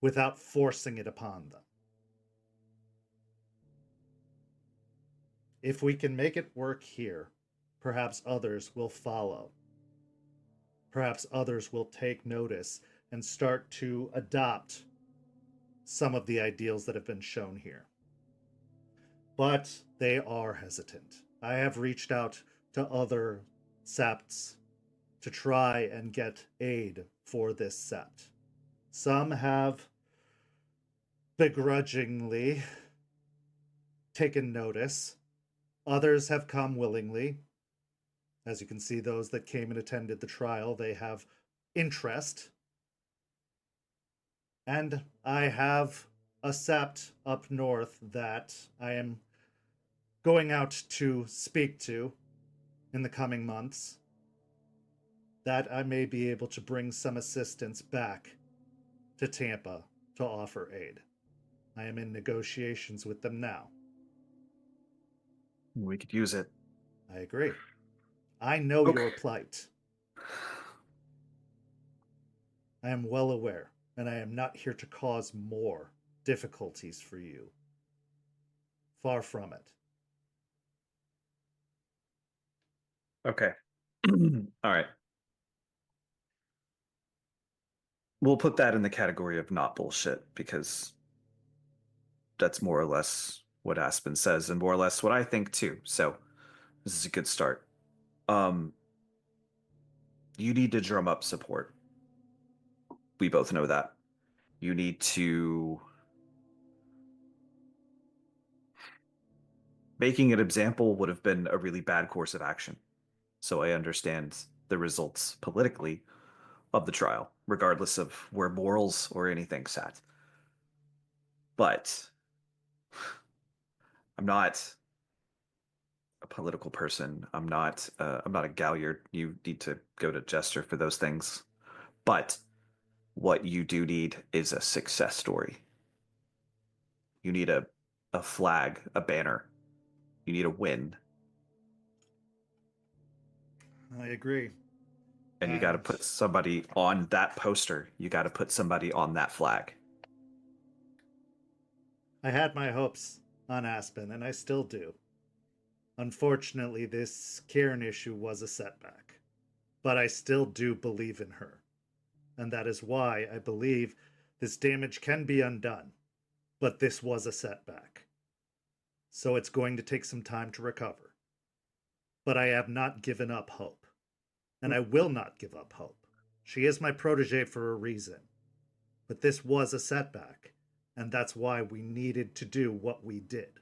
without forcing it upon them. If we can make it work here, perhaps others will follow. Perhaps others will take notice and start to adopt some of the ideals that have been shown here. But they are hesitant. I have reached out to other septs to try and get aid for this sept. Some have begrudgingly taken notice. Others have come willingly. As you can see, those that came and attended the trial, they have interest. And I have a sept up north that I am going out to speak to in the coming months, that I may be able to bring some assistance back to Tampa to offer aid. I am in negotiations with them now. We could use it. I agree. I know your plight. I am well aware, and I am not here to cause more difficulties for you. Far from it. Okay. All right. We'll put that in the category of not bullshit, because that's more or less what Aspen says and more or less what I think too. So this is a good start. You need to drum up support. We both know that. You need to... Making an example would have been a really bad course of action. So I understand the results politically of the trial, regardless of where morals or anything sat. But I'm not a political person. I'm not a Galliard. You need to go to Jester for those things. But what you do need is a success story. You need a flag, a banner. You need a win. I agree. And you got to put somebody on that poster. You got to put somebody on that flag. I had my hopes on Aspen, and I still do. Unfortunately, this Karen issue was a setback. But I still do believe in her. And that is why I believe this damage can be undone. But this was a setback. So it's going to take some time to recover. But I have not given up hope. And I will not give up hope. She is my protege for a reason. But this was a setback. And that's why we needed to do what we did.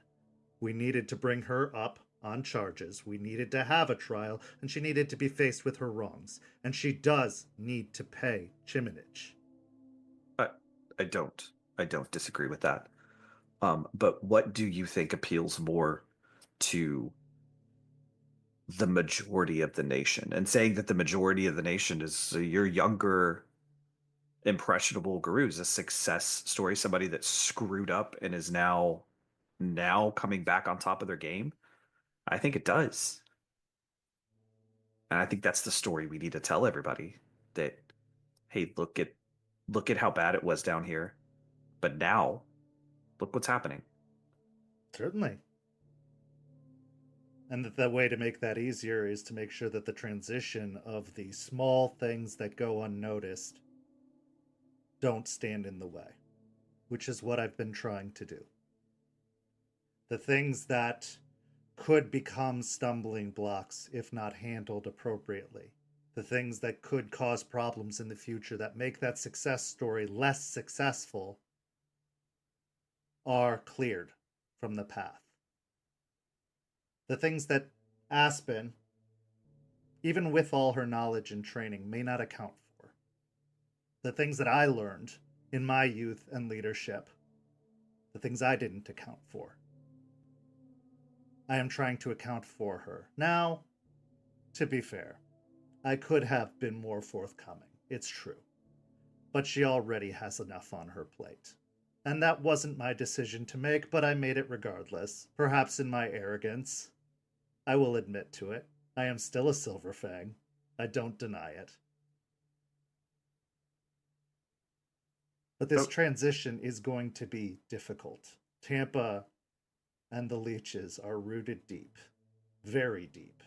We needed to bring her up on charges. We needed to have a trial, and she needed to be faced with her wrongs. And she does need to pay Chiminich. I don't disagree with that. But what do you think appeals more to the majority of the nation? And saying that the majority of the nation is your younger, impressionable Garous, a success story, somebody that screwed up and is now coming back on top of their game. I think it does. And I think that's the story we need to tell everybody, that, hey, look at how bad it was down here, but now look what's happening. Certainly. And that the way to make that easier is to make sure that the transition of the small things that go unnoticed don't stand in the way, which is what I've been trying to do. The things that could become stumbling blocks if not handled appropriately, the things that could cause problems in the future that make that success story less successful, are cleared from the path. The things that Aspen, even with all her knowledge and training, may not account for. The things that I learned in my youth and leadership, the things I didn't account for. I am trying to account for her. Now, to be fair, I could have been more forthcoming. It's true. But she already has enough on her plate. And that wasn't my decision to make, but I made it regardless. Perhaps in my arrogance. I will admit to it. I am still a Silverfang. I don't deny it. But this transition is going to be difficult. Tampa and the leeches are rooted deep. Very deep.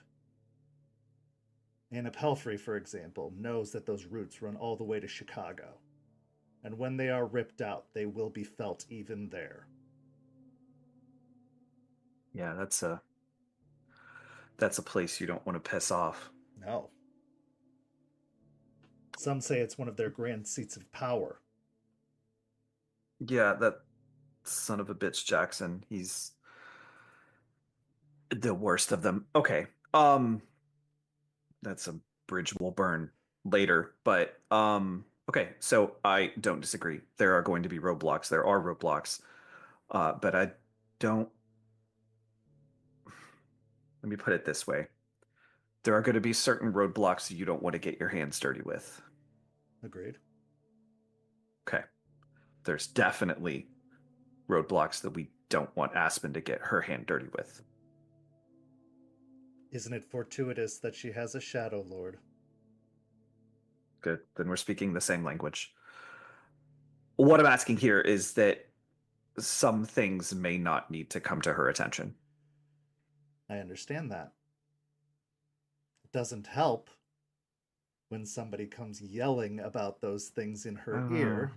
Anna Pelfrey, for example, knows that those roots run all the way to Chicago. And when they are ripped out, they will be felt even there. Yeah, that's a place you don't want to piss off. No. Some say it's one of their grand seats of power. Yeah, that son of a bitch Jackson, he's the worst of them. Okay. That's a bridge we'll burn later, but okay, so I don't disagree. There are going to be roadblocks. There are roadblocks. But I don't, let me put it this way. There are going to be certain roadblocks you don't want to get your hands dirty with. Agreed. Okay. There's definitely roadblocks that we don't want Aspen to get her hand dirty with. Isn't it fortuitous that she has a Shadow Lord? Good. Then we're speaking the same language. What I'm asking here is that some things may not need to come to her attention. I understand that. It doesn't help when somebody comes yelling about those things in her ear,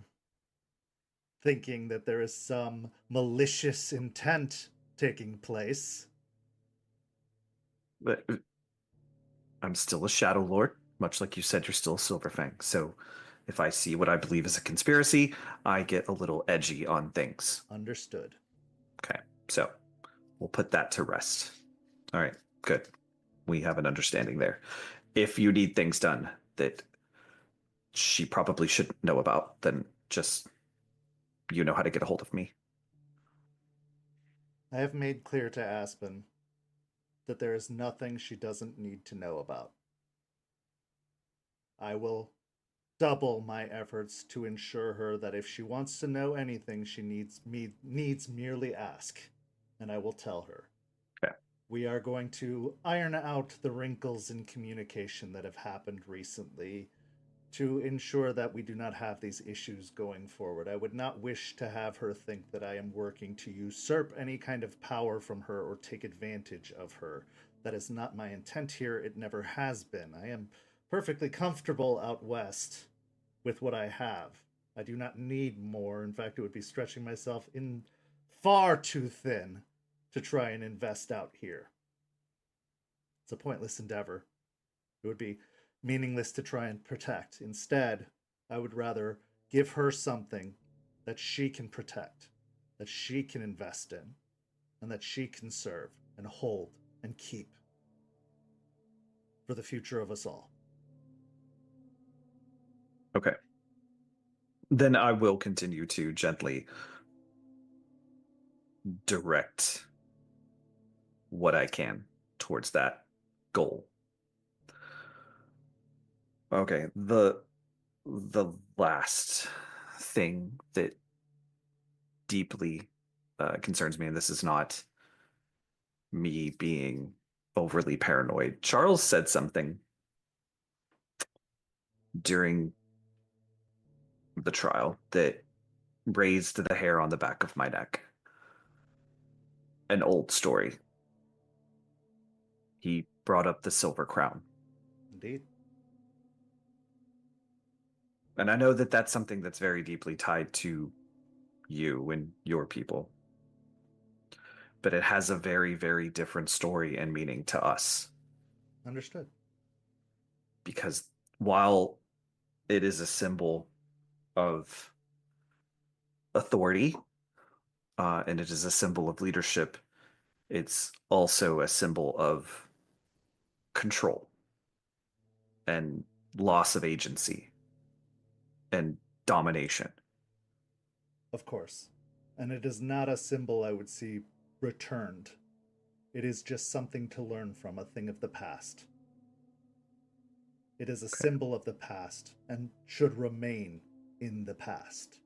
thinking that there is some malicious intent taking place. But I'm still a Shadow Lord, much like you said you're still a Silverfang. So if I see what I believe is a conspiracy, I get a little edgy on things. Understood. Okay, so we'll put that to rest. All right, good. We have an understanding there. If you need things done that she probably shouldn't know about, then just, you know how to get a hold of me. I have made clear to Aspen that there is nothing she doesn't need to know about. I will double my efforts to ensure her that if she wants to know anything, she needs merely ask, and I will tell her. Okay. We are going to iron out the wrinkles in communication that have happened recently to ensure that we do not have these issues going forward. I would not wish to have her think that I am working to usurp any kind of power from her or take advantage of her. That is not my intent here. It never has been. I am perfectly comfortable out west with what I have. I do not need more. In fact, it would be stretching myself in far too thin to try and invest out here. It's a pointless endeavor. It would be meaningless to try and protect. Instead, I would rather give her something that she can protect, that she can invest in, and that she can serve and hold and keep for the future of us all. Okay. Then I will continue to gently direct what I can towards that goal. Okay, the last thing that deeply concerns me, and this is not me being overly paranoid. Charles said something during the trial that raised the hair on the back of my neck. An old story. He brought up the silver crown. Indeed. And I know that that's something that's very deeply tied to you and your people. But it has a very, very different story and meaning to us. Understood. Because while it is a symbol of authority, and it is a symbol of leadership, it's also a symbol of control and loss of agency and domination. Of course. And it is not a symbol I would see returned. It is just something to learn from, a thing of the past. It is a symbol of the past and should remain in the past.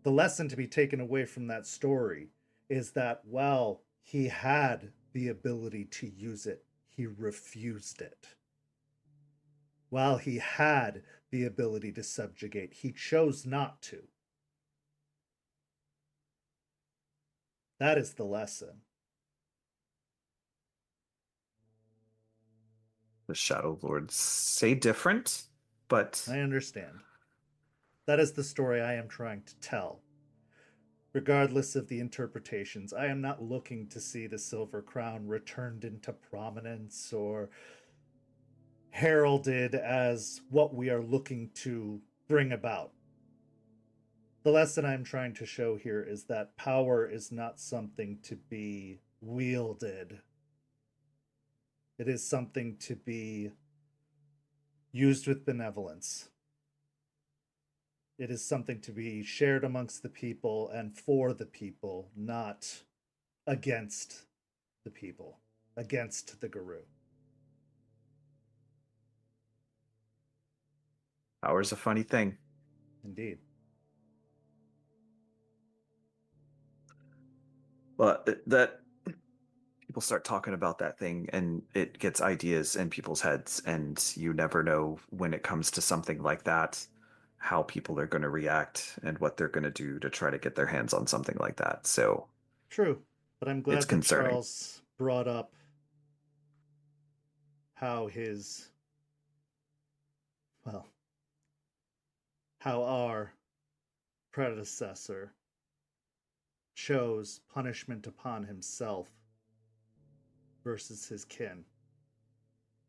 The lesson to be taken away from that story is that while he had the ability to use it, he refused it. While he had the ability to subjugate, he chose not to. That is the lesson. The Shadow Lords say different, but I understand. That is the story I am trying to tell. Regardless of the interpretations, I am not looking to see the Silver Crown returned into prominence or heralded as what we are looking to bring about. The lesson I'm trying to show here is that power is not something to be wielded. It is something to be used with benevolence. It is something to be shared amongst the people and for the people, not against the people, against the Garou. power's a funny thing. Indeed. But that people start talking about that thing and it gets ideas in people's heads, and you never know when it comes to something like that how people are going to react and what they're going to do to try to get their hands on something like that. So True, but I'm glad it's that concerning. Charles brought up how how our predecessor chose punishment upon himself versus his kin.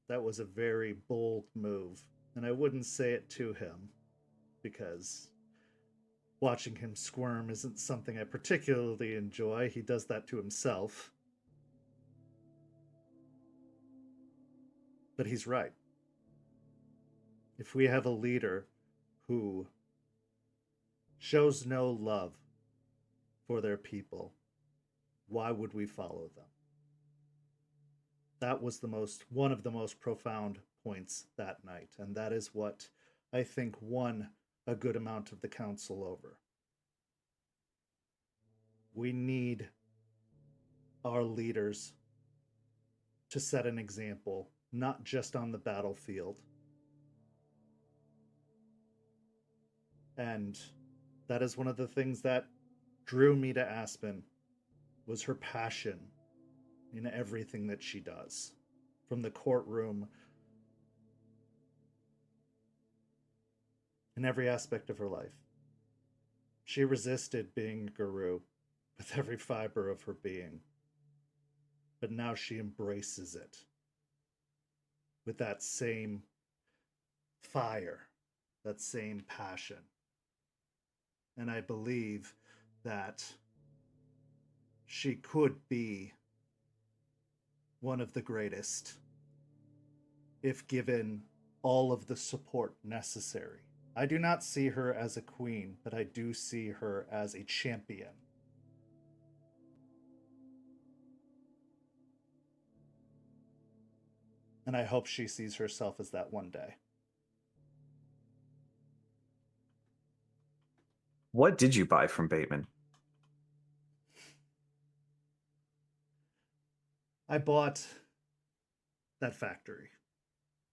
That was a very bold move, and I wouldn't say it to him because watching him squirm isn't something I particularly enjoy. He does that to himself. But he's right. If we have a leader who shows no love for their people, why would we follow them? That was one of the most profound points that night, and that is what I think won a good amount of the council over. We need our leaders to set an example, not just on the battlefield. And that is one of the things that drew me to Aspen, was her passion in everything that she does, from the courtroom, in every aspect of her life. She resisted being a Garou with every fiber of her being, but now she embraces it with that same fire, that same passion. And I believe that she could be one of the greatest if given all of the support necessary. I do not see her as a queen, but I do see her as a champion. And I hope she sees herself as that one day. What did you buy from Bateman? I bought that factory,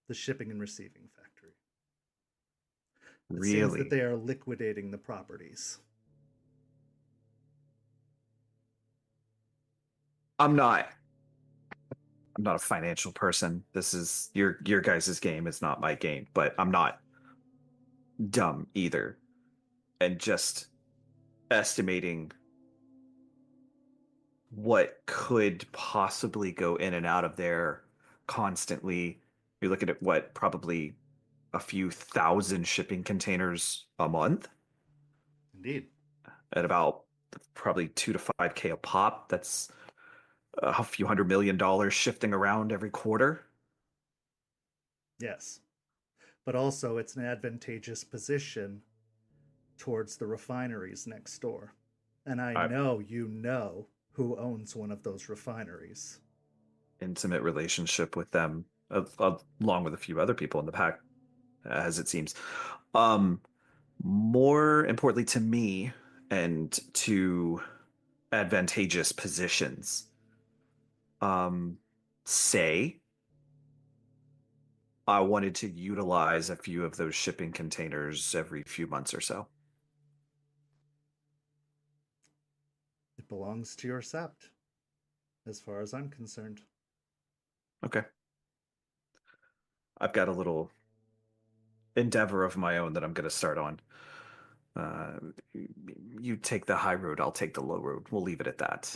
the shipping and receiving factory. It seems that Really? they are liquidating the properties. I'm not a financial person. This is your guys' game. It's not my game, but I'm not dumb either. And just estimating what could possibly go in and out of there constantly. You're looking at what, probably a few thousand shipping containers a month Indeed. at about probably 2 to 5K a pop. That's a few $100 million shifting around every quarter. Yes. But also, it's an advantageous position towards the refineries next door. And I know you know who owns one of those refineries. Intimate relationship with them, along with a few other people in the pack, as it seems. More importantly to me and to advantageous positions, say I wanted to utilize a few of those shipping containers every few months or so. It belongs to your sept, as far as I'm concerned. Okay. I've got a little endeavor of my own that I'm going to start on. You take the high road, I'll take the low road. We'll leave it at that.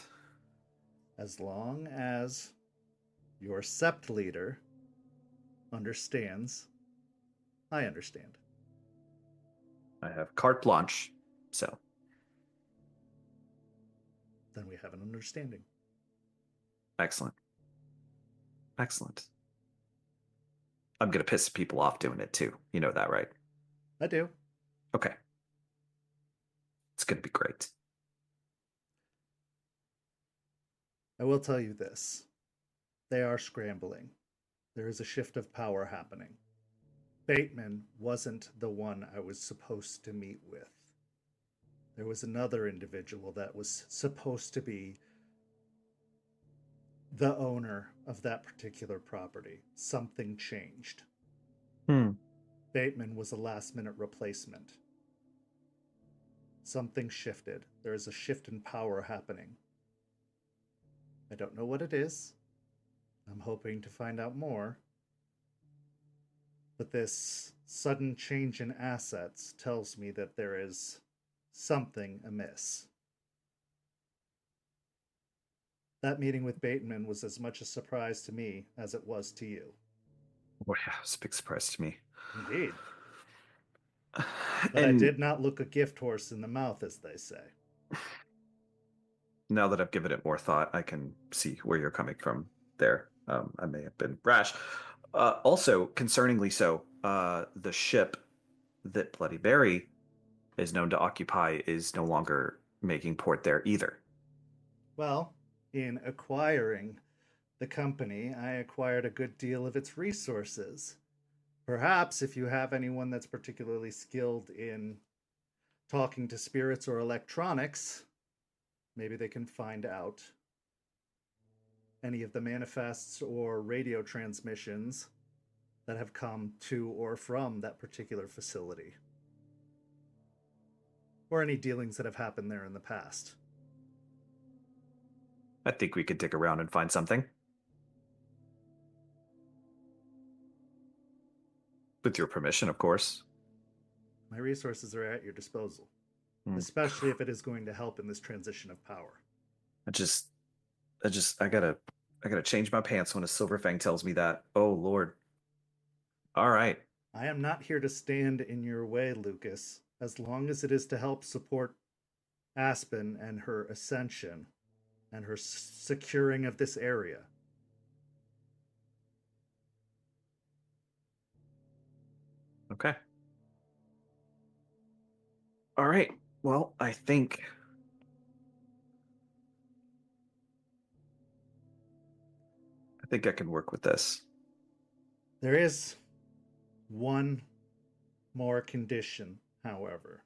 As long as your sept leader understands, I understand. I have carte blanche, so. Then we have an understanding. Excellent. Excellent. I'm going to piss people off doing it too. You know that, right? I do. Okay. It's going to be great. I will tell you this. They are scrambling. There is a shift of power happening. Bateman wasn't the one I was supposed to meet with. There was another individual that was supposed to be the owner of that particular property. Something changed. Bateman was a last-minute replacement. Something shifted. There is a shift in power happening. I don't know what it is. I'm hoping to find out more. But this sudden change in assets tells me that there is something amiss. That meeting with Bateman was as much a surprise to me as it was to you. Oh, yeah, it's a big surprise to me. Indeed. But I did not look a gift horse in the mouth, as they say. Now that I've given it more thought, I can see where you're coming from there. I may have been rash. Also, concerningly so, the ship that Bloody Mary is known to occupy is no longer making port there either. Well, in acquiring the company, I acquired a good deal of its resources. Perhaps if you have anyone that's particularly skilled in talking to spirits or electronics, maybe they can find out any of the manifests or radio transmissions that have come to or from that particular facility. Or any dealings that have happened there in the past. I think we could dig around and find something. With your permission, of course. My resources are at your disposal, especially if it is going to help in this transition of power. I gotta change my pants when a Silverfang tells me that. Oh, Lord. All right. I am not here to stand in your way, Lucas, as long as it is to help support Aspen and her ascension and her securing of this area. Okay. All right. Well, I think I can work with this. There is one more condition, however.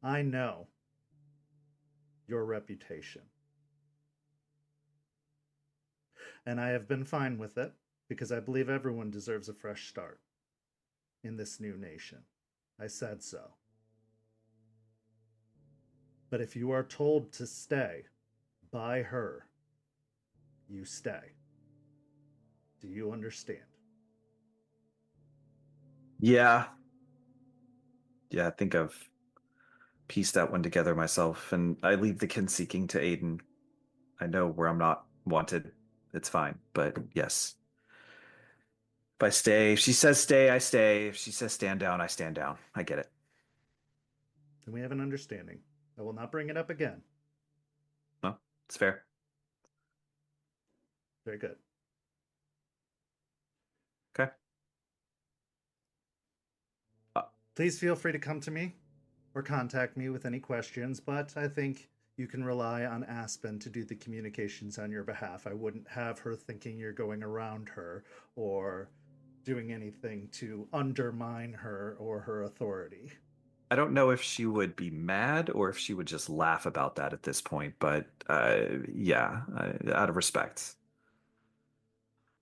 I know your reputation. And I have been fine with it because I believe everyone deserves a fresh start in this new nation. I said so. But if you are told to stay by her, you stay. Do you understand? Yeah. Yeah, I think I've pieced that one together myself, and I leave the kin seeking to Aiden. I know where I'm not wanted. It's fine, but yes. If I stay, if she says stay, I stay. If she says stand down, I stand down. I get it. Then we have an understanding. I will not bring it up again. No, it's fair. Very good. Okay. Please feel free to come to me or contact me with any questions, but I think you can rely on Aspen to do the communications on your behalf. I wouldn't have her thinking you're going around her or doing anything to undermine her or her authority. I don't know if she would be mad or if she would just laugh about that at this point, but yeah, out of respect.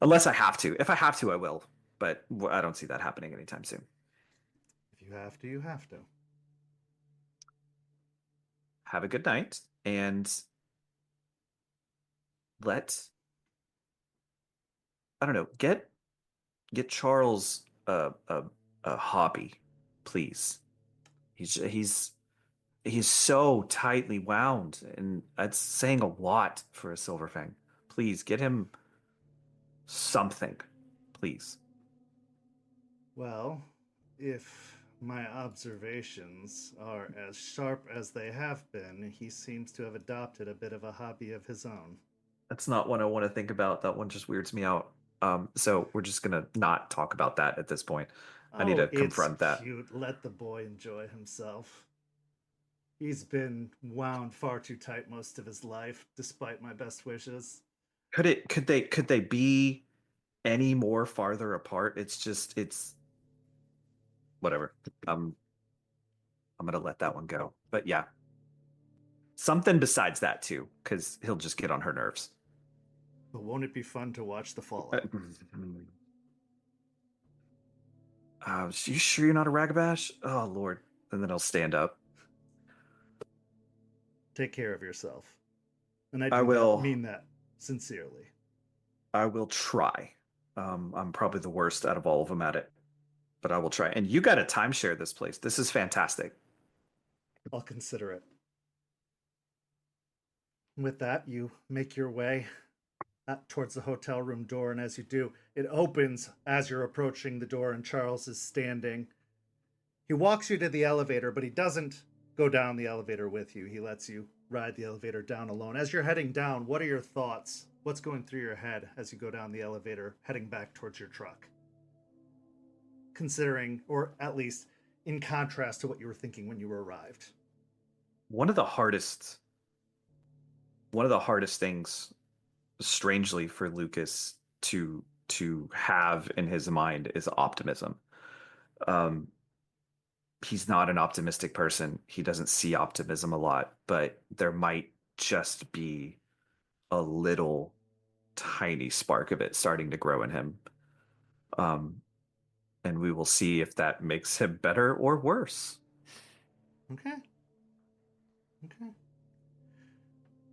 Unless I have to. If I have to, I will, but I don't see that happening anytime soon. If you have to, you have to. Have a good night, and I don't know, get Charles a hobby, please. He's so tightly wound, and that's saying a lot for a Silverfang. Please get him something, please. Well, if my observations are as sharp as they have been, he seems to have adopted a bit of a hobby of his own. That's not one I want to think about. That one just weirds me out. So we're just gonna not talk about that at this point. I need to confront it's that. cute. Let the boy enjoy himself. He's been wound far too tight most of his life, despite my best wishes. Could they be any more farther apart? It's whatever. I'm gonna let that one go. But yeah. Something besides that too, because he'll just get on her nerves. But won't it be fun to watch the fallout? You sure you're not a ragabash? Oh Lord. And then he'll stand up. Take care of yourself. And I will mean that sincerely. I will try. I'm probably the worst out of all of them at it, but I will try. And you got to timeshare this place. This is fantastic. I'll consider it. With that, you make your way towards the hotel room door, and as you do, it opens as you're approaching the door, and Charles is standing. He walks you to the elevator, but he doesn't go down the elevator with you. He lets you ride the elevator down alone. As you're heading down, what are your thoughts? What's going through your head as you go down the elevator, heading back towards your truck? Considering, or at least in contrast to what you were thinking when you arrived. One of the hardest things, strangely, for Lucas to have in his mind is optimism. He's not an optimistic person. He doesn't see optimism a lot, but there might just be a little tiny spark of it starting to grow in him. And we will see if that makes him better or worse. Okay.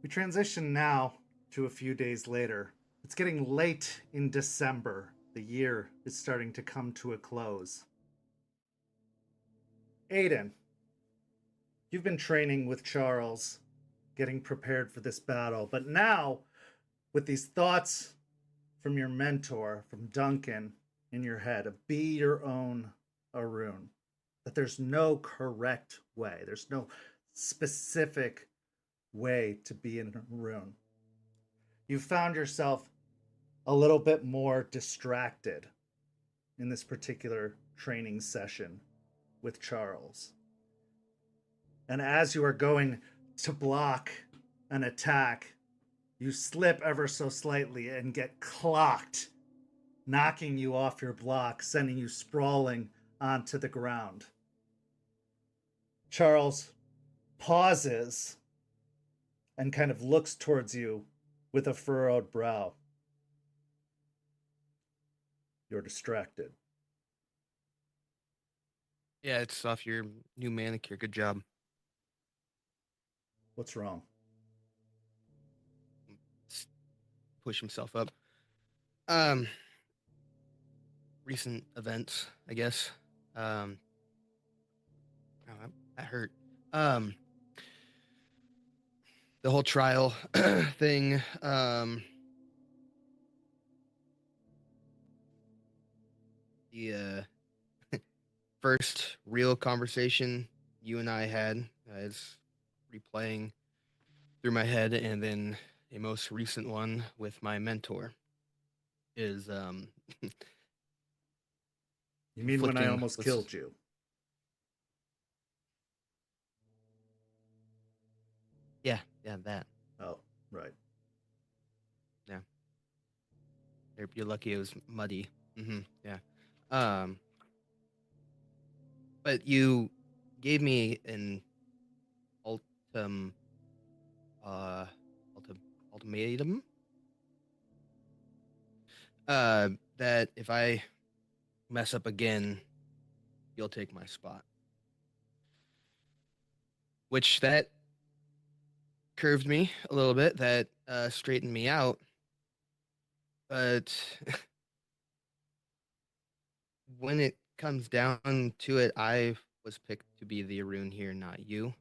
We transition now to a few days later. It's getting late in December. The year is starting to come to a close. Aiden, you've been training with Charles, getting prepared for this battle, but now, with these thoughts from your mentor, from Duncan, in your head of be your own Arun, that there's no correct way, there's no specific way to be an Arun. You found yourself a little bit more distracted in this particular training session with Charles. And as you are going to block an attack, you slip ever so slightly and get clocked, knocking you off your block, sending you sprawling onto the ground. Charles pauses and kind of looks towards you with a furrowed brow. You're distracted. Yeah, it's off your new manicure. Good job. What's wrong? Push himself up. Recent events, I guess. Oh, that hurt. The whole trial thing. The first real conversation you and I had is replaying through my head, and then a most recent one with my mentor is You mean when I conflicting almost with- killed you? Yeah, that. Oh, right. You're lucky it was muddy. Yeah. But you gave me an ultim, uh, ultimatum. That if I mess up again, you'll take my spot. Which that curved me a little bit. That straightened me out. But when it comes down to it, I was picked to be the Arun here, not you.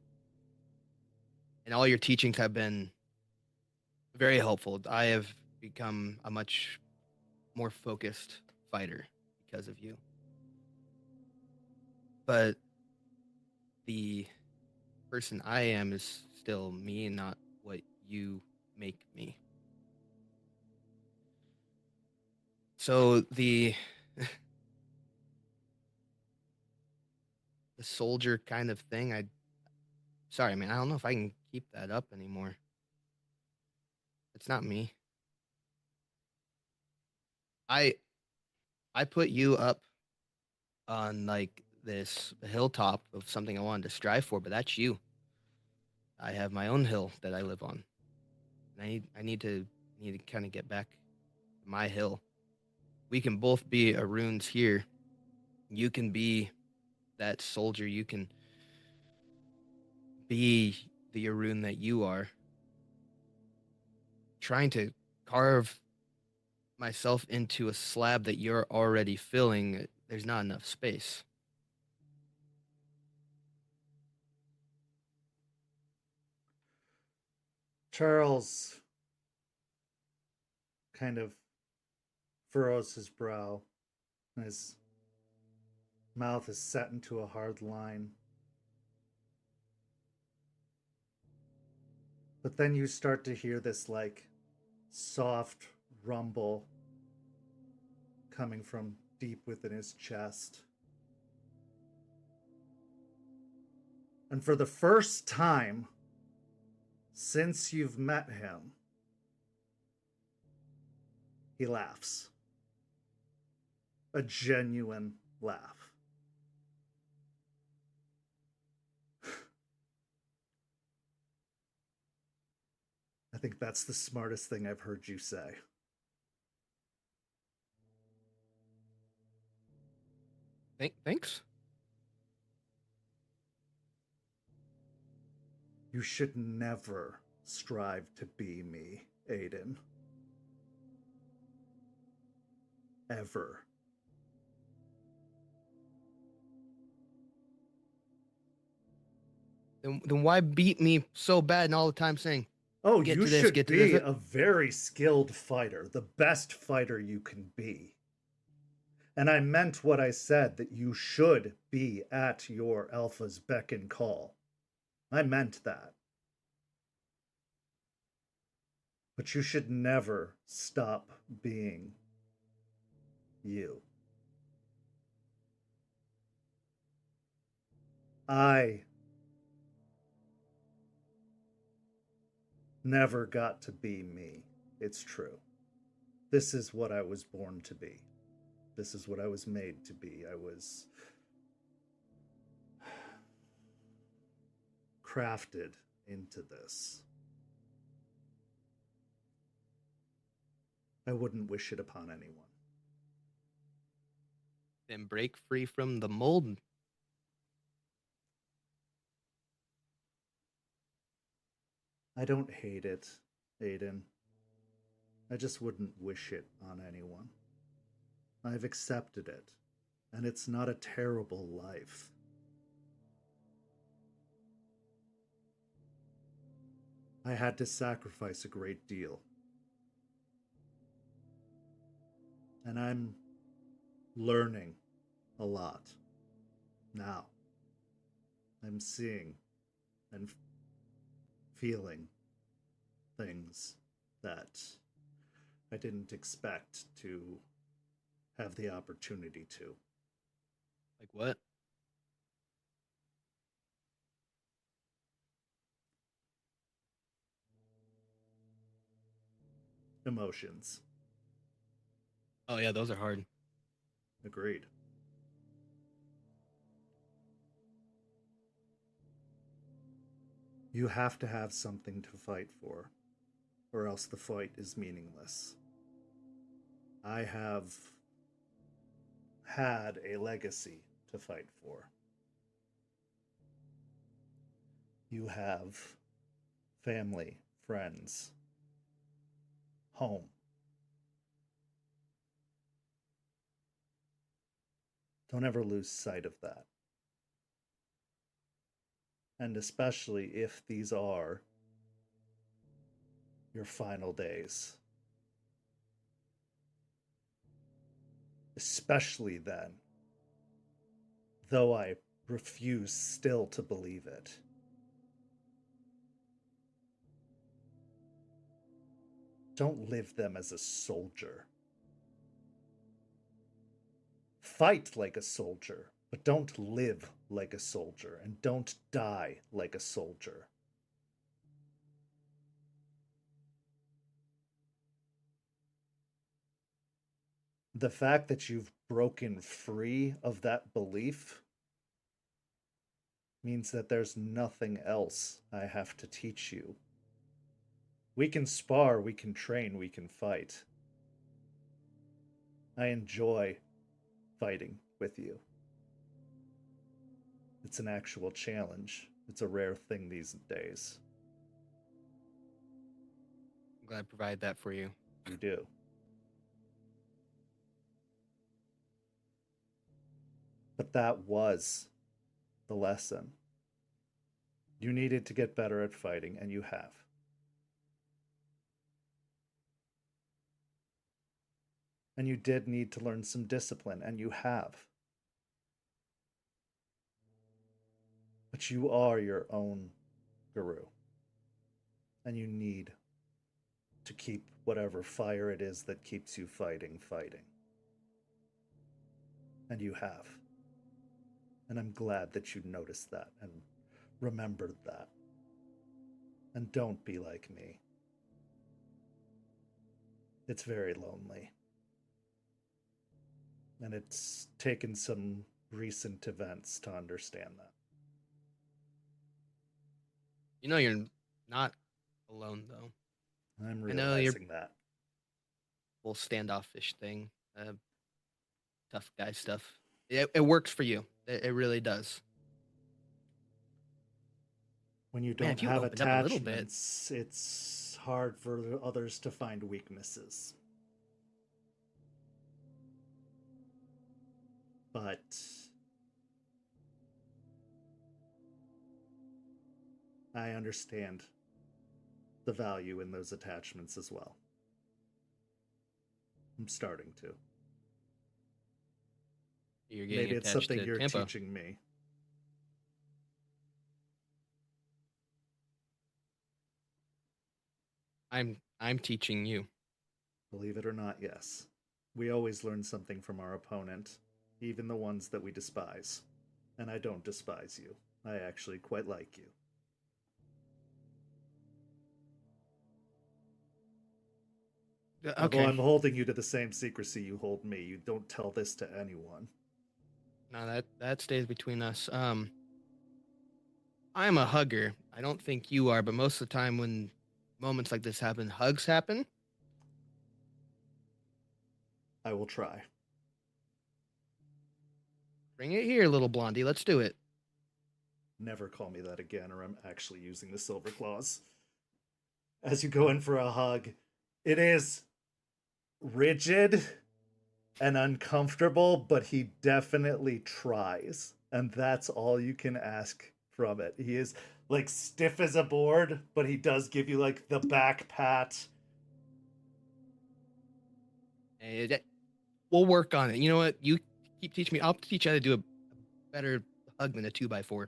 And all your teachings have been very helpful. I have become a much more focused fighter because of you. But the person I am is still me and not what you make me. So the soldier kind of thing, sorry man, I don't know if I can keep that up anymore. It's not me. I put you up on like this hilltop of something I wanted to strive for, but that's you. I have my own hill that I live on. And I need to kind of get back to my hill. We can both be Aruns here. You can be that soldier. You can be the Arun that you are. Trying to carve myself into a slab that you're already filling, there's not enough space. Charles kind of furrows his brow, and his mouth is set into a hard line. But then you start to hear this like soft rumble coming from deep within his chest. And for the first time since you've met him, he laughs. A genuine laugh. I think that's the smartest thing I've heard you say. Thanks. You should never strive to be me, Aiden. Ever. Then why beat me so bad and all the time saying, Oh, get you to this, should get to be this? a very skilled fighter, the best fighter you can be. And I meant what I said, that you should be at your alpha's beck and call. I meant that. But you should never stop being you. I never got to be me. It's true. This is what I was born to be. This is what I was made to be. I was crafted into this. I wouldn't wish it upon anyone. Then break free from the mold. I don't hate it, Aiden. I just wouldn't wish it on anyone. I've accepted it, and it's not a terrible life. I had to sacrifice a great deal. And I'm learning a lot now. I'm seeing and feeling things that I didn't expect to have the opportunity to. Like what? Emotions. Oh yeah, those are hard. Agreed. You have to have something to fight for, or else the fight is meaningless. I have had a legacy to fight for. You have family, friends, home. Don't ever lose sight of that. And especially if these are your final days. Especially then, though I refuse still to believe it. Don't live them as a soldier. Fight like a soldier, but don't live like a soldier, and don't die like a soldier. The fact that you've broken free of that belief means that there's nothing else I have to teach you. We can spar, we can train, we can fight. I enjoy fighting with you. It's an actual challenge. It's a rare thing these days. I'm glad I provide that for you. You do. But that was the lesson. You needed to get better at fighting, and you have. And you did need to learn some discipline, and you have. But you are your own Garou. And you need to keep whatever fire it is that keeps you fighting. And you have. And I'm glad that you noticed that and remembered that. And don't be like me. It's very lonely. And it's taken some recent events to understand that. You know you're not alone though. I'm I know you're realizing that. Whole standoffish thing, tough guy stuff. It works for you. It really does. When you Man, don't if you have opened up a little bit. attachments, it's hard for others to find weaknesses. But I understand the value in those attachments as well. I'm starting to. You're getting Maybe it's attached something to you're Tampa. teaching me. I'm teaching you. Believe it or not, yes. We always learn something from our opponent, even the ones that we despise. And I don't despise you. I actually quite like you. Although Okay. I'm holding you to the same secrecy you hold me. You don't tell this to anyone. No, that stays between us. I'm a hugger. I don't think you are, but most of the time when moments like this happen, hugs happen. I will try. Bring it here, little blondie. Let's do it. Never call me that again, or I'm actually using the silver claws. As you go in for a hug, it is rigid and uncomfortable, but he definitely tries. And that's all you can ask from it. He is like stiff as a board, but he does give you like the back pat. We'll work on it. You know what? You keep teaching me. I'll teach you how to do a better hug than a 2x4.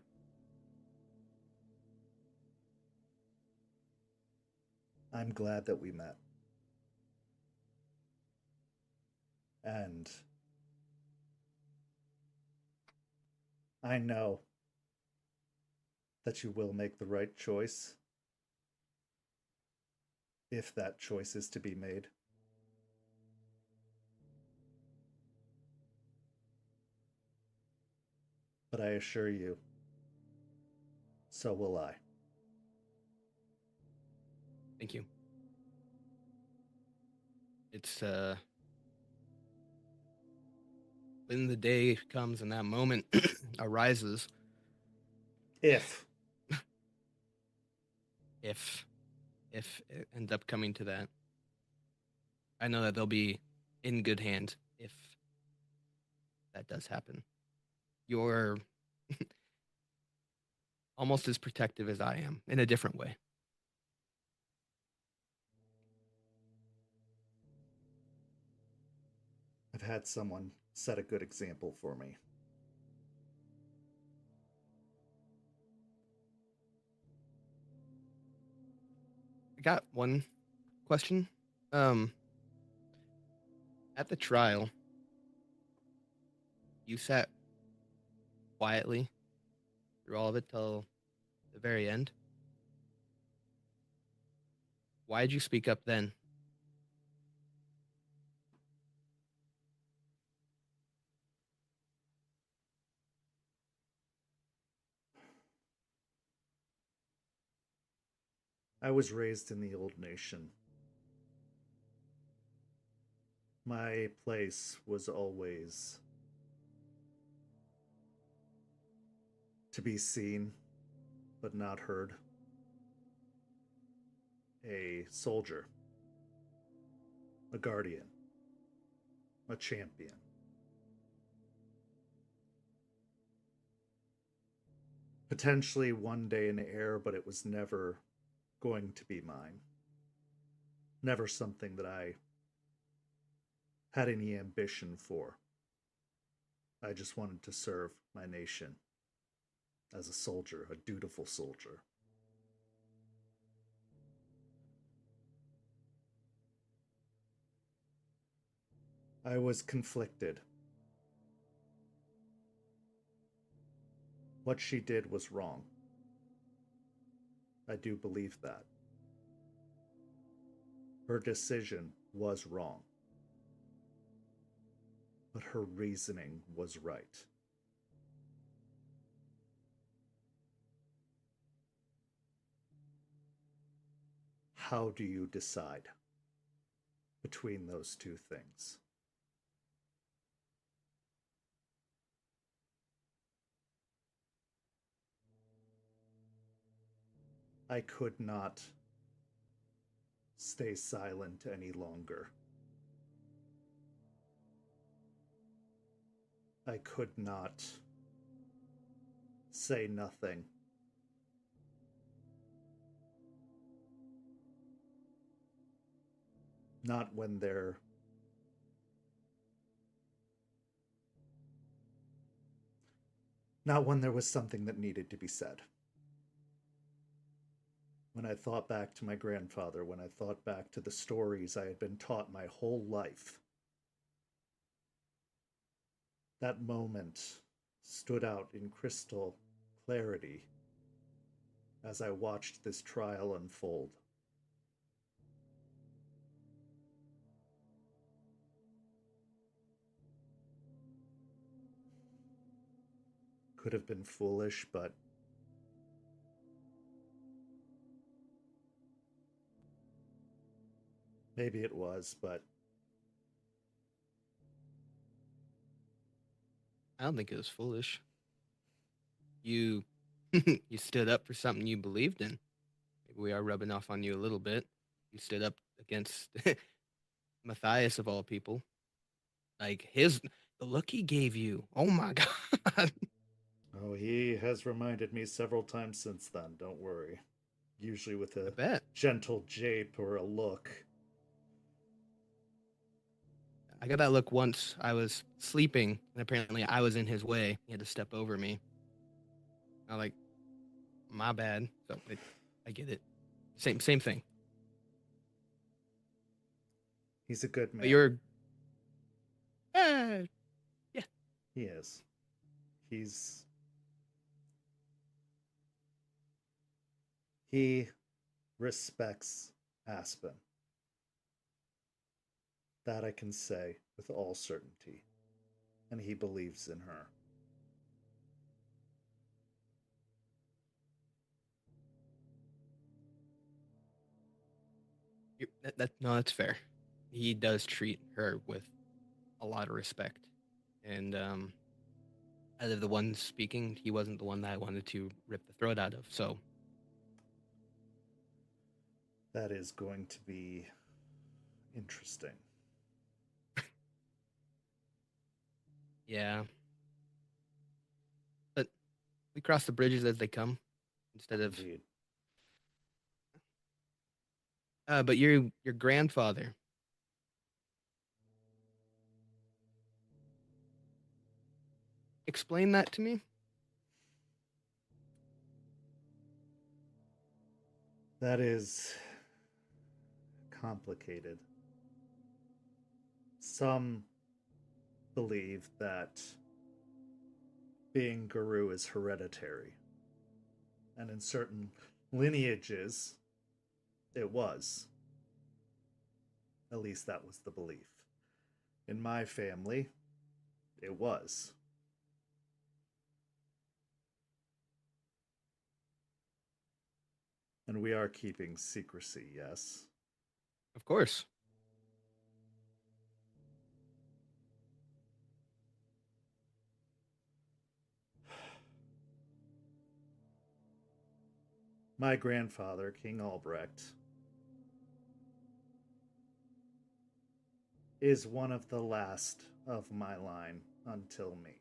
I'm glad that we met. And I know that you will make the right choice if that choice is to be made. But I assure you, so will I. Thank you. It's when the day comes and that moment arises, If if it ends up coming to that, I know that they'll be in good hands if that does happen. You're almost as protective as I am in a different way. I've had someone set a good example for me. I got one question. At the trial, you sat quietly through all of it till the very end. Why did you speak up then? I was raised in the old nation. My place was always to be seen, but not heard. A soldier, a guardian, a champion. Potentially one day an heir, but it was never going to be mine. Never something that I had any ambition for. I just wanted to serve my nation as a soldier, a dutiful soldier. I was conflicted. What she did was wrong. I do believe that. Her decision was wrong. But her reasoning was right. How do you decide between those two things? I could not stay silent any longer. I could not say nothing. Not when there was something that needed to be said. When I thought back to my grandfather, when I thought back to the stories I had been taught my whole life, that moment stood out in crystal clarity as I watched this trial unfold. Could have been foolish, but maybe it was, but I don't think it was foolish. You you stood up for something you believed in. Maybe we are rubbing off on you a little bit. You stood up against Matthias of all people. Like the look he gave you. Oh my god. Oh, he has reminded me several times since then, don't worry. Usually with I a bet. gentle jape or a look. I got that look once. I was sleeping, and apparently I was in his way. He had to step over me. I was like, my bad. So I get it. Same thing. He's a good man. But you're, yeah. He is. He respects Aspen. That I can say with all certainty. And he believes in her. No, that's fair. He does treat her with a lot of respect, and out of the ones speaking, he wasn't the one that I wanted to rip the throat out of. So That is going to be interesting. yeah, but we cross the bridges as they come, instead of. Indeed. But your grandfather. Explain that to me. That is complicated. Some believe that being Garou is hereditary. And in certain lineages, it was. At least that was the belief. In my family, it was. And we are keeping secrecy, yes? Of course. My grandfather, King Albrecht, is one of the last of my line until me.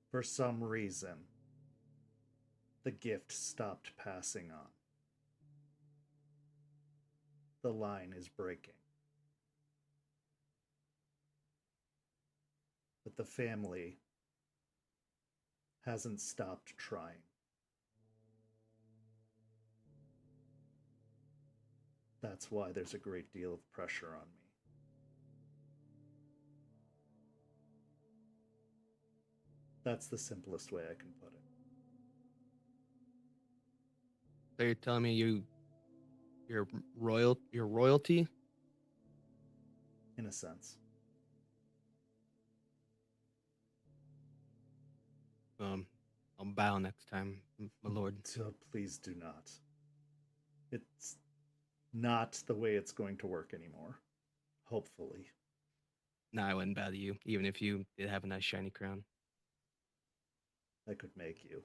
For some reason, the gift stopped passing on. The line is breaking. But the family hasn't stopped trying. That's why there's a great deal of pressure on me. That's the simplest way I can put it. So you're telling me you're royalty? In a sense. I'll bow next time, my lord. So please do not. It's not the way it's going to work anymore. Hopefully. No, I wouldn't bow to you, even if you did have a nice shiny crown. I could make you.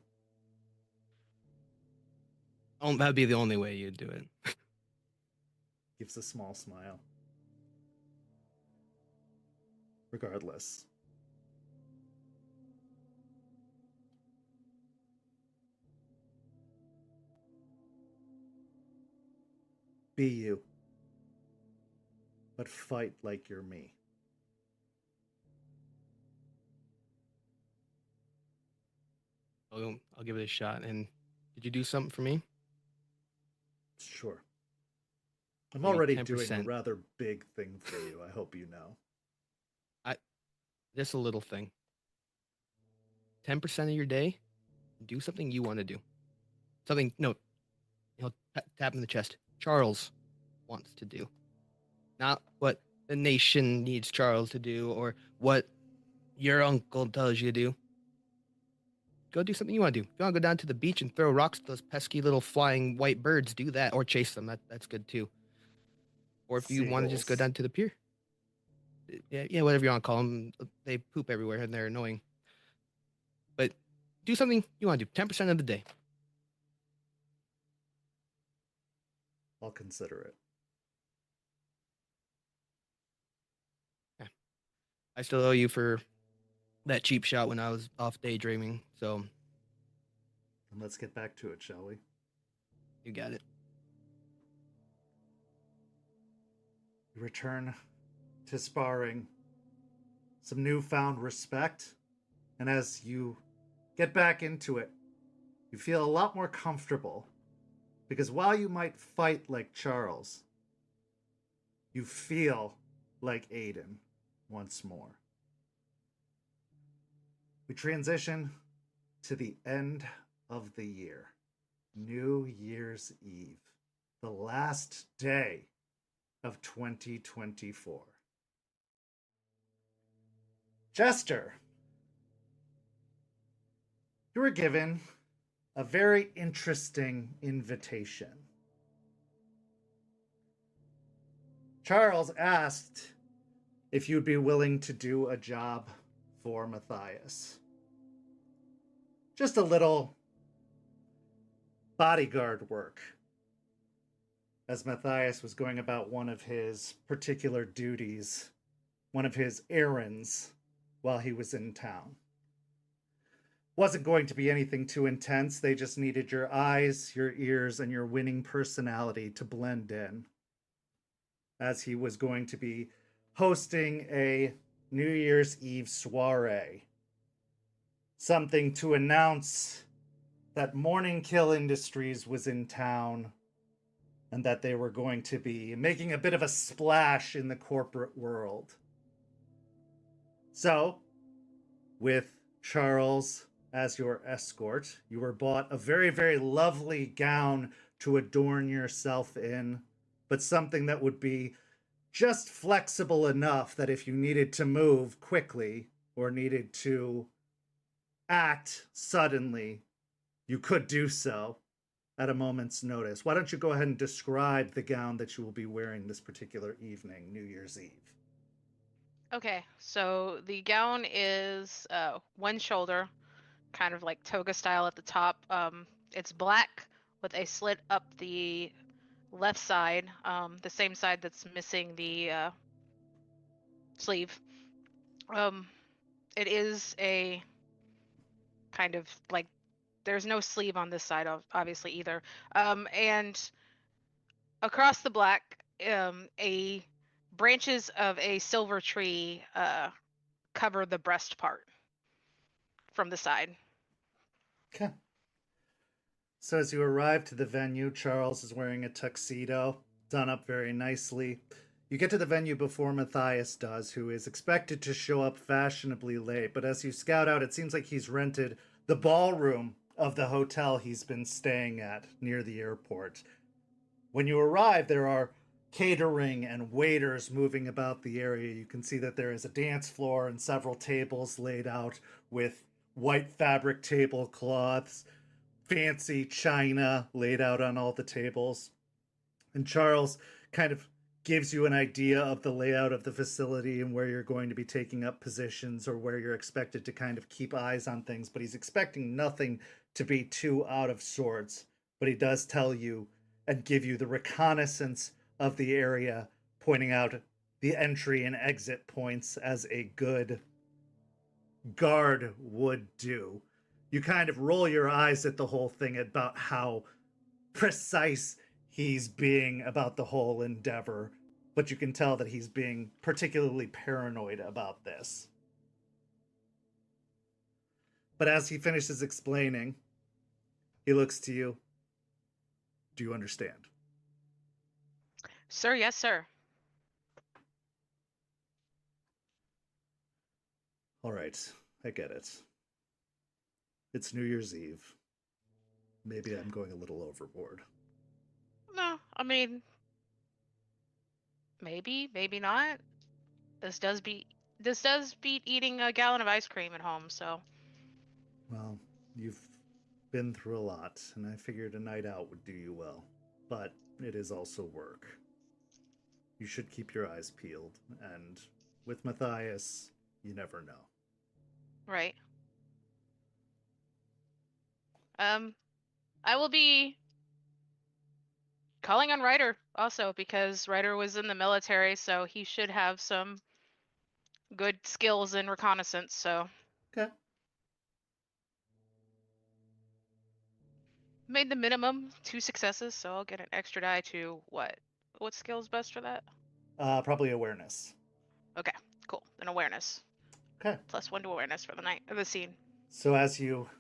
Oh, that'd be the only way you'd do it. Gives a small smile. Regardless. Be you. But fight like you're me. I'll give it a shot. And did you do something for me? Sure. I'm Maybe already doing a 10%. rather big thing for you, I hope you know. Just a little thing. 10% of your day, do something you want to do. Something, no, tap in the chest. Charles wants to do. Not what the nation needs Charles to do or what your uncle tells you to do. Go do something you want to do. If you want to go down to the beach and throw rocks at those pesky little flying white birds, do that. Or chase them. That's good too. Or if you want to just go Seagulls. down to the pier. yeah, whatever you want to call them. They poop everywhere and they're annoying. But do something you want to do. 10% of the day. I'll consider it. Yeah. I still owe you for that cheap shot when I was off daydreaming. So And let's get back to it, shall we? you got it. You return to sparring, some newfound respect, and as you get back into it, you feel a lot more comfortable, because while you might fight like Charles, you feel like Aiden once more. We transition to the end of the year, New Year's Eve, the last day of 2024. Jester, you were given a very interesting invitation. Charles asked if you'd be willing to do a job for Matthias. Just a little bodyguard work, as Matthias was going about one of his particular duties, one of his errands while he was in town. Wasn't going to be anything too intense. They just needed your eyes, your ears, and your winning personality to blend in, as he was going to be hosting a New Year's Eve soiree. Something to announce that Morning Kill Industries was in town and that they were going to be making a bit of a splash in the corporate world. So, with Charles as your escort, you were bought a very, very lovely gown to adorn yourself in, but something that would be just flexible enough that if you needed to move quickly or needed to act suddenly, you could do so at a moment's notice. Why don't you go ahead and describe the gown that you will be wearing this particular evening, New Year's Eve? Okay, so the gown is one shoulder, kind of like toga style at the top. It's black with a slit up the left side, the same side that's missing the sleeve. It is a kind of like there's no sleeve on this side, obviously either. And across the black, a branches of a silver tree cover the breast part from the side. Okay. So as you arrive to the venue, Charles is wearing a tuxedo, done up very nicely. You get to the venue before Matthias does, who is expected to show up fashionably late, but as you scout out, it seems like he's rented the ballroom of the hotel he's been staying at near the airport. When you arrive, there are catering and waiters moving about the area. You can see that there is a dance floor and several tables laid out with white fabric tablecloths, fancy china laid out on all the tables. And Charles kind of gives you an idea of the layout of the facility and where you're going to be taking up positions or where you're expected to kind of keep eyes on things, but he's expecting nothing to be too out of sorts. But he does tell you and give you the reconnaissance of the area, pointing out the entry and exit points as a good guard would do. You kind of roll your eyes at the whole thing about how precise he's being about the whole endeavor, but you can tell that he's being particularly paranoid about this. But as he finishes explaining, he looks to you. Do you understand? Sir, yes, sir. All right, I get it. It's New Year's Eve. Maybe I'm going a little overboard. No, I mean, maybe not. This does beat eating a gallon of ice cream at home, so. Well, you've been through a lot, and I figured a night out would do you well. But it is also work. You should keep your eyes peeled, and with Matthias, you never know. Right. I will be calling on Ryder also because Ryder was in the military, so he should have some good skills in reconnaissance. So Okay. made the minimum 2 successes, so I'll get an extra die to what? What skill is best for that? Probably awareness. Okay, cool. An awareness. Okay. +1 to awareness for the night of the scene. So as you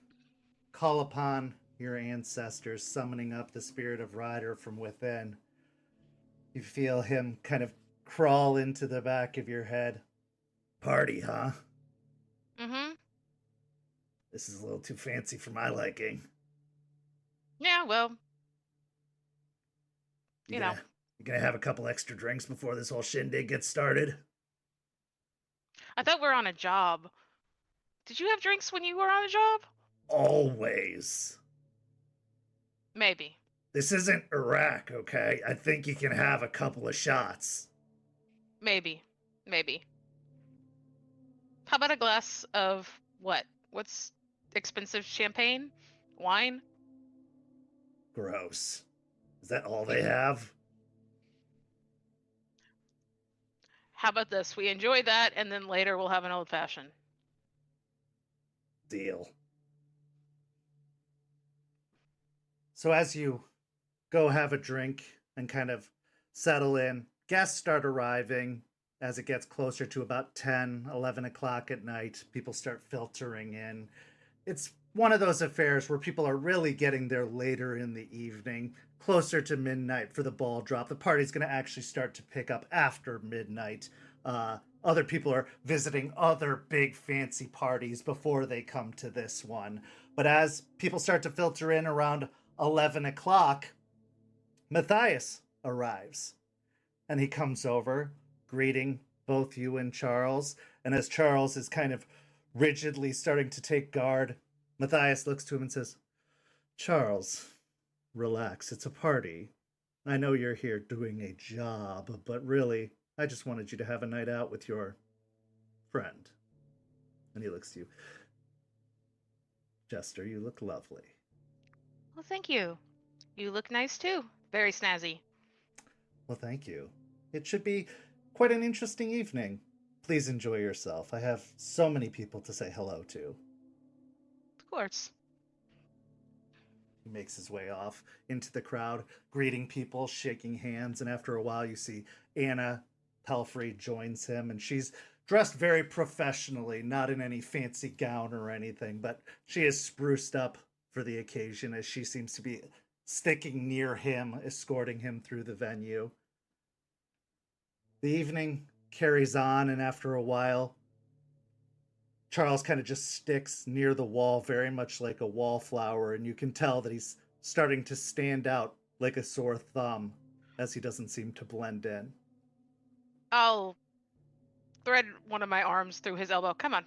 call upon your ancestors, summoning up the spirit of Ryder from within, you feel him kind of crawl into the back of your head. Party, huh? Mm-hmm. This is a little too fancy for my liking. Yeah, well, You gonna have a couple extra drinks before this whole shindig gets started? I thought we were on a job. Did you have drinks when you were on a job? Always. Maybe. This isn't Iraq, okay? I think you can have a couple of shots. Maybe. How about a glass of what? What's expensive champagne? Wine? Gross. Is that all they have? How about this? We enjoy that, and then later we'll have an old fashioned. Deal. So as you go have a drink and kind of settle in, guests start arriving. As it gets closer to about 10, 11 o'clock at night, people start filtering in. It's one of those affairs where people are really getting there later in the evening, closer to midnight for the ball drop. The party's going to actually start to pick up after midnight. Other people are visiting other big fancy parties before they come to this one. But as people start to filter in around 11 o'clock, Matthias arrives. And he comes over, greeting both you and Charles. And as Charles is kind of rigidly starting to take guard, Matthias looks to him and says, Charles, relax, it's a party. I know you're here doing a job, but really, I just wanted you to have a night out with your friend. And he looks to you. Jester, you look lovely. Well, thank you. You look nice too. Very snazzy. Well, thank you. It should be quite an interesting evening. Please enjoy yourself. I have so many people to say hello to. Of course. He makes his way off into the crowd, greeting people, shaking hands, and after a while you see Anna Pelfrey joins him, and she's dressed very professionally, not in any fancy gown or anything, but she is spruced up for the occasion as she seems to be sticking near him, escorting him through the venue. The evening carries on, and after a while, Charles kind of just sticks near the wall, very much like a wallflower, and you can tell that he's starting to stand out like a sore thumb as he doesn't seem to blend in. I'll thread one of my arms through his elbow. Come on.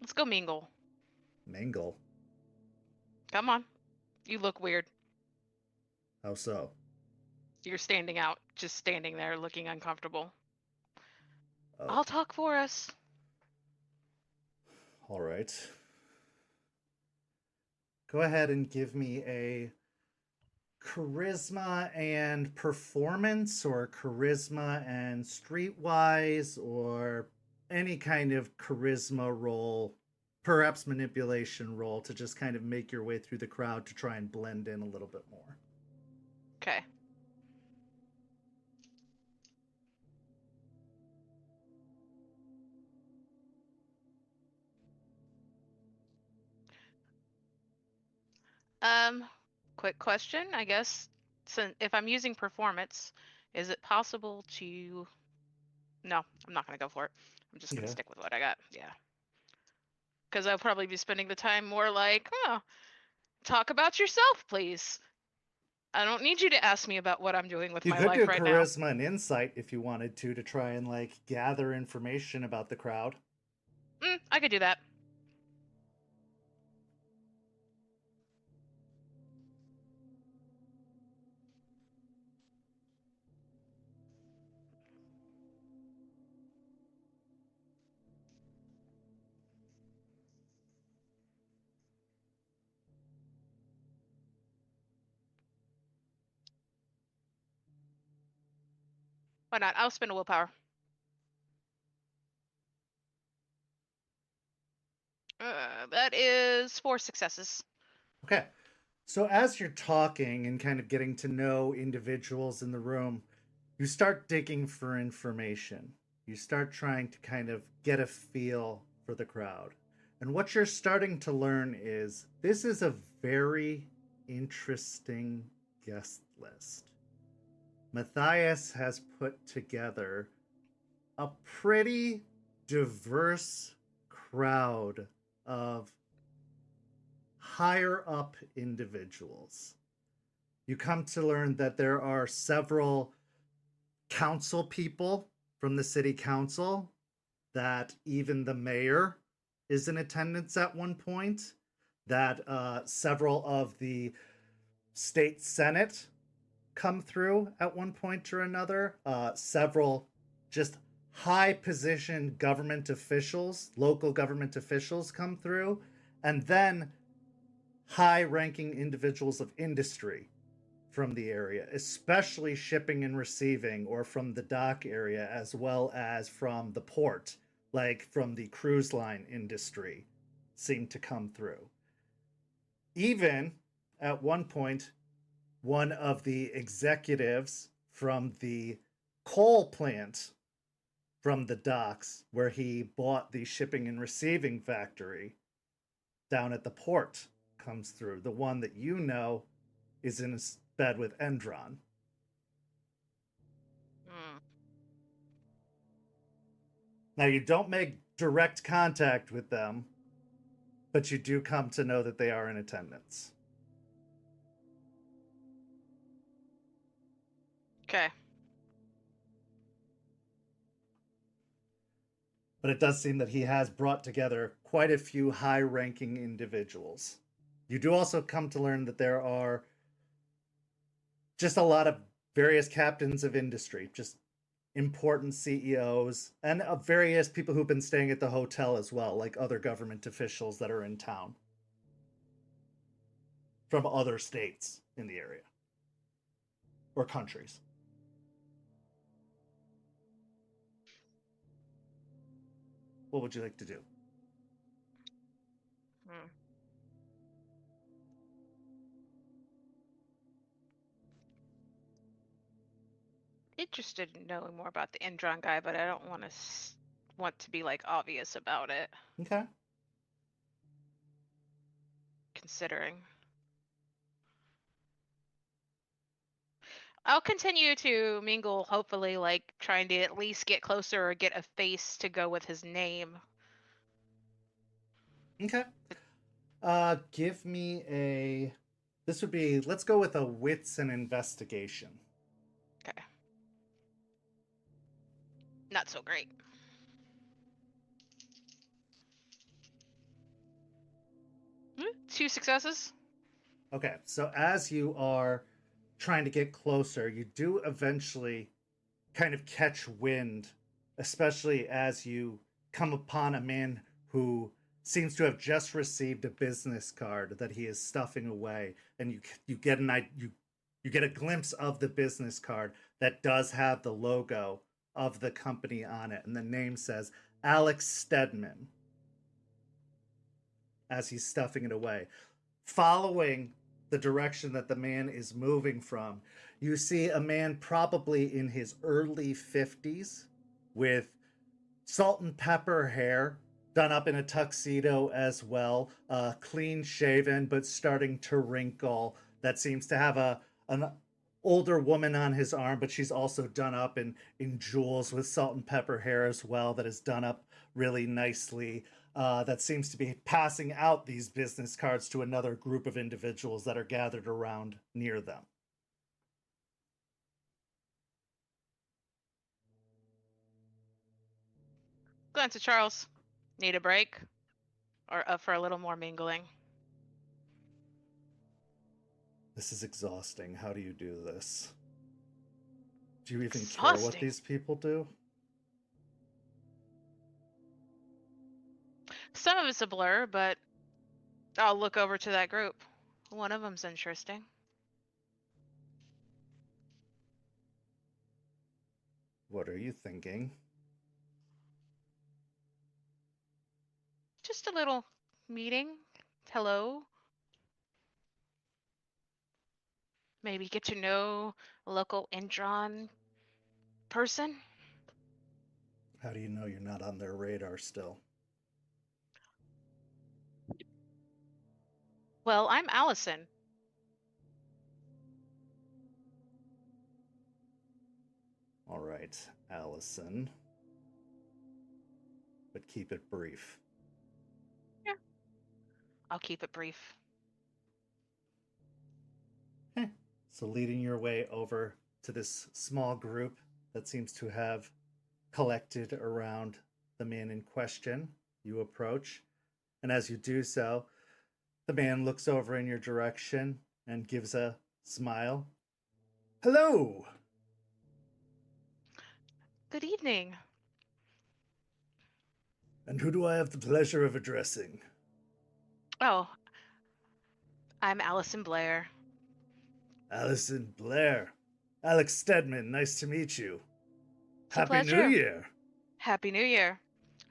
Let's go mingle. Mingle? Come on. You look weird. How so? You're standing out, just standing there looking uncomfortable. Oh, I'll talk for us. all right. Go ahead and give me a charisma and performance, or charisma and streetwise, or any kind of charisma roll, perhaps manipulation roll, to just kind of make your way through the crowd to try and blend in a little bit more. Okay. Quick question, I guess. So if I'm using performance, is it possible to... No, I'm not going to go for it. I'm just going to Yeah. stick with what I got. Yeah. Because I'll probably be spending the time more like, talk about yourself, please. I don't need you to ask me about what I'm doing with You my could life do right now. charisma and insight if you wanted to try and like gather information about the crowd. I could do that. Why not? I'll spend a willpower. That is 4 successes. Okay. So as you're talking and kind of getting to know individuals in the room, you start digging for information. You start trying to kind of get a feel for the crowd. And what you're starting to learn is this is a very interesting guest list. Matthias has put together a pretty diverse crowd of higher up individuals. You come to learn that there are several council people from the city council, that even the mayor is in attendance at one point, that several of the state senate come through at one point or another, several just high position government officials, local government officials come through, and then high ranking individuals of industry from the area, especially shipping and receiving, or from the dock area, as well as from the port, like from the cruise line industry, seem to come through. Even at one point, one of the executives from the coal plant from the docks, where he bought the shipping and receiving factory down at the port, comes through. The one that you know is in bed with Endron. Now, you don't make direct contact with them, but you do come to know that they are in attendance. Okay. But it does seem that he has brought together quite a few high-ranking individuals. You do also come to learn that there are just a lot of various captains of industry, just important CEOs, and various people who've been staying at the hotel as well, like other government officials that are in town from other states in the area or countries. What would you like to do? Interested in knowing more about the Endron guy, but I don't want to be like obvious about it. Okay. Considering. I'll continue to mingle, hopefully, like trying to at least get closer or get a face to go with his name. Okay. Give me a... This would be... Let's go with a wits and investigation. Okay. Not so great. Two successes. Okay, so as you are trying to get closer, you do eventually kind of catch wind, especially as you come upon a man who seems to have just received a business card that he is stuffing away, and you get you get a glimpse of the business card that does have the logo of the company on it, and the name says Alex Stedman as he's stuffing it away. Following the direction that the man is moving from, you see a man probably in his early 50s with salt and pepper hair, done up in a tuxedo as well, clean shaven but starting to wrinkle, that seems to have an older woman on his arm, but she's also done up in jewels with salt and pepper hair as well, that is done up really nicely. That seems to be passing out these business cards to another group of individuals that are gathered around near them. Glance at Charles. Need a break? Or for a little more mingling? This is exhausting. How do you do this? Do you even care what these people do? Some of it's a blur, but I'll look over to that group. One of them's interesting. What are you thinking? Just a little meeting. Hello. Maybe get to know a local Indron person. How do you know you're not on their radar still? Well, I'm Allison. All right, Allison. But keep it brief. Yeah. I'll keep it brief. Okay. So leading your way over to this small group that seems to have collected around the man in question, you approach. And as you do so, the man looks over in your direction and gives a smile. Hello! Good evening. And who do I have the pleasure of addressing? Oh, I'm Allison Blair. Allison Blair. Alex Stedman, nice to meet you. It's a Happy New pleasure. Year. Happy New Year.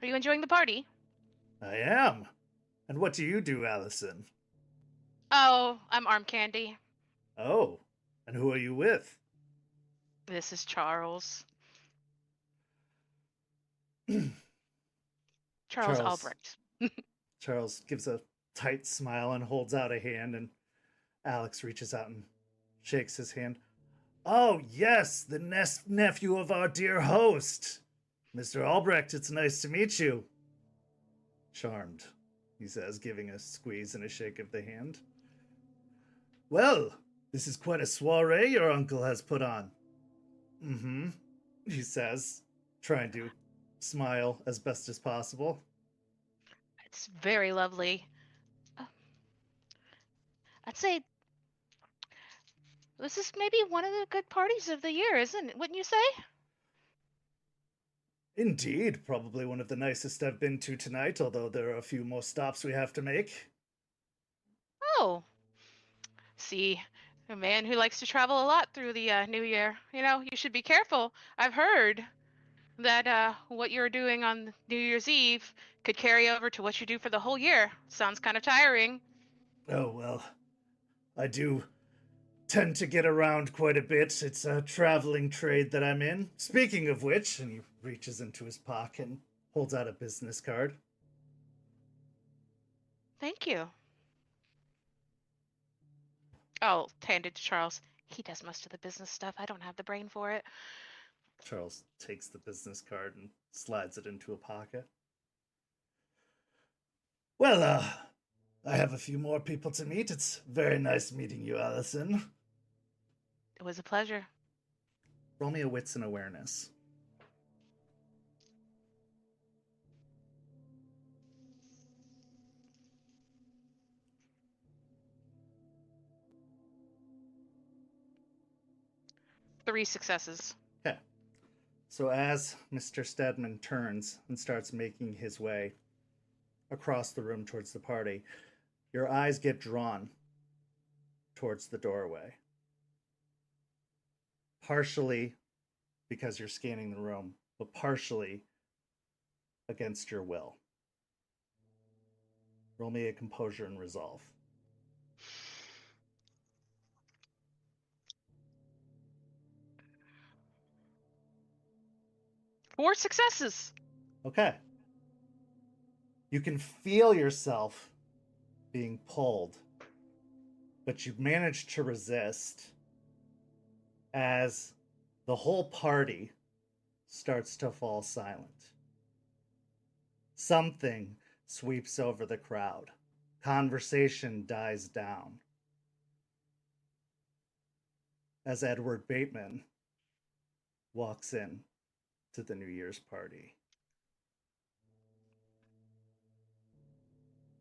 Are you enjoying the party? I am. And what do you do, Allison? Oh, I'm Arm Candy. Oh, and who are you with? This is Charles. Charles Albrecht. Charles gives a tight smile and holds out a hand, and Alex reaches out and shakes his hand. Oh, yes, the nephew of our dear host. Mr. Albrecht, it's nice to meet you. Charmed, he says, giving a squeeze and a shake of the hand. Well, this is quite a soiree your uncle has put on. Mm-hmm, he says, trying to smile as best as possible. It's very lovely. I'd say this is maybe one of the good parties of the year, isn't it? Wouldn't you say? Indeed, probably one of the nicest I've been to tonight, although there are a few more stops we have to make. Oh. See, a man who likes to travel a lot through the new year. You know, you should be careful. I've heard that what you're doing on New Year's Eve could carry over to what you do for the whole year. Sounds kind of tiring. Oh, well, I do tend to get around quite a bit. It's a traveling trade that I'm in. Speaking of which, and he reaches into his pocket and holds out a business card. Thank you. I'll hand it to Charles. He does most of the business stuff. I don't have the brain for it. Charles takes the business card and slides it into a pocket. Well, I have a few more people to meet. It's very nice meeting you, Allison. It was a pleasure. Roll me a wits and awareness. Three successes. Okay. So as Mr. Stedman turns and starts making his way across the room towards the party, your eyes get drawn towards the doorway. Partially because you're scanning the room, but partially against your will. Roll me a composure and resolve. Four successes. Okay. You can feel yourself being pulled, but you've managed to resist as the whole party starts to fall silent. Something sweeps over the crowd. Conversation dies down. As Edward Bateman walks in to the New Year's party.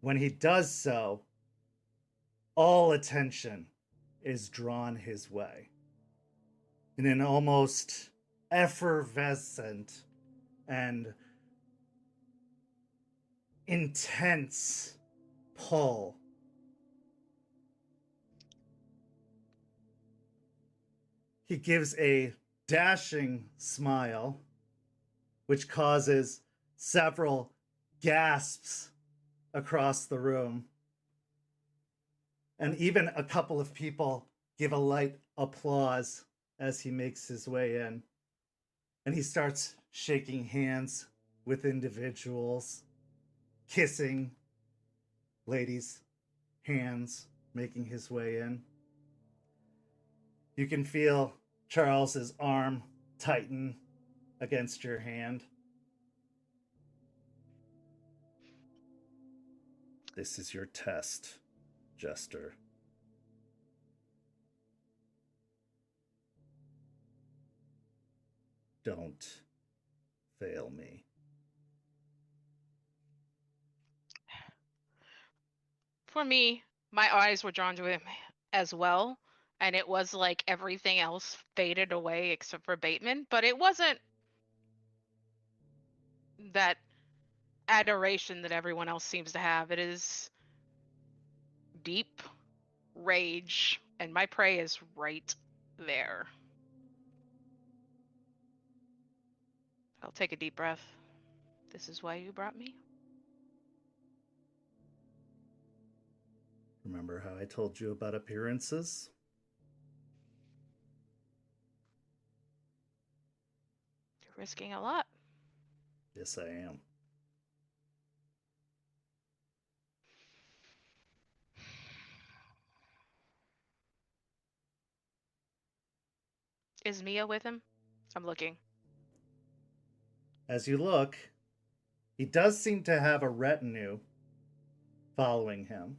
When he does so, all attention is drawn his way in an almost effervescent and intense pull. He gives a dashing smile, which causes several gasps across the room. And even a couple of people give a light applause as he makes his way in. And he starts shaking hands with individuals, kissing ladies' hands, making his way in. You can feel Charles's arm tighten against your hand. This is your test, Jester. Don't fail me. For me, my eyes were drawn to him as well, and it was like everything else faded away except for Bateman, but it wasn't that adoration that everyone else seems to have. It is deep rage, and my prey is right there. I'll take a deep breath. This is why you brought me? Remember how I told you about appearances? You're risking a lot. Yes, I am. Is Mia with him? I'm looking. As you look, he does seem to have a retinue following him.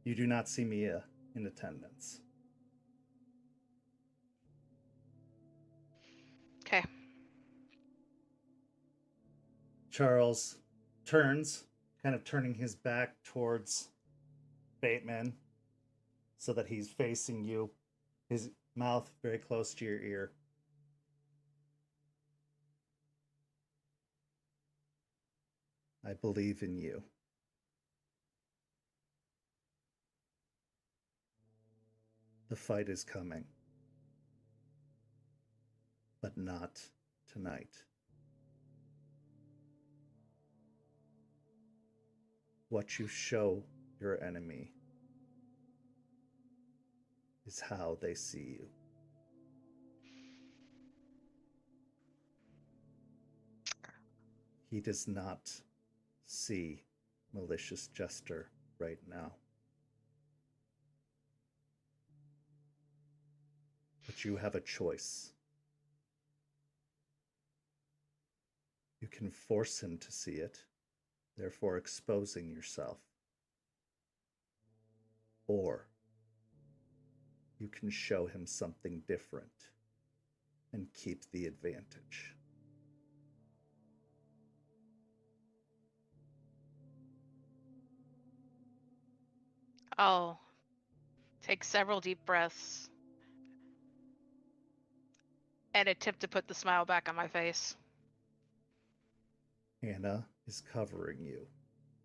You do not see Mia in attendance. Okay. Charles turns, kind of turning his back towards Bateman so that he's facing you, his mouth very close to your ear. I believe in you. The fight is coming, but not tonight. What you show your enemy is how they see you. He does not see Malicious Jester right now. But you have a choice. You can force him to see it, therefore exposing yourself. Or you can show him something different and keep the advantage. I'll take several deep breaths and attempt to put the smile back on my face. Anna is covering you.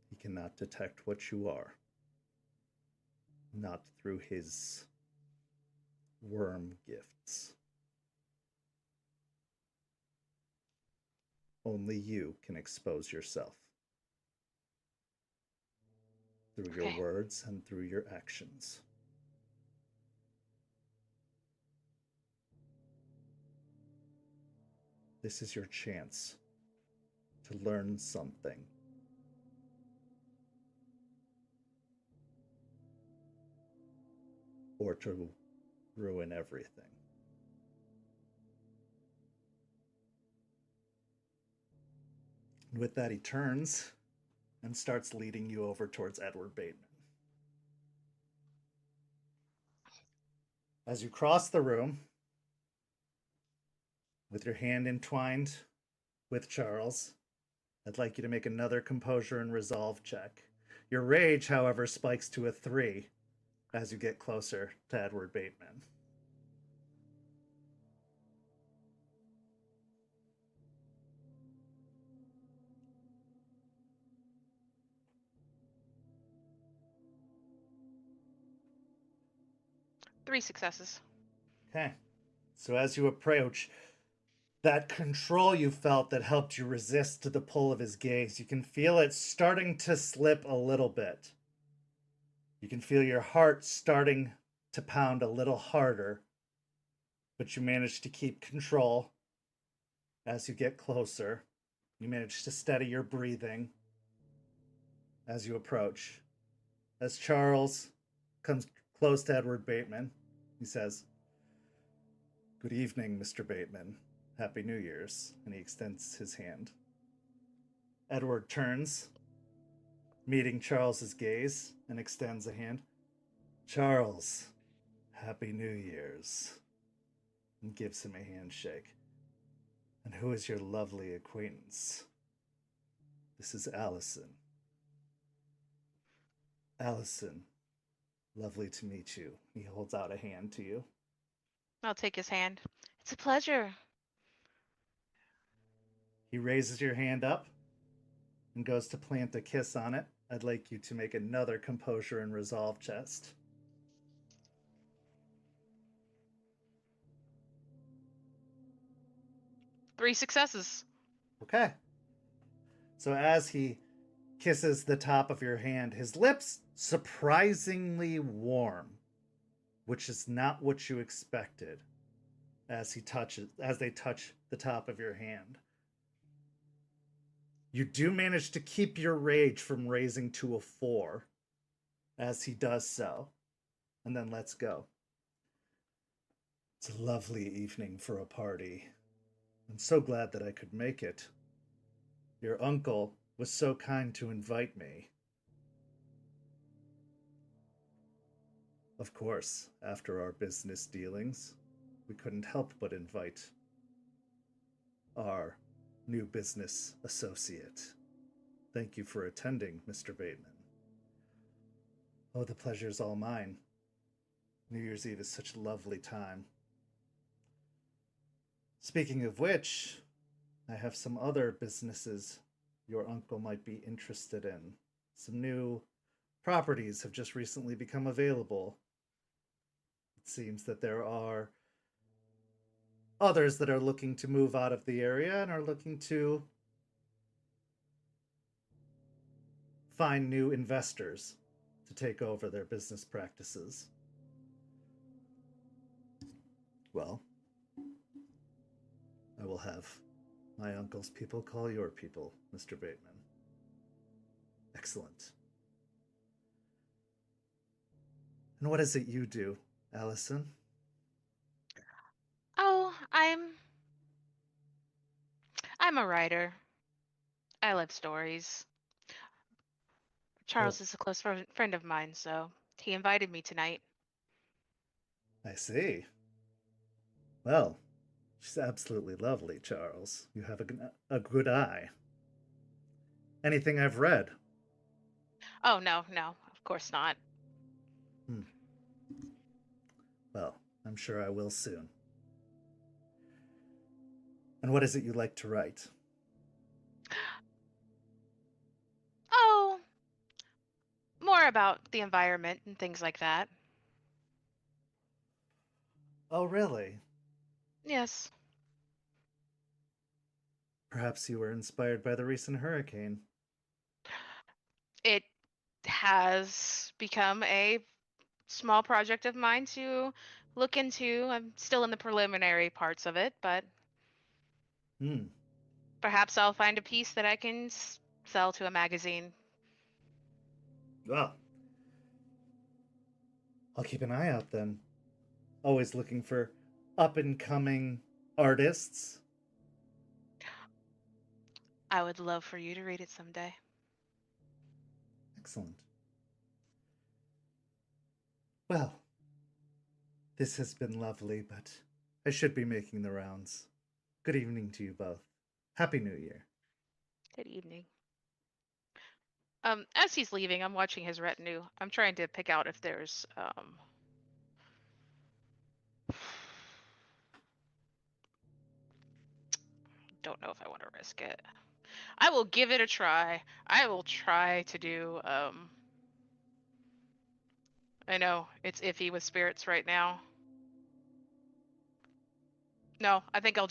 He cannot detect what you are. Not through his worm gifts. Only you can expose yourself. Through your words and through your actions. This is your chance to learn something. Or to ruin everything. And with that, he turns and starts leading you over towards Edward Bateman. As you cross the room, with your hand entwined with Charles, I'd like you to make another composure and resolve check. Your rage, however, spikes to a 3 as you get closer to Edward Bateman. Three successes. Okay. So as you approach, that control you felt that helped you resist the pull of his gaze, you can feel it starting to slip a little bit. You can feel your heart starting to pound a little harder, but you manage to keep control as you get closer. You manage to steady your breathing as you approach. As Charles comes close to Edward Bateman, he says, "Good evening, Mr. Bateman. Happy New Year's." And he extends his hand. Edward turns, meeting Charles's gaze, and extends a hand. "Charles, Happy New Year's," and gives him a handshake. "And who is your lovely acquaintance?" "This is Allison." "Allison, lovely to meet you." He holds out a hand to you. I'll take his hand. It's a pleasure. He raises your hand up and goes to plant a kiss on it. I'd like you to make another composure and resolve test. Three successes. Okay. So as he kisses the top of your hand, his lips surprisingly warm, which is not what you expected as they touch the top of your hand. You do manage to keep your rage from raising to a 4 as he does so, and then lets go. "It's a lovely evening for a party. I'm so glad that I could make it. Your uncle was so kind to invite me. Of course, after our business dealings, we couldn't help but invite our new business associate. Thank you for attending, Mr. Bateman." "Oh, the pleasure's all mine. New Year's Eve is such a lovely time. Speaking of which, I have some other businesses your uncle might be interested in. Some new properties have just recently become available. It seems that there are others that are looking to move out of the area and are looking to find new investors to take over their business practices." "Well, I will have my uncle's people call your people, Mr. Bateman." "Excellent. And what is it you do, Allison?" Oh, I'm a writer. I love stories. Charles is a close friend of mine, so he invited me tonight. "I see. Well, she's absolutely lovely, Charles. You have a good eye. Anything I've read?" Oh, no, of course not. "Well, I'm sure I will soon. And what is it you like to write?" Oh, more about the environment and things like that. "Oh, really? Yes. Perhaps you were inspired by the recent hurricane." It has become a small project of mine to look into. I'm still in the preliminary parts of it, but perhaps I'll find a piece that I can sell to a magazine. Well, I'll keep an eye out then. Always looking for up-and-coming artists. I would love for you to read it someday. Excellent. Well, this has been lovely, but I should be making the rounds. Good evening to you both. Happy New Year. Good evening. As he's leaving, I'm watching his retinue. I'm trying to pick out if there's don't know if I want to risk it. I will give it a try. I will try to do I know it's iffy with spirits right now. No, I think I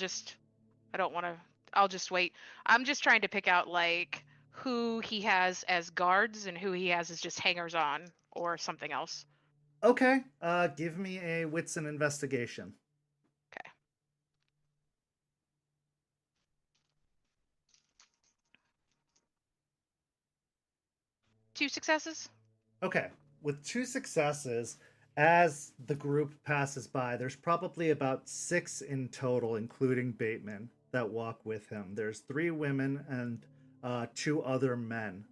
don't want to. I'll just wait. I'm just trying to pick out like who he has as guards and who he has as just hangers on or something else. Okay. Give me a wits and investigation. Okay. Two successes. Okay. With 2 successes, as the group passes by, there's probably about 6 in total, including Bateman, that walk with him. There's 3 women and 2 other men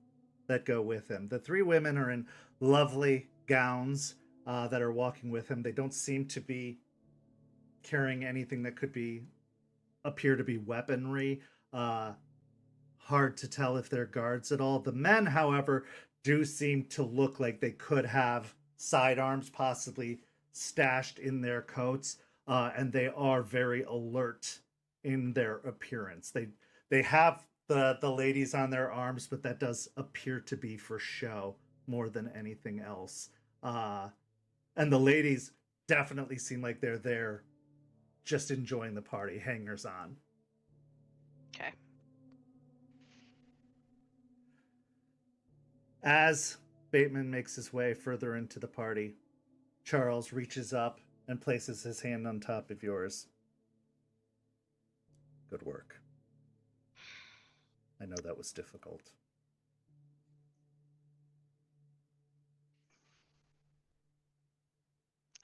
that go with him. The 3 women are in lovely gowns that are walking with him. They don't seem to be carrying anything that could appear to be weaponry. Hard to tell if they're guards at all. The men, however, do seem to look like they could have sidearms possibly stashed in their coats, and they are very alert in their appearance. They have the ladies on their arms, but that does appear to be for show more than anything else. And the ladies definitely seem like they're there just enjoying the party, hangers on. Okay. As Bateman makes his way further into the party, Charles reaches up and places his hand on top of yours. Good work. I know that was difficult.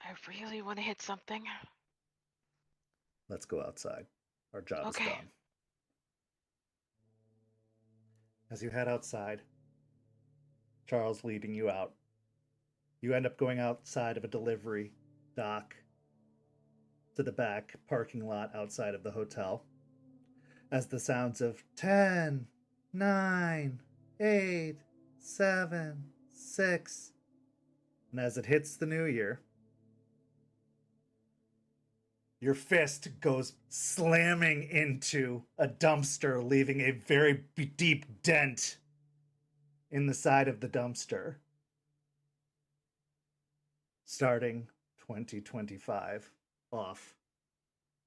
I really want to hit something. Let's go outside. Our job is Okay. done. As you head outside, Charles leading you out, you end up going outside of a delivery dock to the back parking lot outside of the hotel. As the sounds of 10, 9, 8, 7, 6, and as it hits the new year, your fist goes slamming into a dumpster, leaving a very deep dent in the side of the dumpster. Starting 2025 off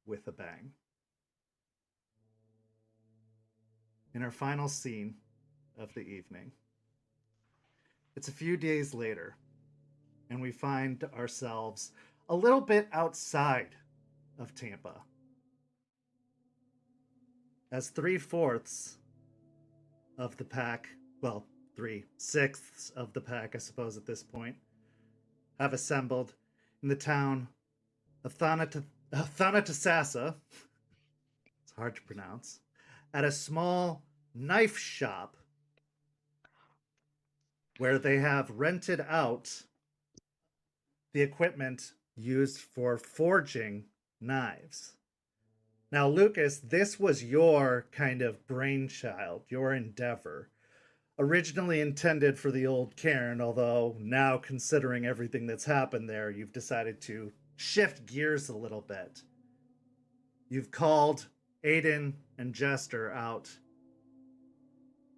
with a bang. In our final scene of the evening, it's a few days later, and we find ourselves a little bit outside of Tampa. As 3/4 of the pack, well, 3/6 of the pack, I suppose at this point, have assembled in the town of Thanatasassa, it's hard to pronounce, at a small knife shop where they have rented out the equipment used for forging knives. Now, Lucas, this was your kind of brainchild, your endeavor. Originally intended for the old cairn, although now, considering everything that's happened there, you've decided to shift gears a little bit. You've called Aiden and Jester out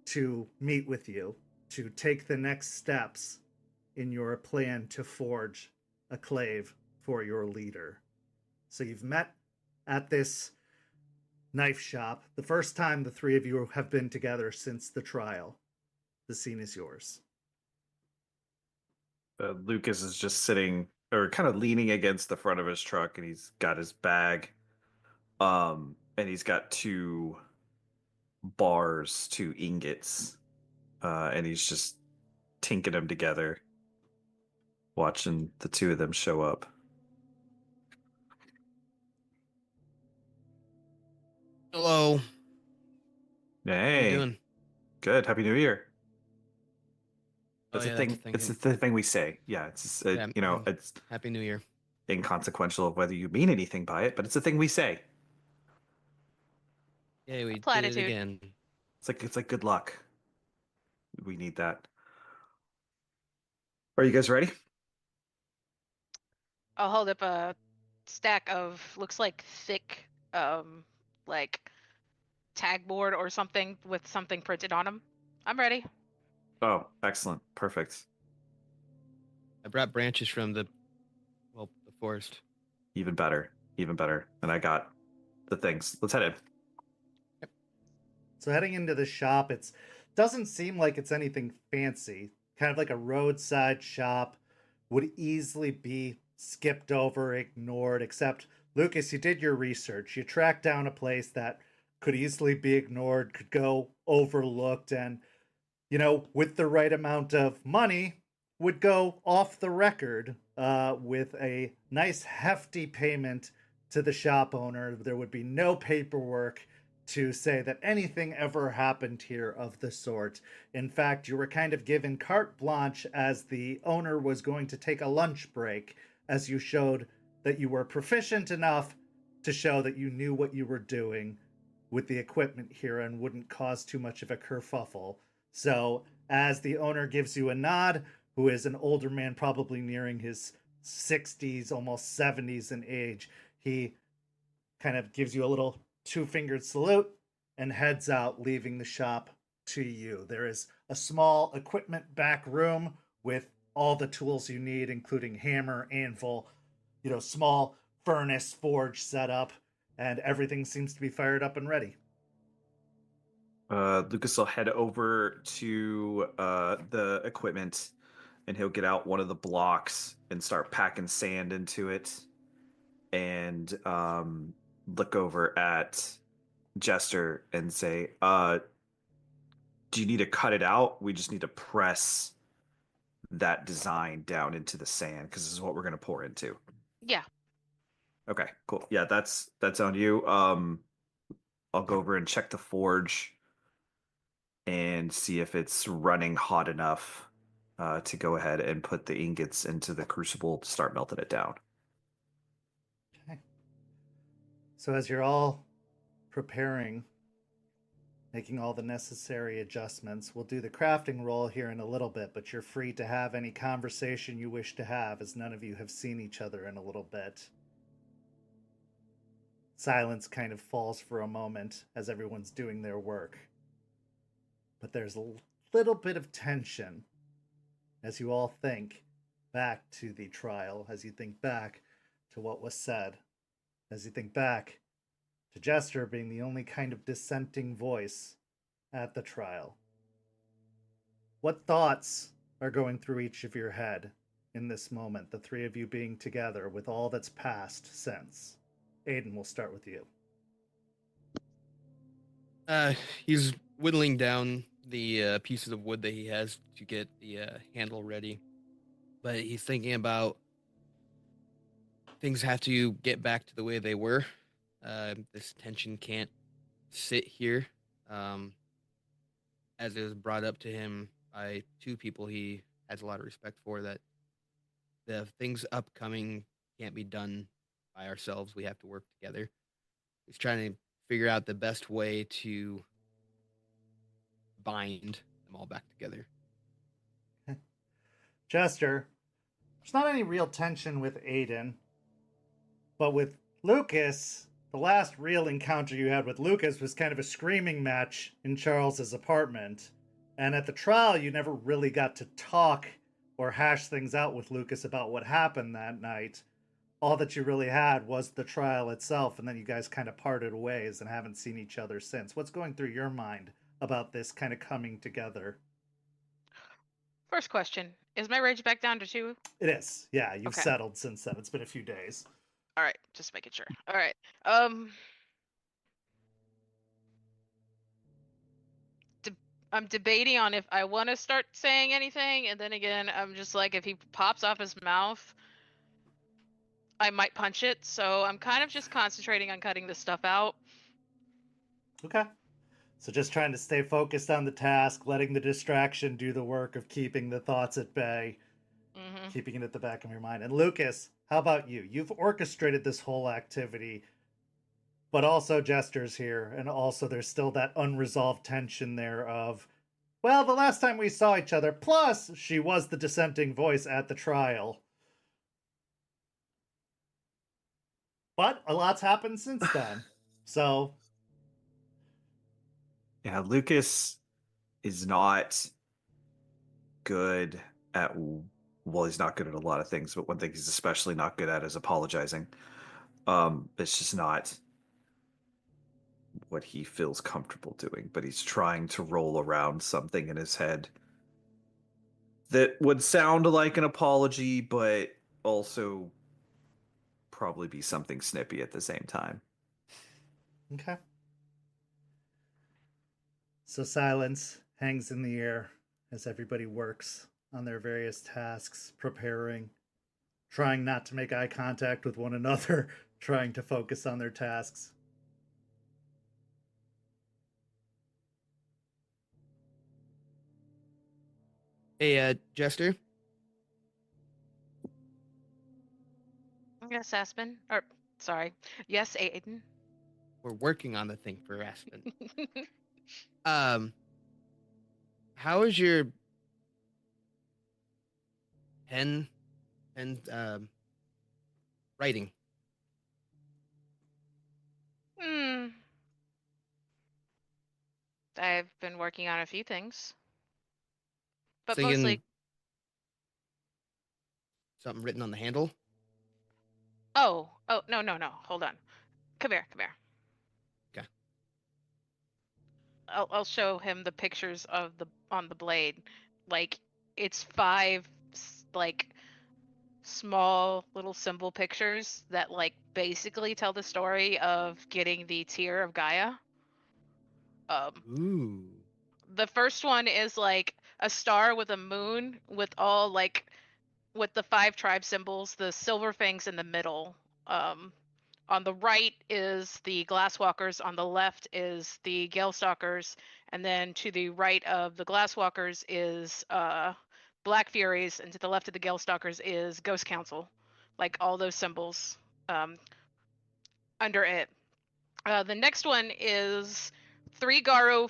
to meet with you, to take the next steps in your plan to forge a klaive for your leader. So you've met at this knife shop, the first time the 3 of you have been together since the trial. The scene is yours. Lucas is just sitting or kind of leaning against the front of his truck, and he's got his bag. And he's got 2 bars, 2 ingots, and he's just tinking them together, watching the 2 of them show up. Hello. How Hey, you doing? good. Happy New Year. That's It's a thing. It's the thing we say. Yeah, it's Yeah, it's Happy New Year. inconsequential of whether you mean anything by it, but it's a thing we say. Yeah, we did it Platitude. again. It's like good luck. We need that. Are you guys ready? I'll hold up a stack of looks like thick, like tag board or something with something printed on them. I'm ready. Oh, excellent. Perfect. I brought branches from the forest. Even better. Even better. And I got the things. Let's head in. So heading into the shop, it doesn't seem like it's anything fancy. Kind of like a roadside shop, would easily be skipped over, ignored, except, Lucas, you did your research. You tracked down a place that could easily be ignored, could go overlooked, and, you know, with the right amount of money, would go off the record with a nice hefty payment to the shop owner. There would be no paperwork to say that anything ever happened here of the sort. In fact, you were kind of given carte blanche as the owner was going to take a lunch break, as you showed that you were proficient enough to show that you knew what you were doing with the equipment here and wouldn't cause too much of a kerfuffle. So, as the owner gives you a nod, who is an older man, probably nearing his 60s, almost 70s in age, he kind of gives you a little two-fingered salute and heads out, leaving the shop to you. There is a small equipment back room with all the tools you need, including hammer, anvil, you know, small furnace, forge setup, and everything seems to be fired up and ready. Lucas will head over to the equipment, and he'll get out one of the blocks and start packing sand into it, and look over at Jester and say, do you need to cut it out? We just need to press that design down into the sand, because this is what we're going to pour into. Yeah. Okay, cool. Yeah, that's on you. I'll go over and check the forge and see if it's running hot enough to go ahead and put the ingots into the crucible to start melting it down. Okay. So as you're all preparing, making all the necessary adjustments, we'll do the crafting roll here in a little bit, but you're free to have any conversation you wish to have, as none of you have seen each other in a little bit. Silence kind of falls for a moment as everyone's doing their work. But there's a little bit of tension as you all think back to the trial, as you think back to what was said, as you think back to Jester being the only kind of dissenting voice at the trial. What thoughts are going through each of your head in this moment, the three of you being together with all that's passed since? Aiden, we'll start with you. He's whittling down the pieces of wood that he has to get the handle ready. But he's thinking about things have to get back to the way they were. This tension can't sit here. As it was brought up to him by two people he has a lot of respect for, that the things upcoming can't be done by ourselves. We have to work together. He's trying to figure out the best way to bind them all back together. Jester, there's not any real tension with Aiden, but with Lucas, the last real encounter you had with Lucas was kind of a screaming match in Charles's apartment. And at the trial, you never really got to talk or hash things out with Lucas about what happened that night. All that you really had was the trial itself, and then you guys kind of parted ways and haven't seen each other since. What's going through your mind about this kind of coming together? First question, is my rage back down to 2? It is. Yeah, you've Okay. settled since then. It's been a few days. All right, just making sure. All right. I'm debating on if I want to start saying anything, and then again, I'm just like, if he pops off his mouth, I might punch it. So I'm kind of just concentrating on cutting this stuff out. Okay. So just trying to stay focused on the task, letting the distraction do the work of keeping the thoughts at bay, keeping it at the back of your mind. And Lucas, how about you? You've orchestrated this whole activity, but also Jester's here, and also there's still that unresolved tension there of, well, the last time we saw each other, plus she was the dissenting voice at the trial. But a lot's happened since then. So Yeah, Lucas is not good at, well, he's not good at a lot of things, but one thing he's especially not good at is apologizing. It's just not what he feels comfortable doing, but he's trying to roll around something in his head that would sound like an apology, but also probably be something snippy at the same time. Okay. So silence hangs in the air as everybody works on their various tasks, preparing, trying not to make eye contact with one another, trying to focus on their tasks. Hey, Jester. Yes, Aspen. Or, sorry. Yes, Aiden. We're working on the thing for Aspen. How is your pen and writing? Hmm. I've been working on a few things, but mostly. Thinking something written on the handle? Oh, no, hold on. Come here. Okay. I'll show him the pictures of on the blade. Like, it's 5 like small little symbol pictures that like basically tell the story of getting the Tear of Gaia. Ooh. The first one is like a star with a moon with all like with the 5 tribe symbols, the silver fangs in the middle. On the right is the Glasswalkers, on the left is the Galestalkers, and then to the right of the Glasswalkers is Black Furies, and to the left of the Galestalkers is Ghost Council. Like all those symbols under it. The next one is 3 Garou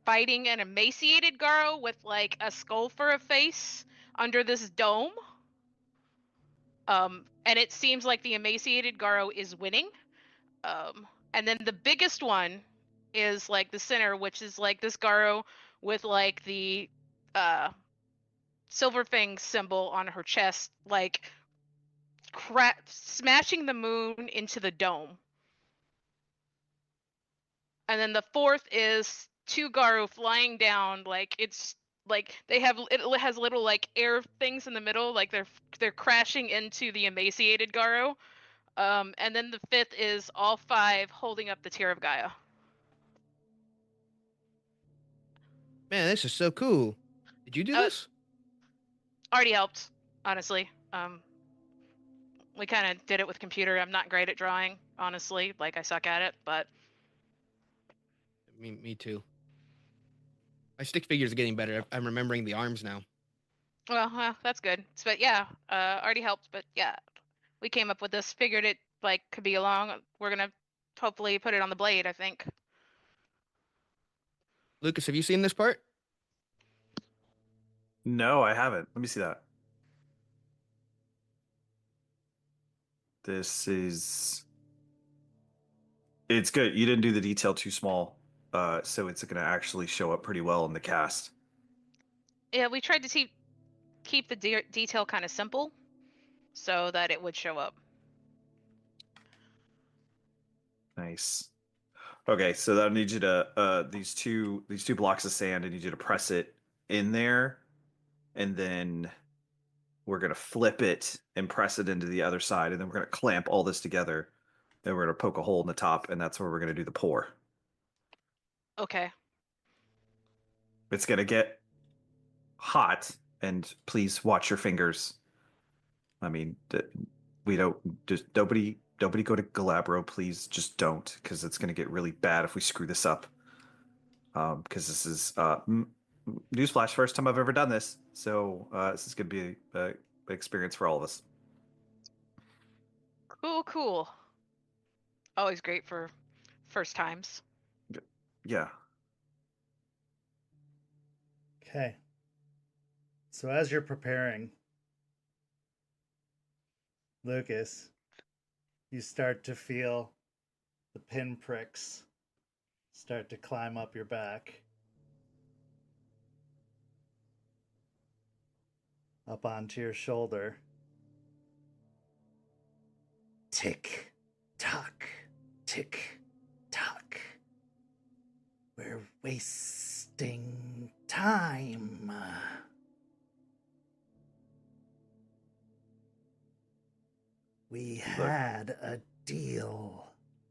fighting an emaciated Garou with like a skull for a face under this dome. And it seems like the emaciated Garou is winning. And then the biggest one is like the center, which is like this Garou with like the silver fang symbol on her chest, like smashing the moon into the dome. And then the fourth is 2 Garou flying down, like it's like it has little like air things in the middle, like they're crashing into the emaciated Garou. And then the 5th is all 5 holding up the Tear of Gaia. Man, this is so cool. Did you do this? Already helped, honestly. We kind of did it with computer. I'm not great at drawing, honestly. Like, I suck at it, but Me too. My stick figures are getting better. I'm remembering the arms now. well, that's good. But yeah, already helped. But yeah, we came up with this. Figured it like could be along. We're gonna hopefully put it on the blade, I think. Lucas, have you seen this part? No, I haven't. Let me see that. This is... It's good. You didn't do the detail too small, so it's going to actually show up pretty well in the cast. Yeah, we tried to keep the detail kind of simple, so that it would show up. Nice. Okay, so I need you to these two blocks of sand. I need you to press it in there, and then we're gonna flip it and press it into the other side, and then we're gonna clamp all this together. Then we're gonna poke a hole in the top, and that's where we're gonna do the pour. Okay. It's gonna get hot, and please watch your fingers. I mean, we don't just nobody go to Galabro, please. Just don't, because it's gonna get really bad if we screw this up. Because this is newsflash, first time I've ever done this, so this is gonna be an experience for all of us. Cool. Always great for first times. Yeah. Okay. So as you're preparing, Lucas, you start to feel the pinpricks start to climb up your back, up onto your shoulder. Tick, tock, tick, tock. wasting time. We had a deal,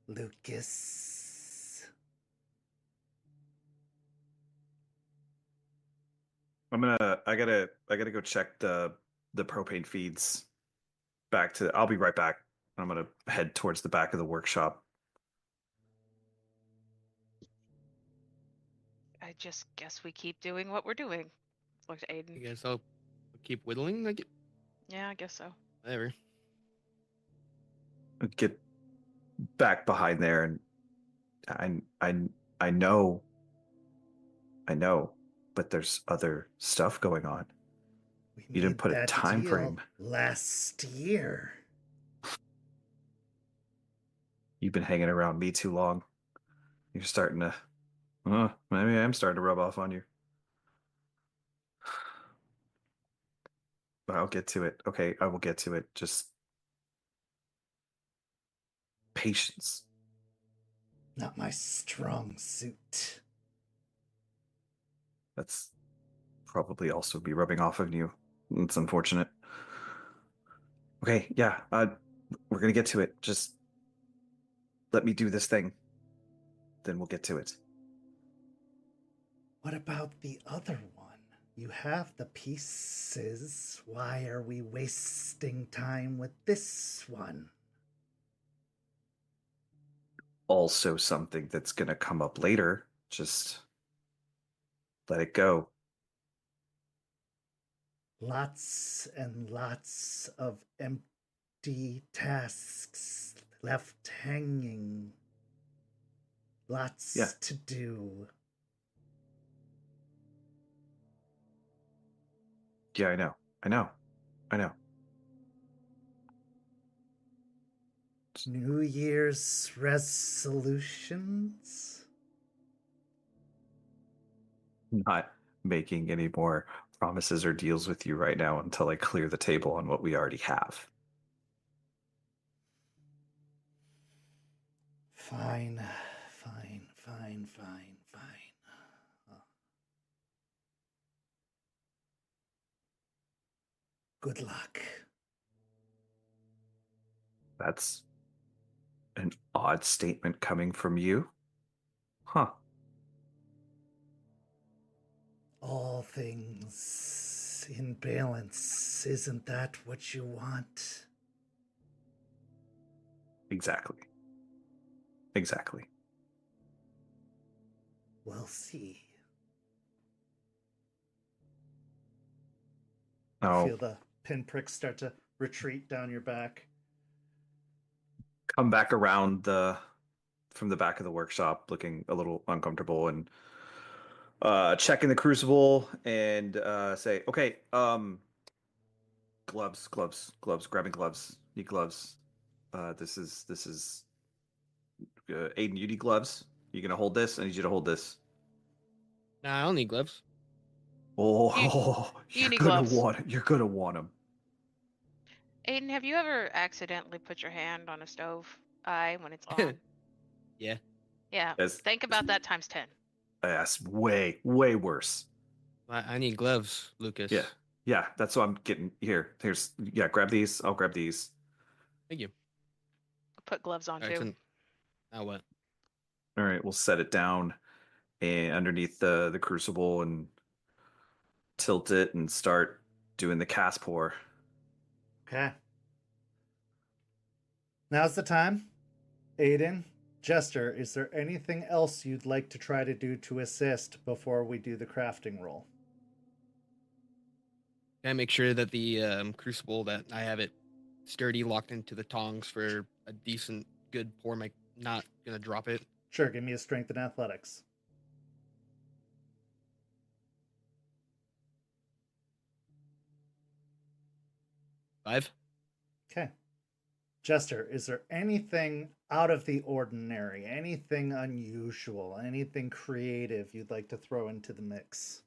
Lucas. I gotta go check the propane feeds back to, I'll be right back. I'm gonna head towards the back of the workshop. I just guess we keep doing what we're doing. Looked at I Aiden. guess I'll keep whittling. Like, Yeah, I guess so. whatever. Get back behind there, and I know, but there's other stuff going on. We You didn't made put a that time deal frame. last year. You've been hanging around me too long. You're starting to, maybe I am starting to rub off on you. But I'll get to it. Okay, I will get to it. Just patience. Not my strong suit. That's probably also be rubbing off on you. It's unfortunate. Okay, yeah, we're gonna get to it. Just let me do this thing. Then we'll get to it. What about the other one? You have the pieces. Why are we wasting time with this one? Also something that's gonna come up later. Just let it go. Lots and lots of empty tasks left hanging. Lots Yeah. to do. Yeah, I know. New Year's resolutions? Not making any more promises or deals with you right now until I clear the table on what we already have. Fine. Good luck. That's an odd statement coming from you. Huh. All things in balance. Isn't that what you want? Exactly. We'll see. Now, Feel the pinpricks start to retreat down your back. come back around from the back of the workshop looking a little uncomfortable and checking the crucible and say, okay, gloves, grabbing gloves. Need gloves. This is Aiden, you need gloves. You gonna hold this? I need you to hold this. Nah, I don't need gloves. Oh, You you're need gonna gloves. want them. Aiden, have you ever accidentally put your hand on a stove eye when it's on? Yeah. Yeah. Yes. Think about that times 10. That's way worse. I need gloves, Lucas. Yeah, that's what I'm getting here. Grab these. I'll grab these. Thank you. Put gloves on All right, too. so now what? All right, we'll set it down and underneath the crucible and tilt it and start doing the cast pour. Okay. Now's the time. Aiden, Jester, is there anything else you'd like to try to do to assist before we do the crafting roll? Can I make sure that the crucible, that I have it sturdy, locked into the tongs for a decent, good pour? Am I not gonna drop it? Sure, give me a strength and athletics. Five. Okay. Jester, is there anything out of the ordinary, anything unusual, anything creative you'd like to throw into the mix?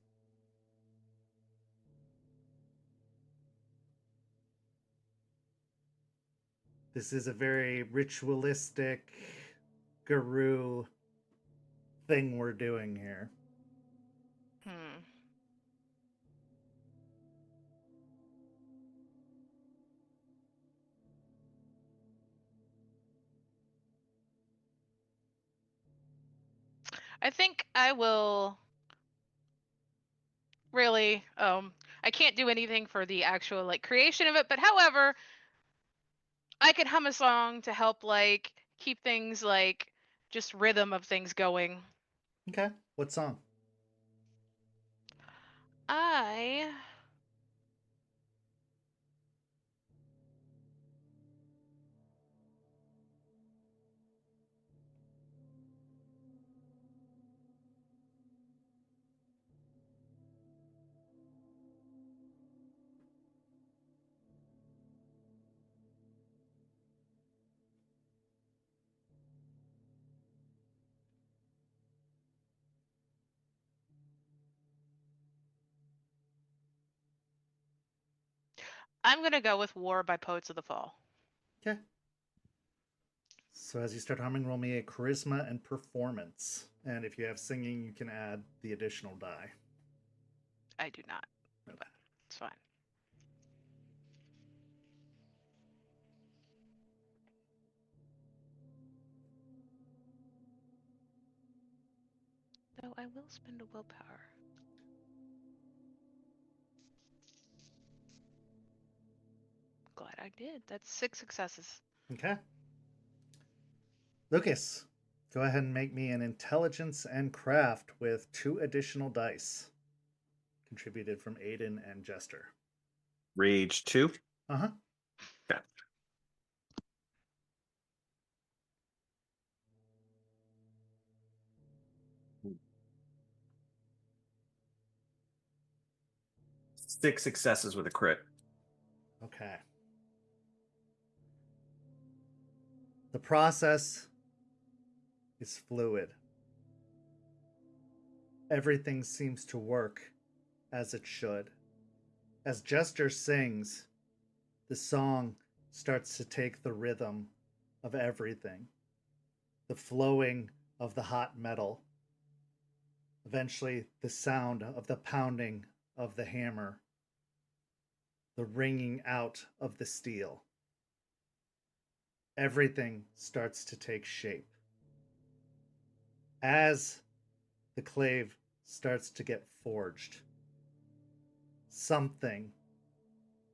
This is a very ritualistic Garou thing we're doing here. Hmm. I think I will really I can't do anything for the actual like creation of it, but however, I could hum a song to help like keep things like just rhythm of things going. Okay. What song? I I'm gonna go with War by Poets of the Fall. Okay. So as you start humming, roll me a charisma and performance. And if you have singing, you can add the additional die. I do not, Okay. but it's fine. Though I will spend a willpower. Glad I did. That's 6 successes. Okay. Lucas, go ahead and make me an intelligence and craft with 2 additional dice. Contributed from Aiden and Jester. Rage 2. Uh-huh. Okay. Six successes with a crit. Okay. The process is fluid. Everything seems to work as it should. As Jester sings, the song starts to take the rhythm of everything. The flowing of the hot metal. Eventually, the sound of the pounding of the hammer. The ringing out of the steel. Everything starts to take shape. As the klaive starts to get forged, something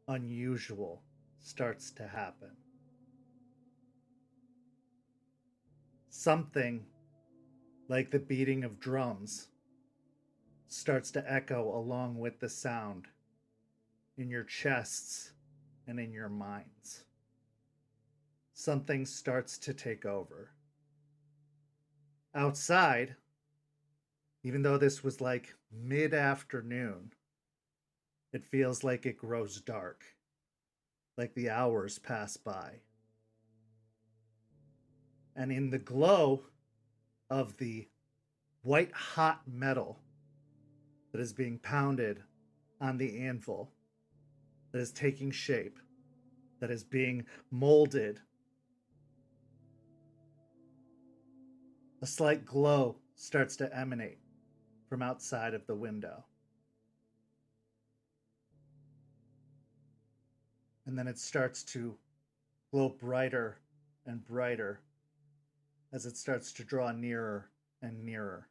unusual starts to happen. Something like the beating of drums starts to echo along with the sound in your chests and in your minds. Something starts to take over. Outside, even though this was like mid-afternoon, it feels like it grows dark, like the hours pass by. And in the glow of the white hot metal that is being pounded on the anvil, that is taking shape, that is being molded, a slight glow starts to emanate from outside of the window. And then it starts to glow brighter and brighter as it starts to draw nearer and nearer.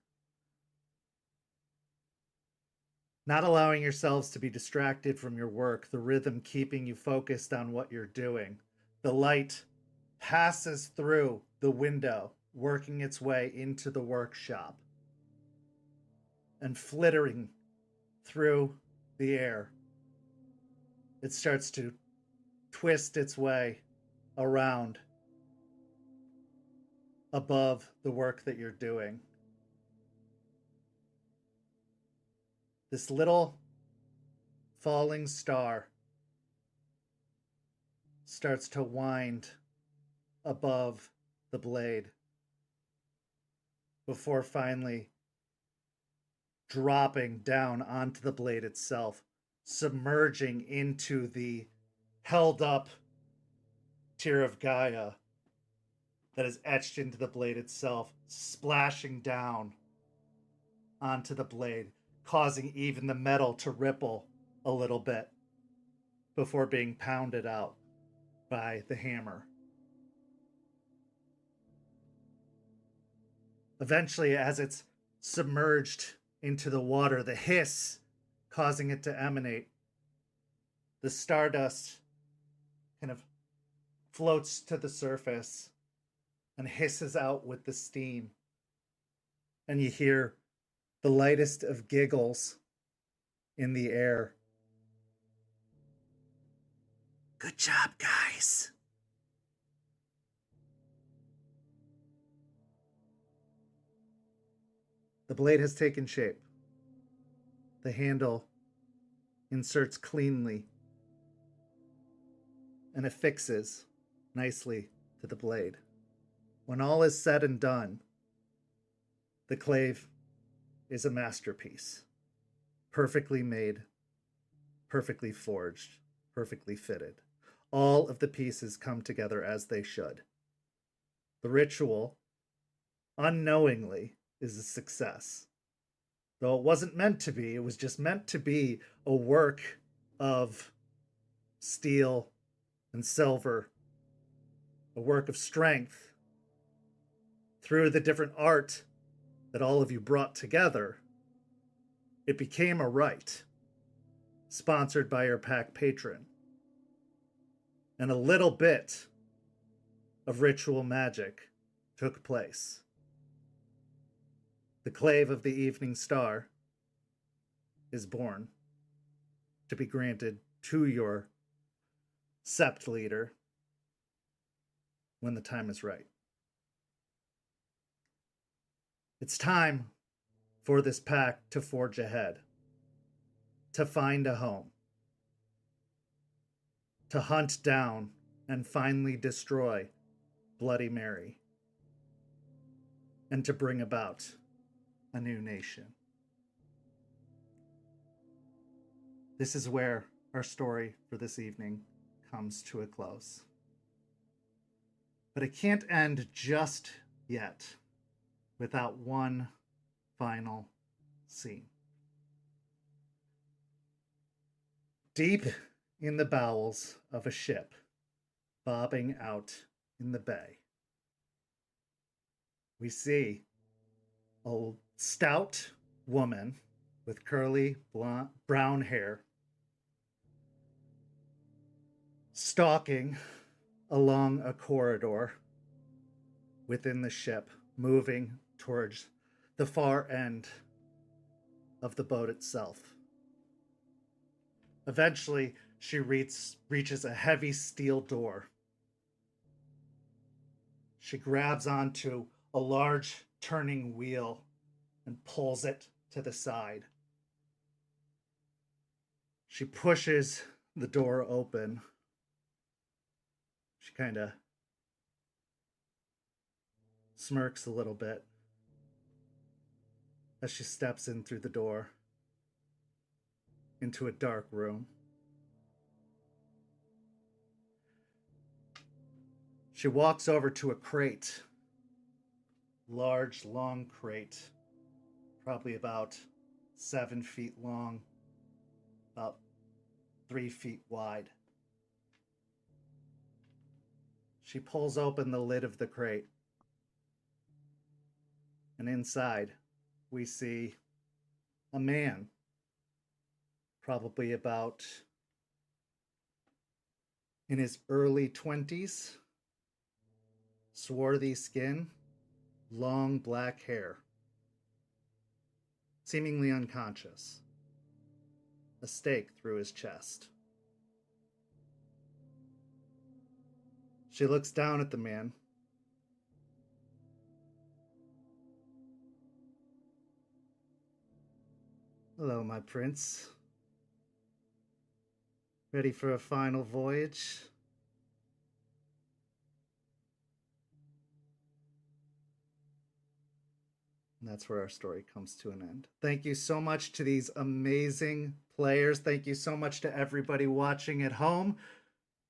Not allowing yourselves to be distracted from your work, the rhythm keeping you focused on what you're doing. The light passes through the window, working its way into the workshop and flittering through the air. It starts to twist its way around above the work that you're doing. This little falling star starts to wind above the blade before finally dropping down onto the blade itself, submerging into the held up tear of Gaia that is etched into the blade itself, splashing down onto the blade, causing even the metal to ripple a little bit before being pounded out by the hammer. Eventually, as it's submerged into the water, the hiss causing it to emanate, the stardust kind of floats to the surface and hisses out with the steam. And you hear the lightest of giggles in the air. Good job, guys. The blade has taken shape. The handle inserts cleanly and affixes nicely to the blade. When all is said and done, the klaive is a masterpiece. Perfectly made, perfectly forged, perfectly fitted. All of the pieces come together as they should. The ritual, unknowingly, is a success. Though it wasn't meant to be, it was just meant to be a work of steel and silver, a work of strength. Through the different art that all of you brought together, it became a rite, sponsored by your pack patron. And a little bit of ritual magic took place. The klaive of the evening star is born to be granted to your sept leader when the time is right. It's time for this pack to forge ahead, to find a home, to hunt down and finally destroy Bloody Mary, and to bring about a new nation. This is where our story for this evening comes to a close. But it can't end just yet without one final scene. Deep in the bowels of a ship, bobbing out in the bay, we see a stout woman with curly brown hair stalking along a corridor within the ship, moving towards the far end of the boat itself. Eventually, she reaches a heavy steel door. She grabs onto a large turning wheel and pulls it to the side. She pushes the door open. She kind of smirks a little bit as she steps in through the door into a dark room. She walks over to a crate, large, long crate, probably about 7 feet long, about 3 feet wide. She pulls open the lid of the crate, and inside we see a man, probably about in his early 20s, swarthy skin, long black hair, seemingly unconscious, a stake through his chest. She looks down at the man. Hello, my prince. Ready for a final voyage? And that's where our story comes to an end. Thank you so much to these amazing players. Thank you so much to everybody watching at home.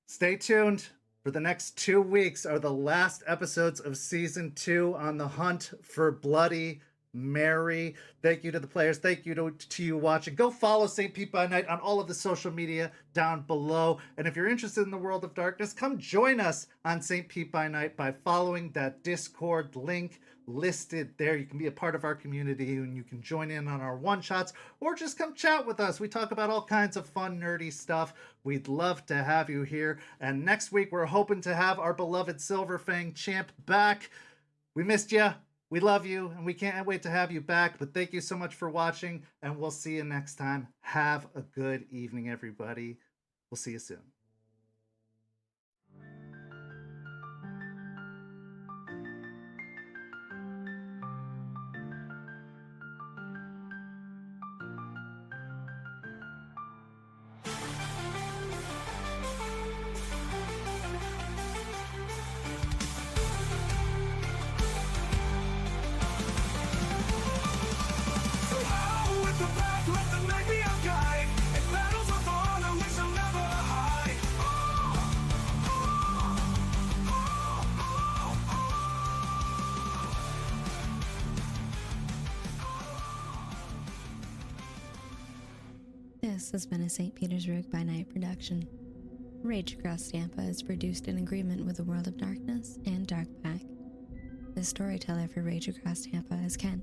Stay tuned. For the next 2 weeks are the last episodes of Season 2 on the hunt for Bloody Mary. Thank you to the players. Thank you to you watching. Go follow St. Pete by Night on all of the social media down below. And if you're interested in the world of darkness, come join us on St. Pete by Night by following that Discord link listed there. You can be a part of our community and you can join in on our one-shots or just come chat with us. We talk about all kinds of fun, nerdy stuff. We'd love to have you here. And next week, we're hoping to have our beloved Silverfang champ back. We missed you. We love you, and we can't wait to have you back. But thank you so much for watching, and we'll see you next time. Have a good evening, everybody. We'll see you soon. This has been a St. Petersburg by Night production. Rage Across Tampa is produced in agreement with the World of Darkness and Darkpack. The storyteller for Rage Across Tampa is Kent.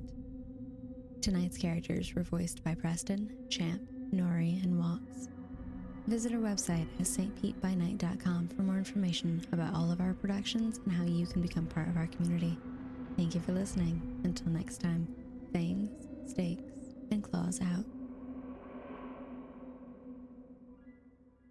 Tonight's characters were voiced by Preston, Champ, Noree, and Weiss. Visit our website at stpetebynight.com for more information about all of our productions and how you can become part of our community. Thank you for listening. Until next time.